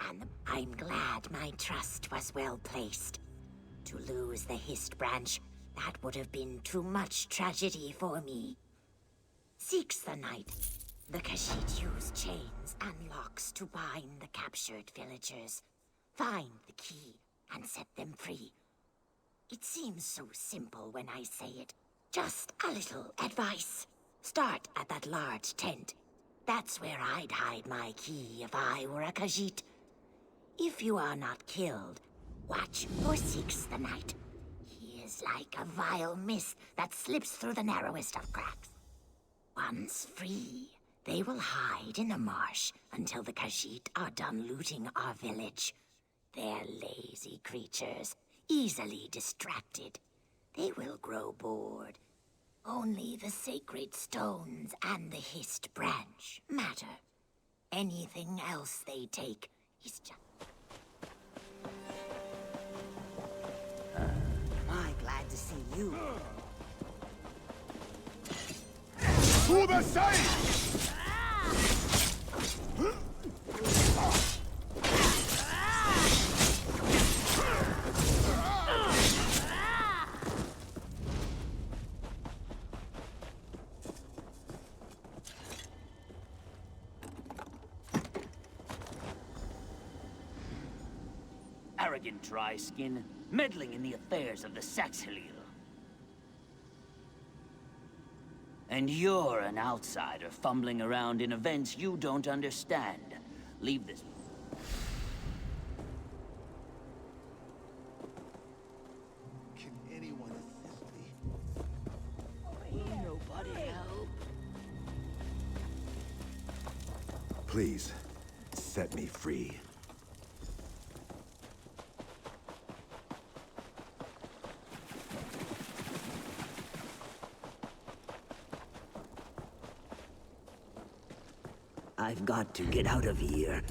And I'm glad my trust was well placed. To lose the Hist branch, that would have been too much tragedy for me. Seeks the night. The Khajiit use chains and locks to bind the captured villagers. Find the key and set them free. It seems so simple when I say it. Just a little advice. Start at that large tent. That's where I'd hide my key if I were a Khajiit. If you are not killed, watch for Seeks the Night. He is like a vile mist that slips through the narrowest of cracks. Once free, they will hide in a marsh until the Khajiit are done looting our village. They're lazy creatures, easily distracted. They will grow bored. Only the sacred stones and the Hist branch matter. Anything else they take is just... Am I glad to see you? To the safe! Arrogant dry skin, meddling in the affairs of the Saxhalil. And you're an outsider fumbling around in events you don't understand. Leave this. Can anyone assist me? Nobody help. Please, set me free. I've got to get out of here.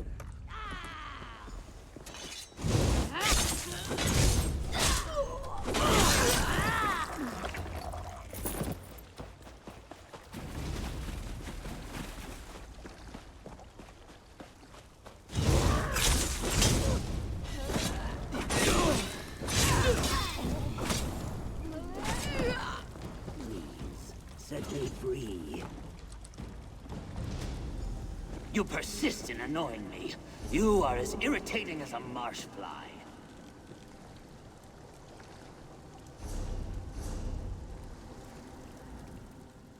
Please, set me free. You persist in annoying me. You are as irritating as a marsh fly.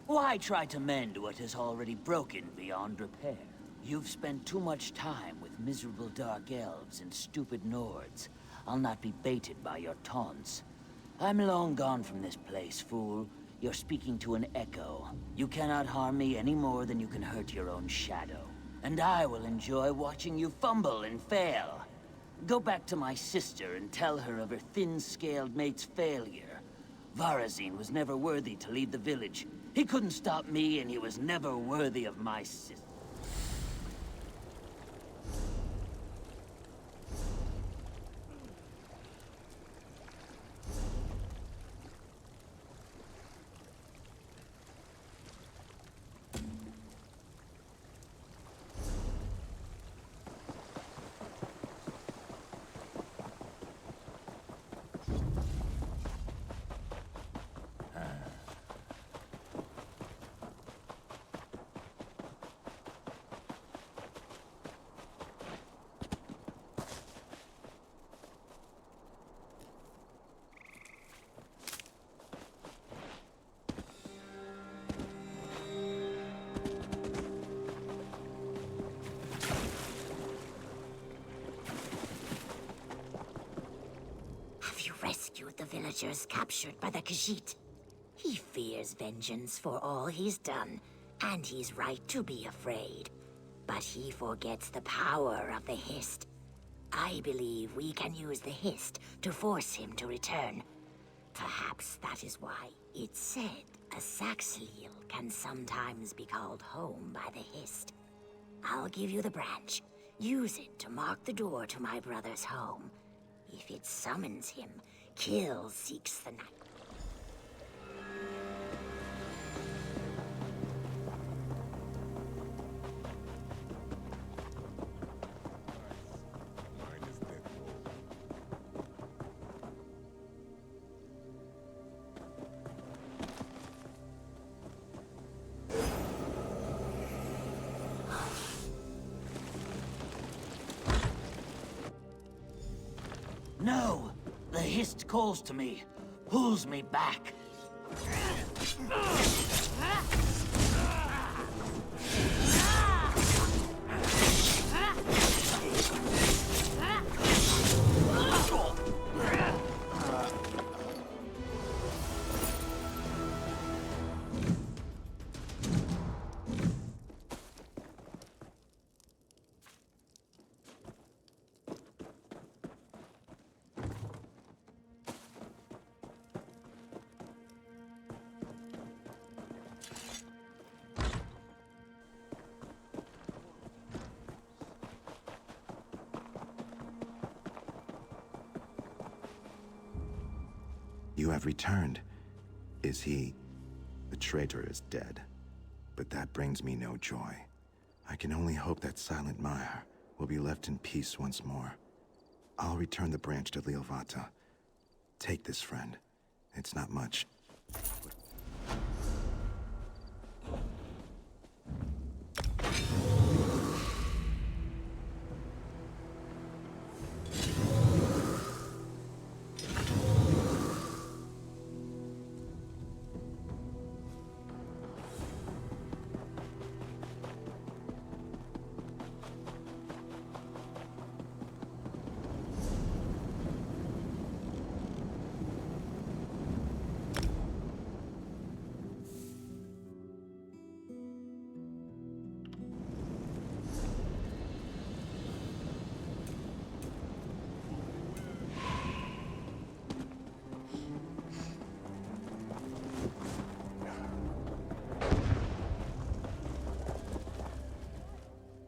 Why try to mend what is already broken beyond repair? You've spent too much time with miserable dark elves and stupid Nords. I'll not be baited by your taunts. I'm long gone from this place, fool. You're speaking to an echo. You cannot harm me any more than you can hurt your own shadow. And I will enjoy watching you fumble and fail. Go back to my sister and tell her of her thin-scaled mate's failure. Varazine was never worthy to lead the village. He couldn't stop me, and he was never worthy of my sister. Rescued the villagers captured by the Khajiit. He fears vengeance for all he's done, and he's right to be afraid. But he forgets the power of the Hist. I believe we can use the Hist to force him to return. Perhaps that is why it's said a Saxhalil can sometimes be called home by the Hist. I'll give you the branch. Use it to mark the door to my brother's home. If it summons him, kill Seeks the Night. No! The Hist calls to me, pulls me back. You have returned. Is he... The traitor is dead. But that brings me no joy. I can only hope that Silent Mire will be left in peace once more. I'll return the branch to Lielvata. Take this, friend. It's not much.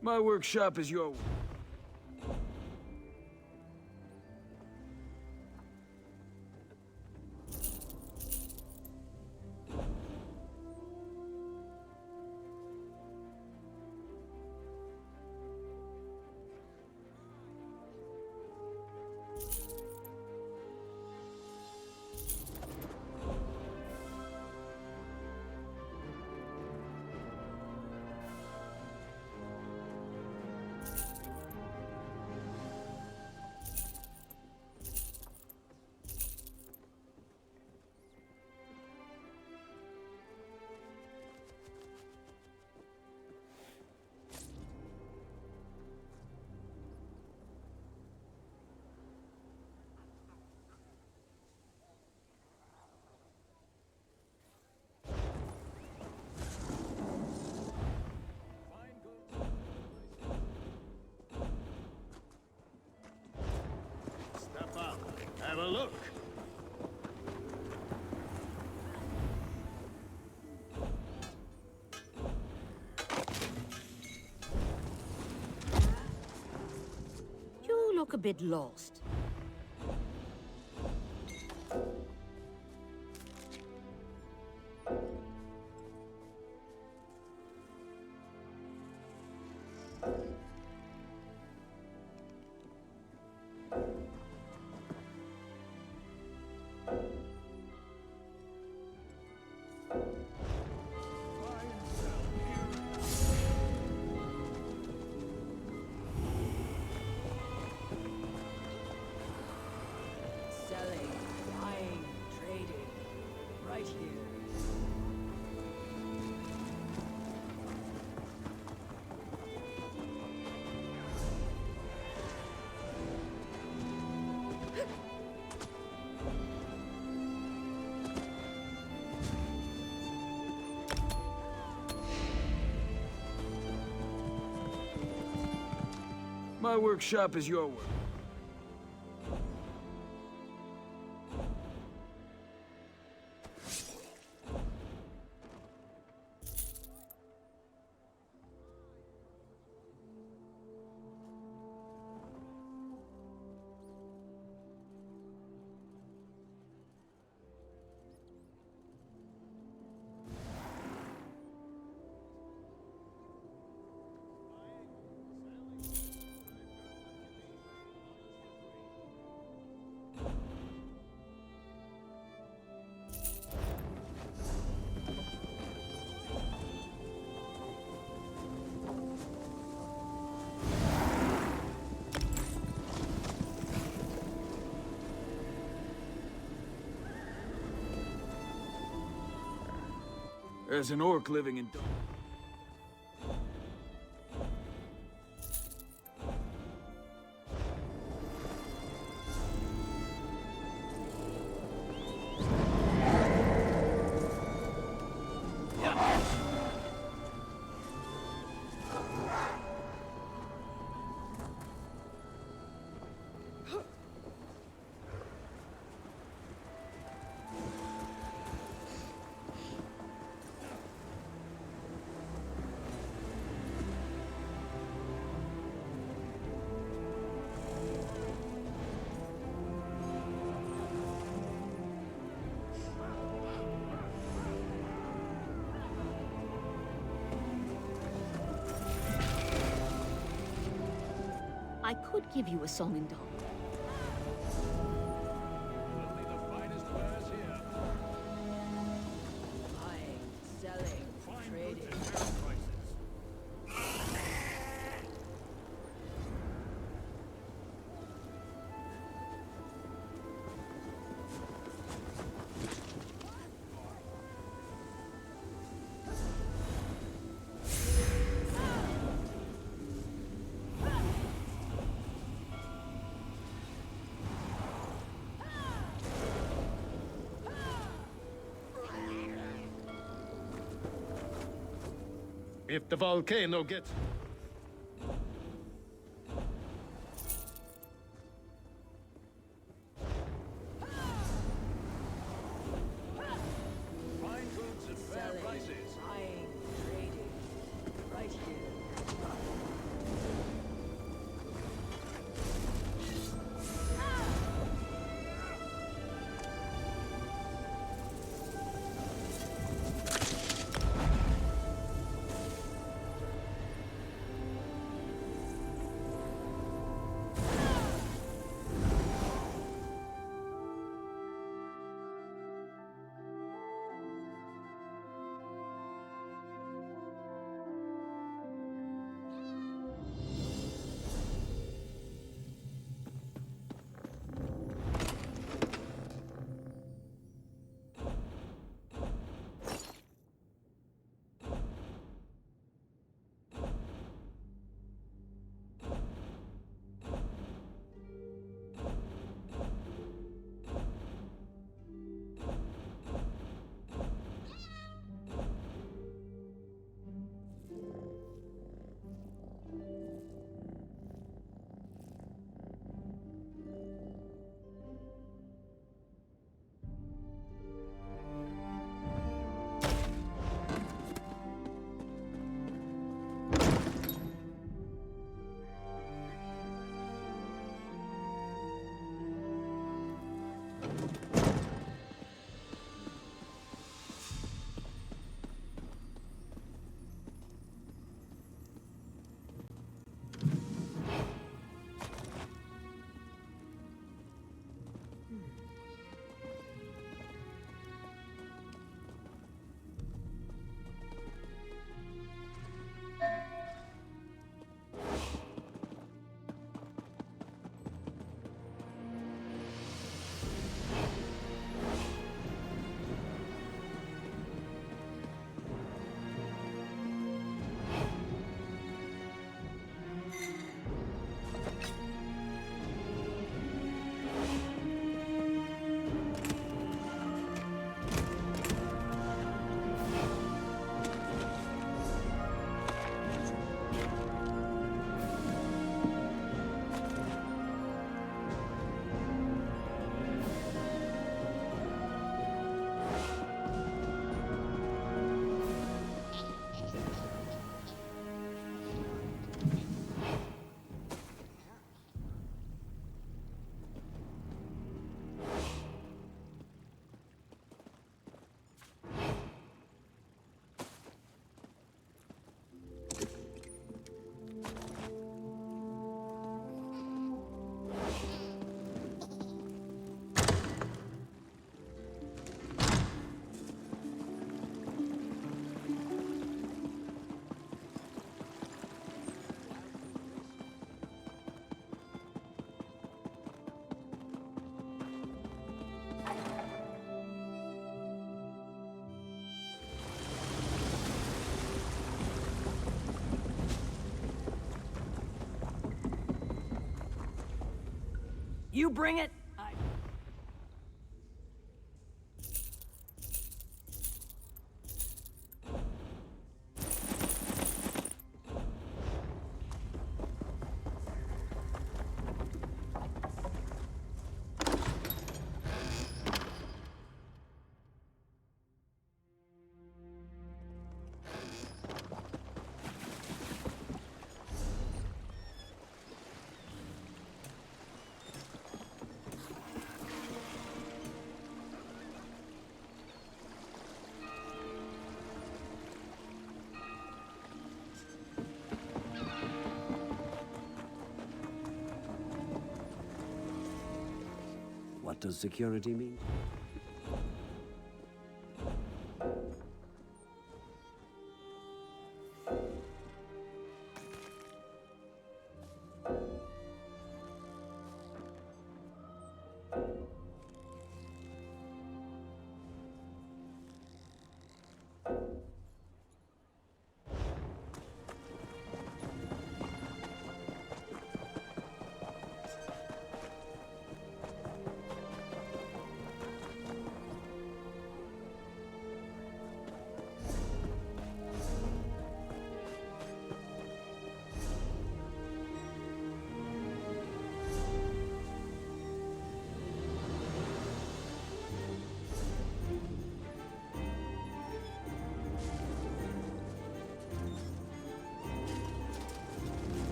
My workshop is your... Have a look. You look a bit lost. Selling, buying, trading. Right here. My workshop is your work. There's an orc living in... I could give you a song and dance. Buying, selling, trading. If the volcano gets... Fine goods at fair prices. Buying, trading. Right here. You bring it. What does security mean?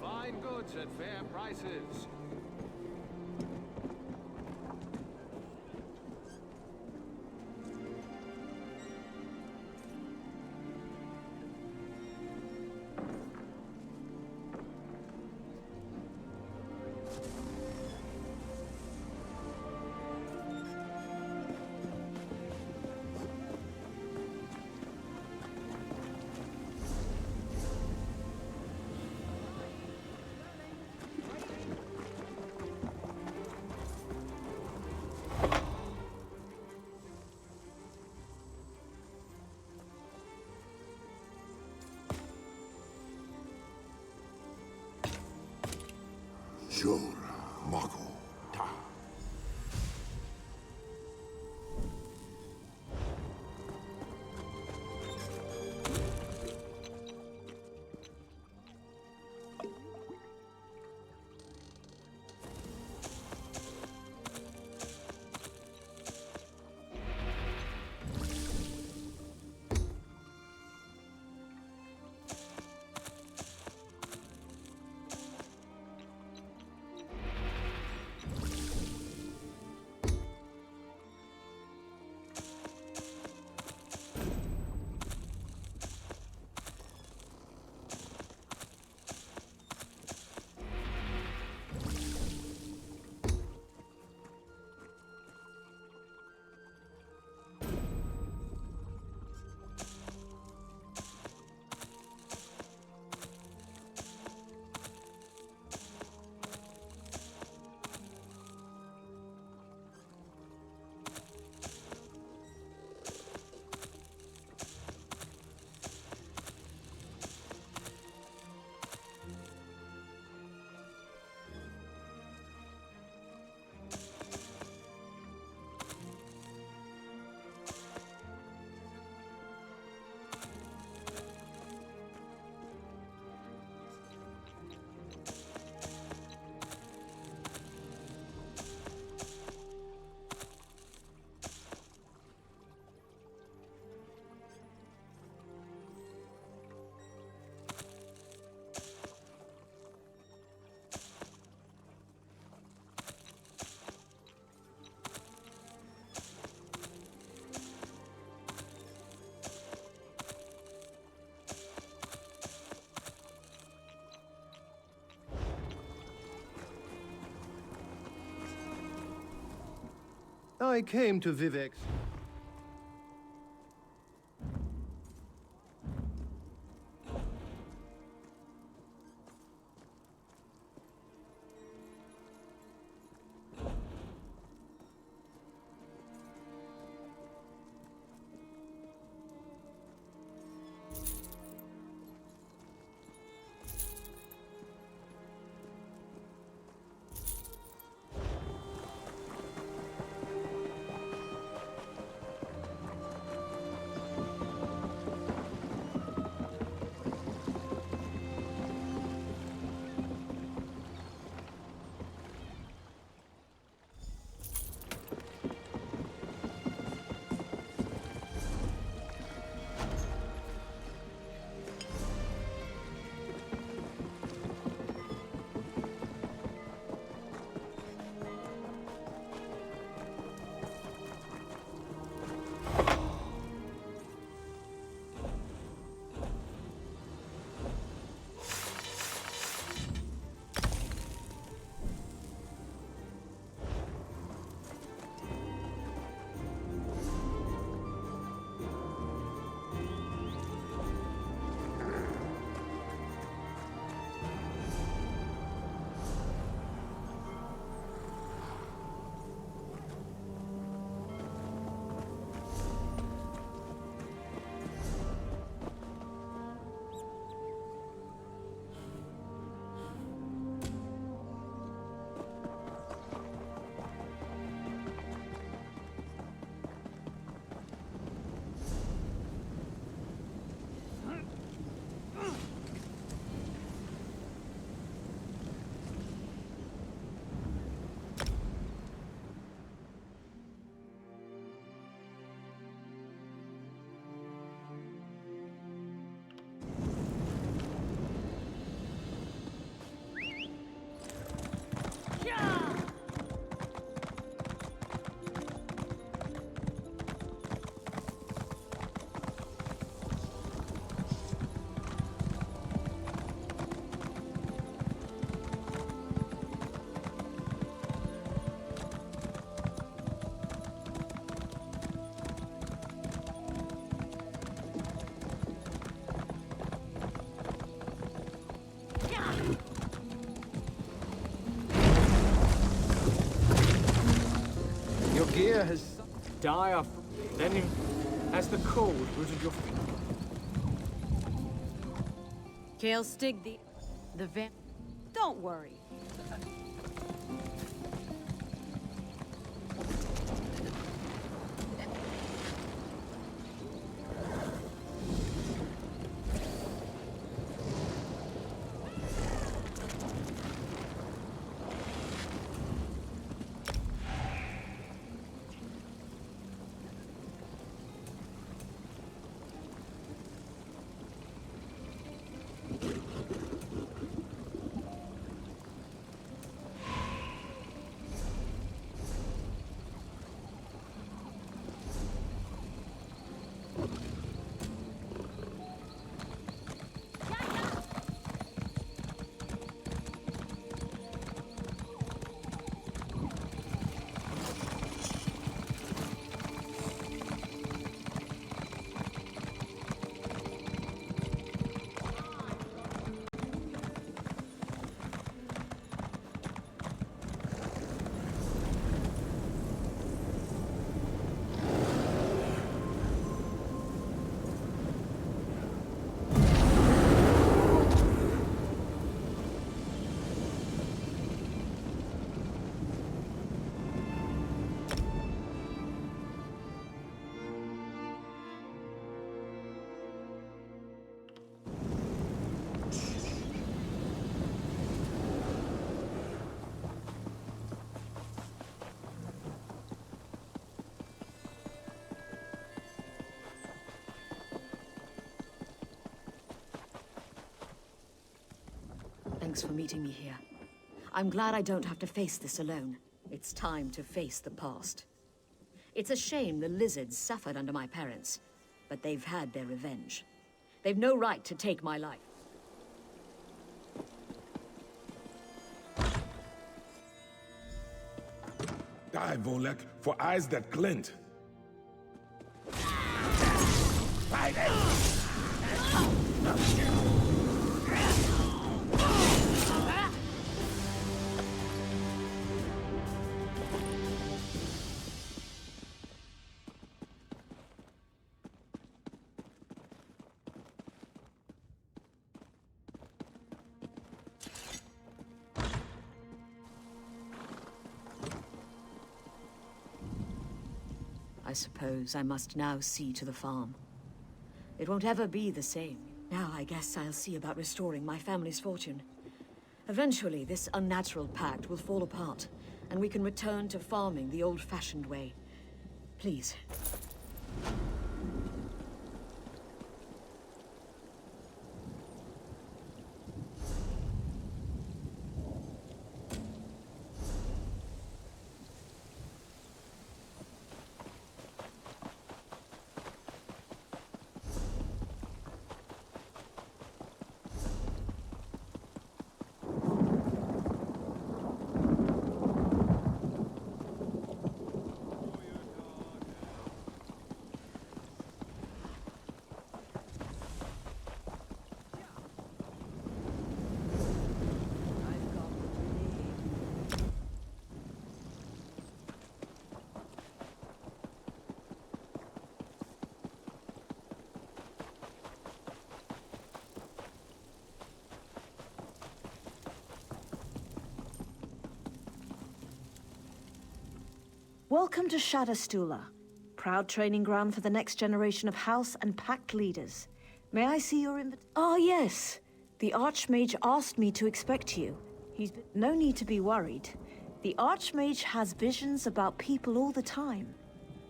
Fine goods at fair prices. Jor Mako Ta. I came to Vivek. Gear has dire. Then, as the cold rooted your feet. Kale Stig, the vamp. Don't worry. Thanks for meeting me here. I'm glad I don't have to face this alone. It's time to face the past. It's a shame the lizards suffered under my parents, but they've had their revenge. They've no right to take my life. Die, Volek, for eyes that glint. Fight it! I suppose I must now see to the farm. It won't ever be the same. Now I guess I'll see about restoring my family's fortune. Eventually, this unnatural pact will fall apart, and we can return to farming the old-fashioned way. Please. Welcome to Shadowstula, proud training ground for the next generation of House and Pact leaders. May I see your invitation? Ah, yes. The Archmage asked me to expect you. No need to be worried. The Archmage has visions about people all the time.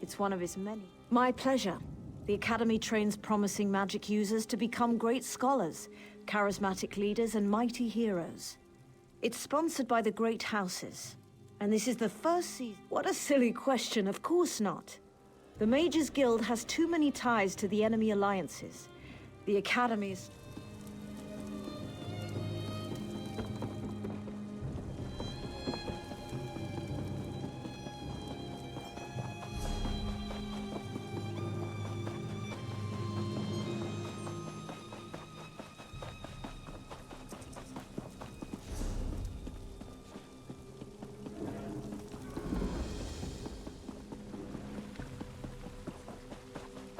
It's one of his many. My pleasure. The Academy trains promising magic users to become great scholars, charismatic leaders, and mighty heroes. It's sponsored by the Great Houses. And this is the first season. What a silly question, of course not. The Mages Guild has too many ties to the enemy alliances. The Academy's...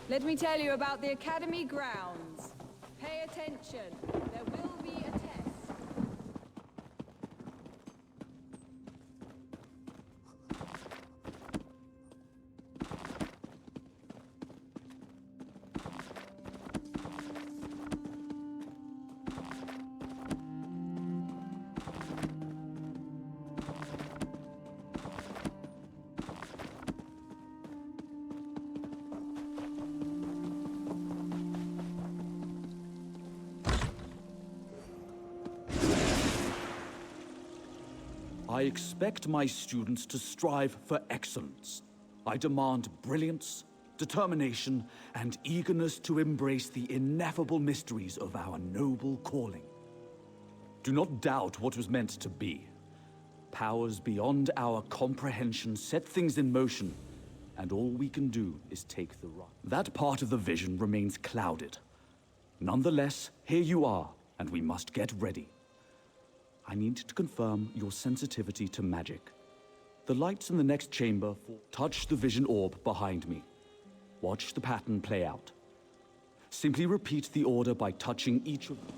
Let me tell you about the Academy grounds. Pay attention. There will be a test. I expect my students to strive for excellence. I demand brilliance, determination, and eagerness to embrace the ineffable mysteries of our noble calling. Do not doubt what was meant to be. Powers beyond our comprehension set things in motion, and all we can do is take the run. That part of the vision remains clouded. Nonetheless, here you are, and we must get ready. I need to confirm your sensitivity to magic. The lights in the next chamber touch the vision orb behind me. Watch the pattern play out. Simply repeat the order by touching each of them.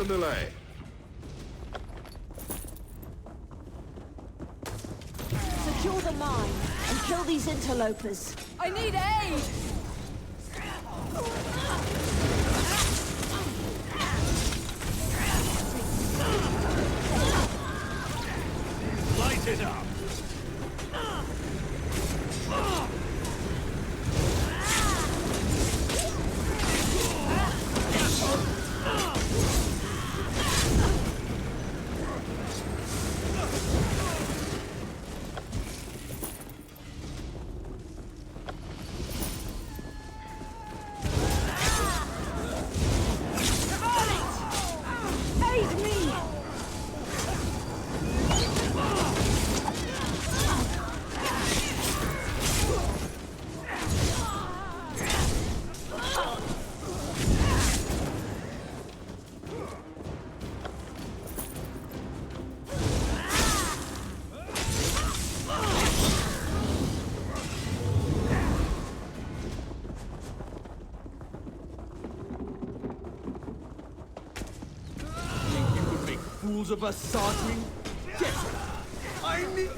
the delay? Secure the mine and kill these interlopers. I need aid! Light it up! Aid me! Fools of us, Sartwing! Get her! I need...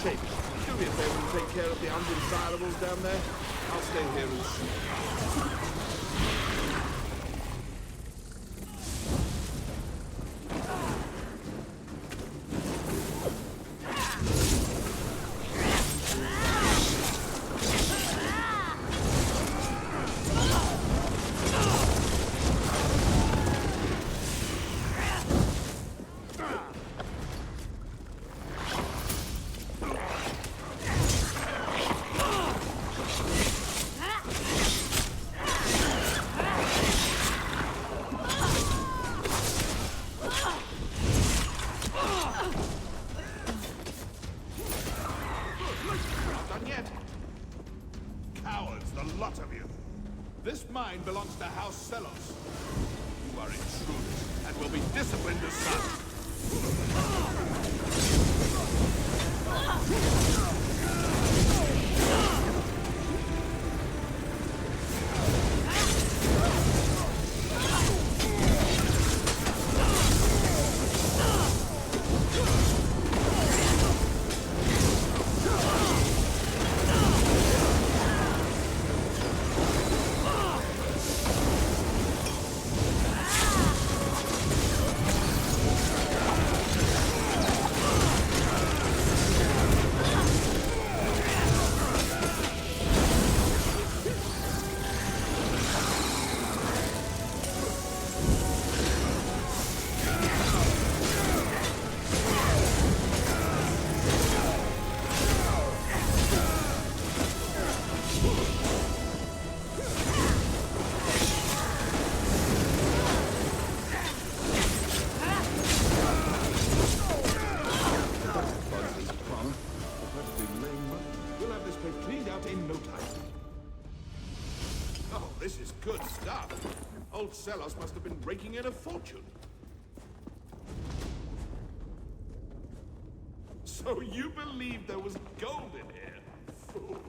shape. Do me a favor and take care of the undesirables down there. I'll stay here and see. This mine belongs to House Selos. You are intruders and will be disciplined as such. This is good stuff. Old Selos must have been raking in a fortune. So you believed there was gold in here? fools.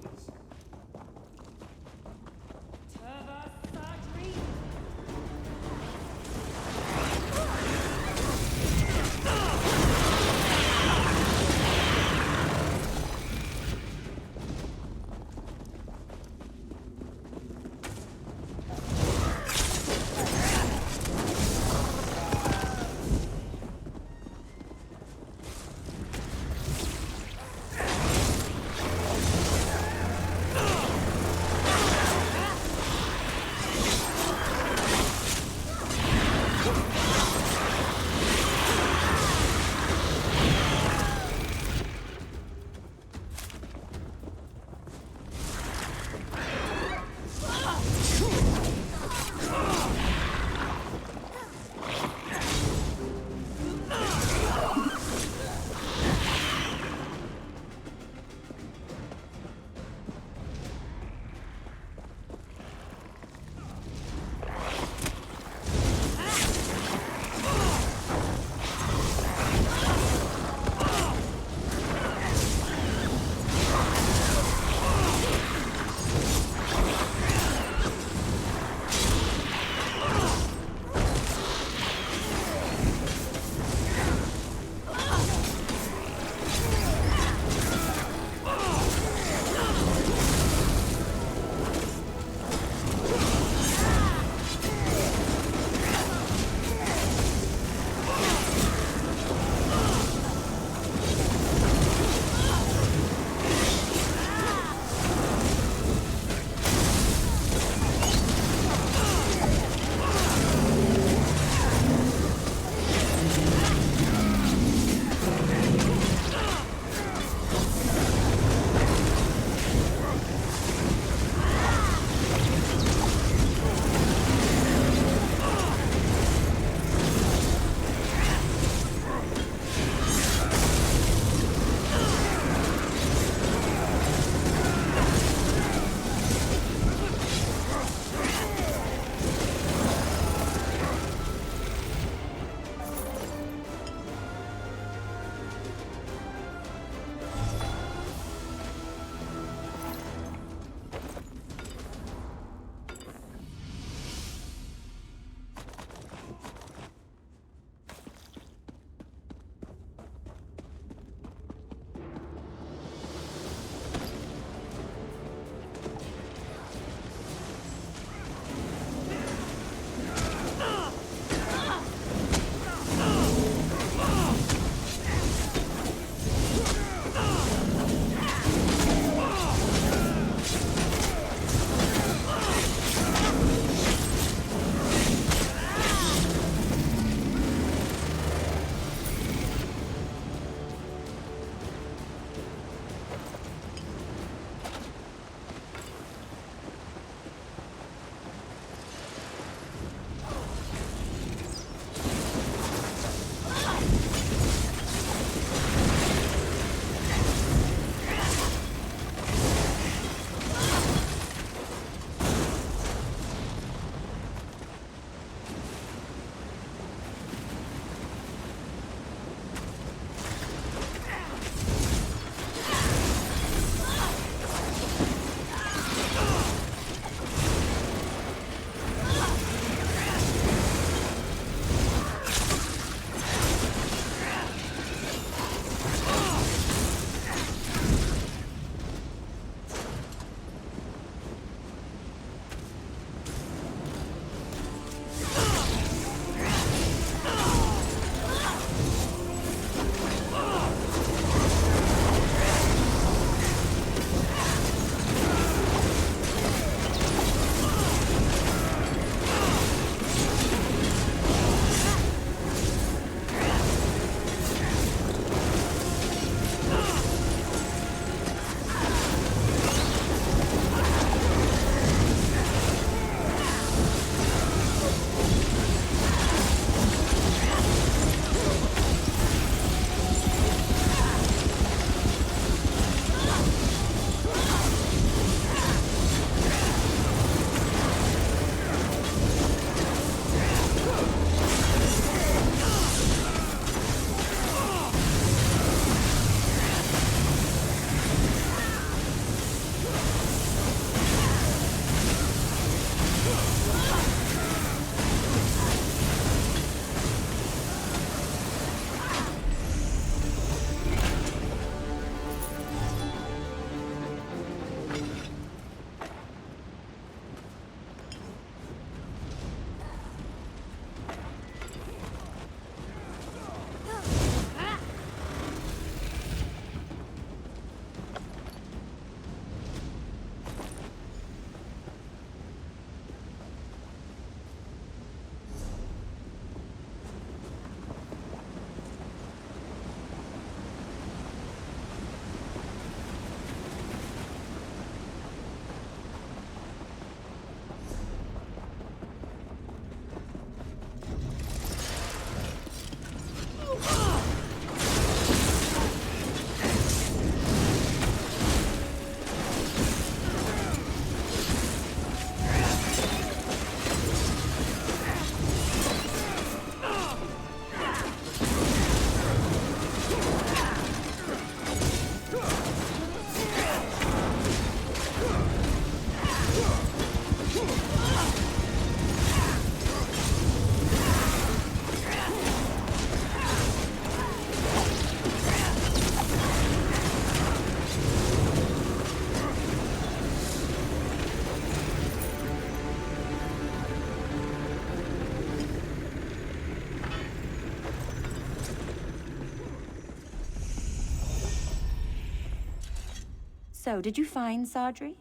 So, did you find Sardri?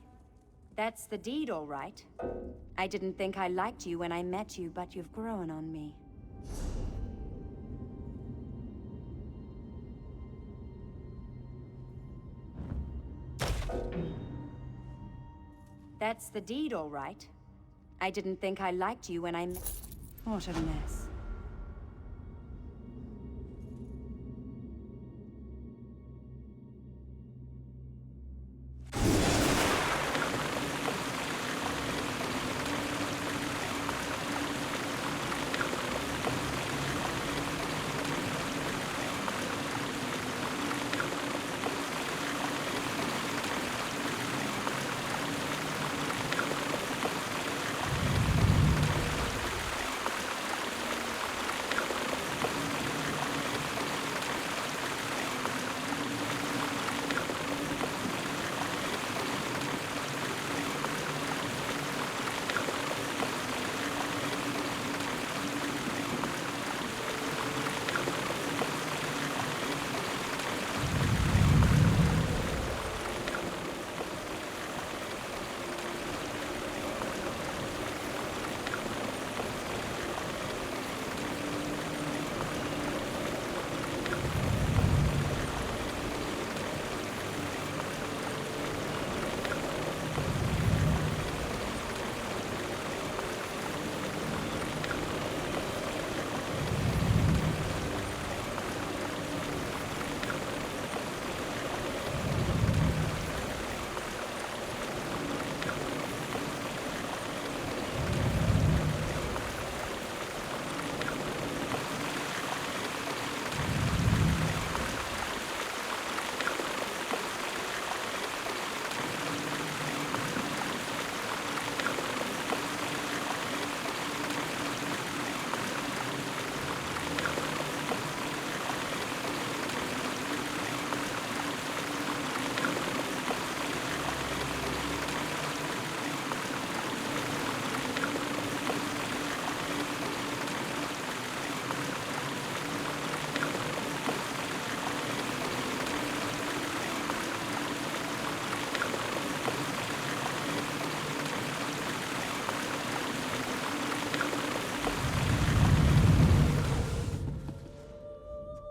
That's the deed, all right. I didn't think I liked you when I met you, but you've grown on me. That's the deed, all right. I didn't think I liked you when I met... What a mess.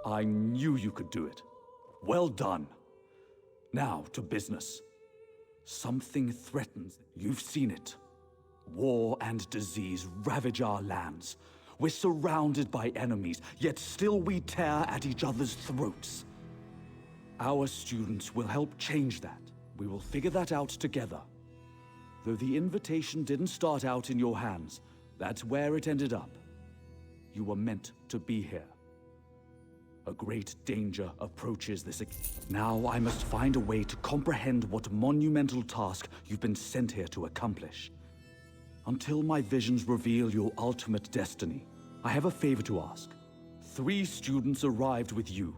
I knew you could do it. Well done. Now to business. Something threatens. You've seen it. War and disease ravage our lands. We're surrounded by enemies, yet still we tear at each other's throats. Our students will help change that. We will figure that out together. Though the invitation didn't start out in your hands, that's where it ended up. You were meant to be here. A great danger approaches this. Now I must find a way to comprehend what monumental task you've been sent here to accomplish. Until my visions reveal your ultimate destiny, I have a favor to ask. 3 students arrived with you.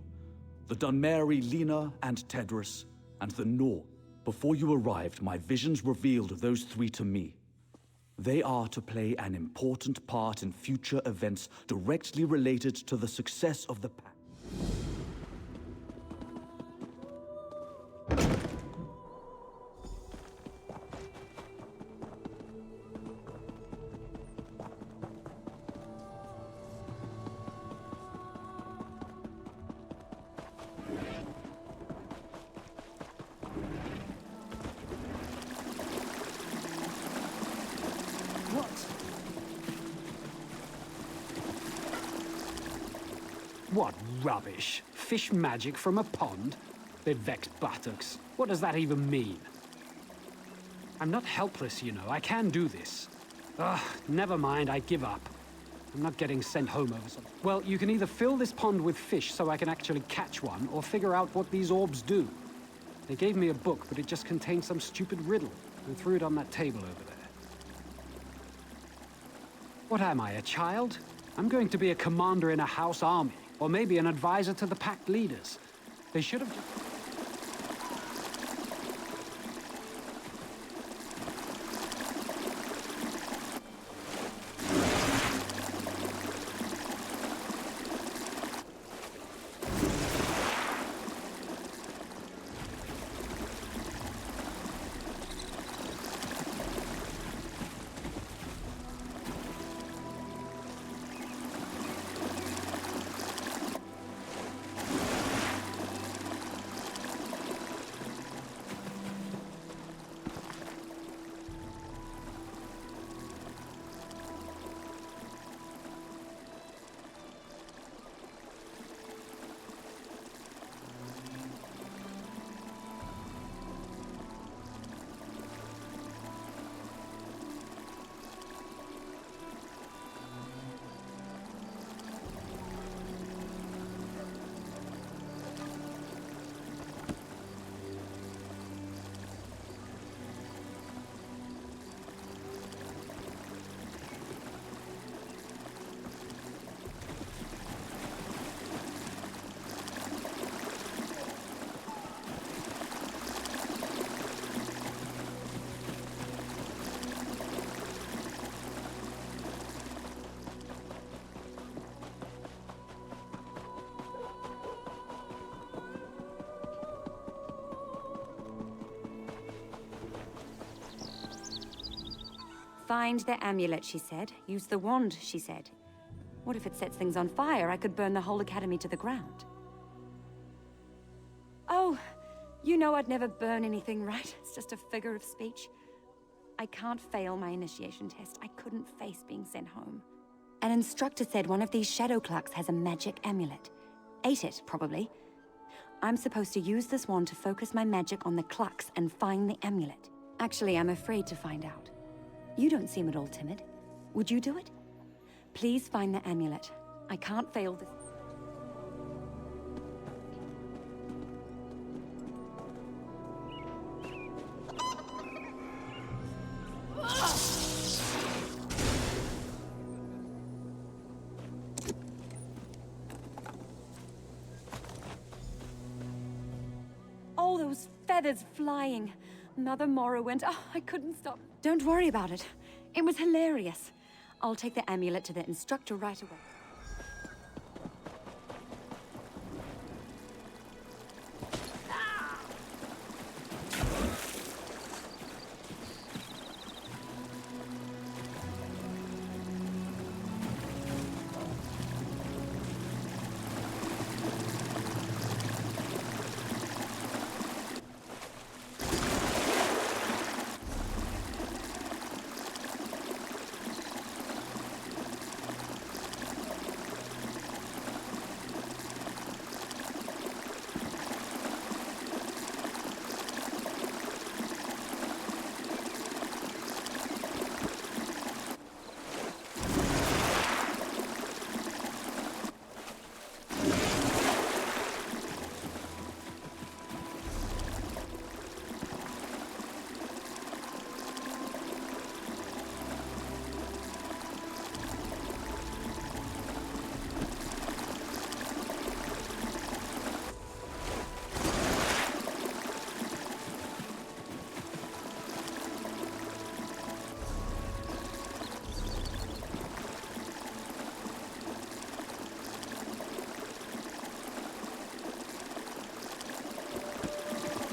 The Dunmeri, Lena, and Tedris, and the Nor. Before you arrived, my visions revealed those 3 to me. They are to play an important part in future events directly related to the success of the pact. What rubbish. Fish magic from a pond? They're vexed buttocks. What does that even mean? I'm not helpless, you know. I can do this. Ugh, never mind. I give up. I'm not getting sent home over something. Well, you can either fill this pond with fish so I can actually catch one, or figure out what these orbs do. They gave me a book, but it just contained some stupid riddle, and threw it on that table over there. What am I, a child? I'm going to be a commander in a house army, or maybe an advisor to the pact leaders. They should have... Find the amulet, she said. Use the wand, she said. What if it sets things on fire? I could burn the whole academy to the ground. Oh, you know I'd never burn anything, right? It's just a figure of speech. I can't fail my initiation test. I couldn't face being sent home. An instructor said one of these shadow clucks has a magic amulet. Ate it, probably. I'm supposed to use this wand to focus my magic on the clucks and find the amulet. Actually, I'm afraid to find out. You don't seem at all timid. Would you do it? Please find the amulet. I can't fail this. All those feathers flying. Mother Morrowind. Oh, I couldn't stop. Don't worry about it. It was hilarious. I'll take the amulet to the instructor right away.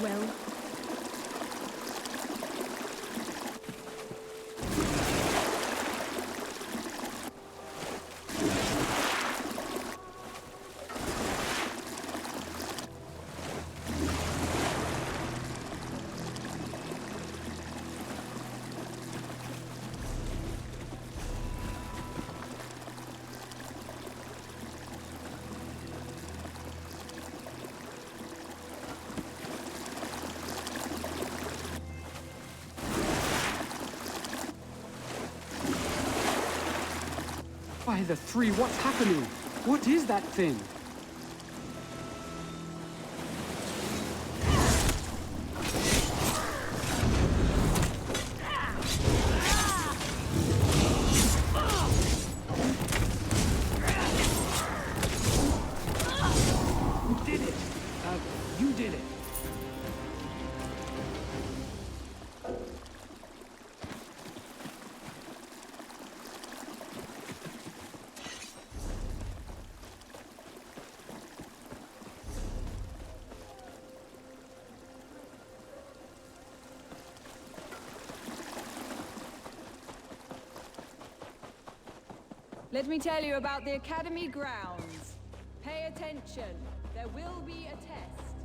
Well, By the three, what's happening? What is that thing? Who did it? You did it. Let me tell you about the Academy grounds. Pay attention. There will be a test.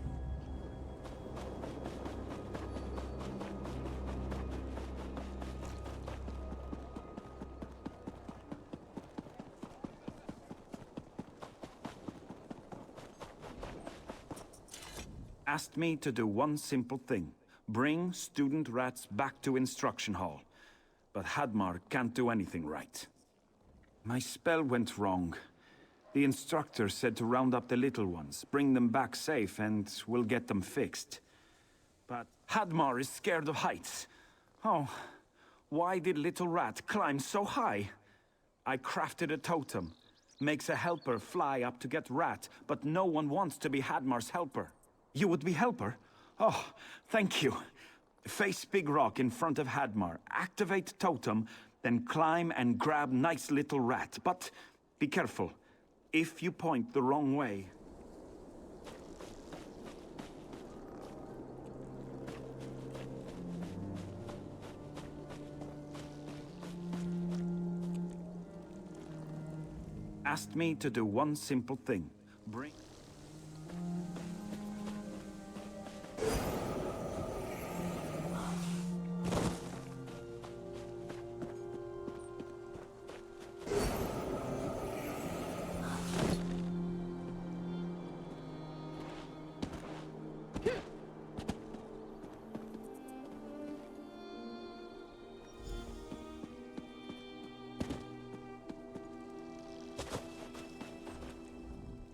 Asked me to do one simple thing. Bring student rats back to instruction hall. But Hadmar can't do anything right. My spell went wrong. The instructor said to round up the little ones, bring them back safe, and we'll get them fixed. But Hadmar is scared of heights. Oh, why did Little Rat climb so high? I crafted a totem. Makes a helper fly up to get Rat, but no one wants to be Hadmar's helper. You would be helper? Oh, thank you. Face big rock in front of Hadmar, activate totem, then climb and grab nice little rat. But be careful. If you point the wrong way... asked me to do one simple thing. Bring...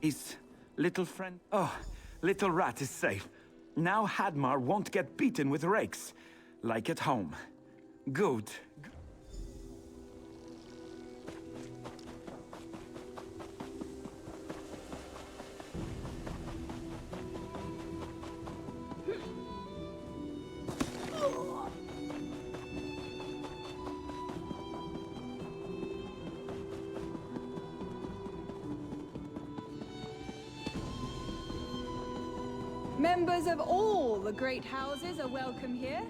His little friend... Oh, little rat is safe. Now Hadmar won't get beaten with rakes, like at home. Good. Members of all the great houses are welcome here,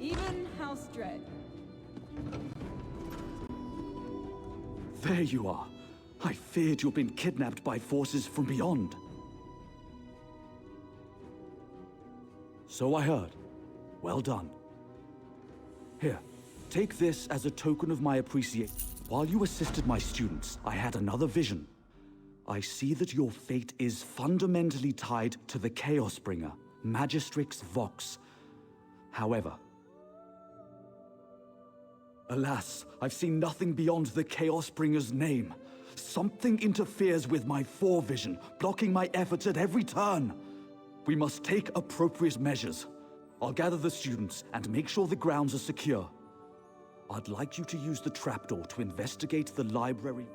even House Dread. There you are. I feared you'd been kidnapped by forces from beyond. So I heard. Well done. Here, take this as a token of my appreciation. While you assisted my students, I had another vision. I see that your fate is fundamentally tied to the Chaosbringer, Magistrix Vox. However, alas, I've seen nothing beyond the Chaosbringer's name. Something interferes with my forevision, blocking my efforts at every turn. We must take appropriate measures. I'll gather the students and make sure the grounds are secure. I'd like you to use the trapdoor to investigate the library.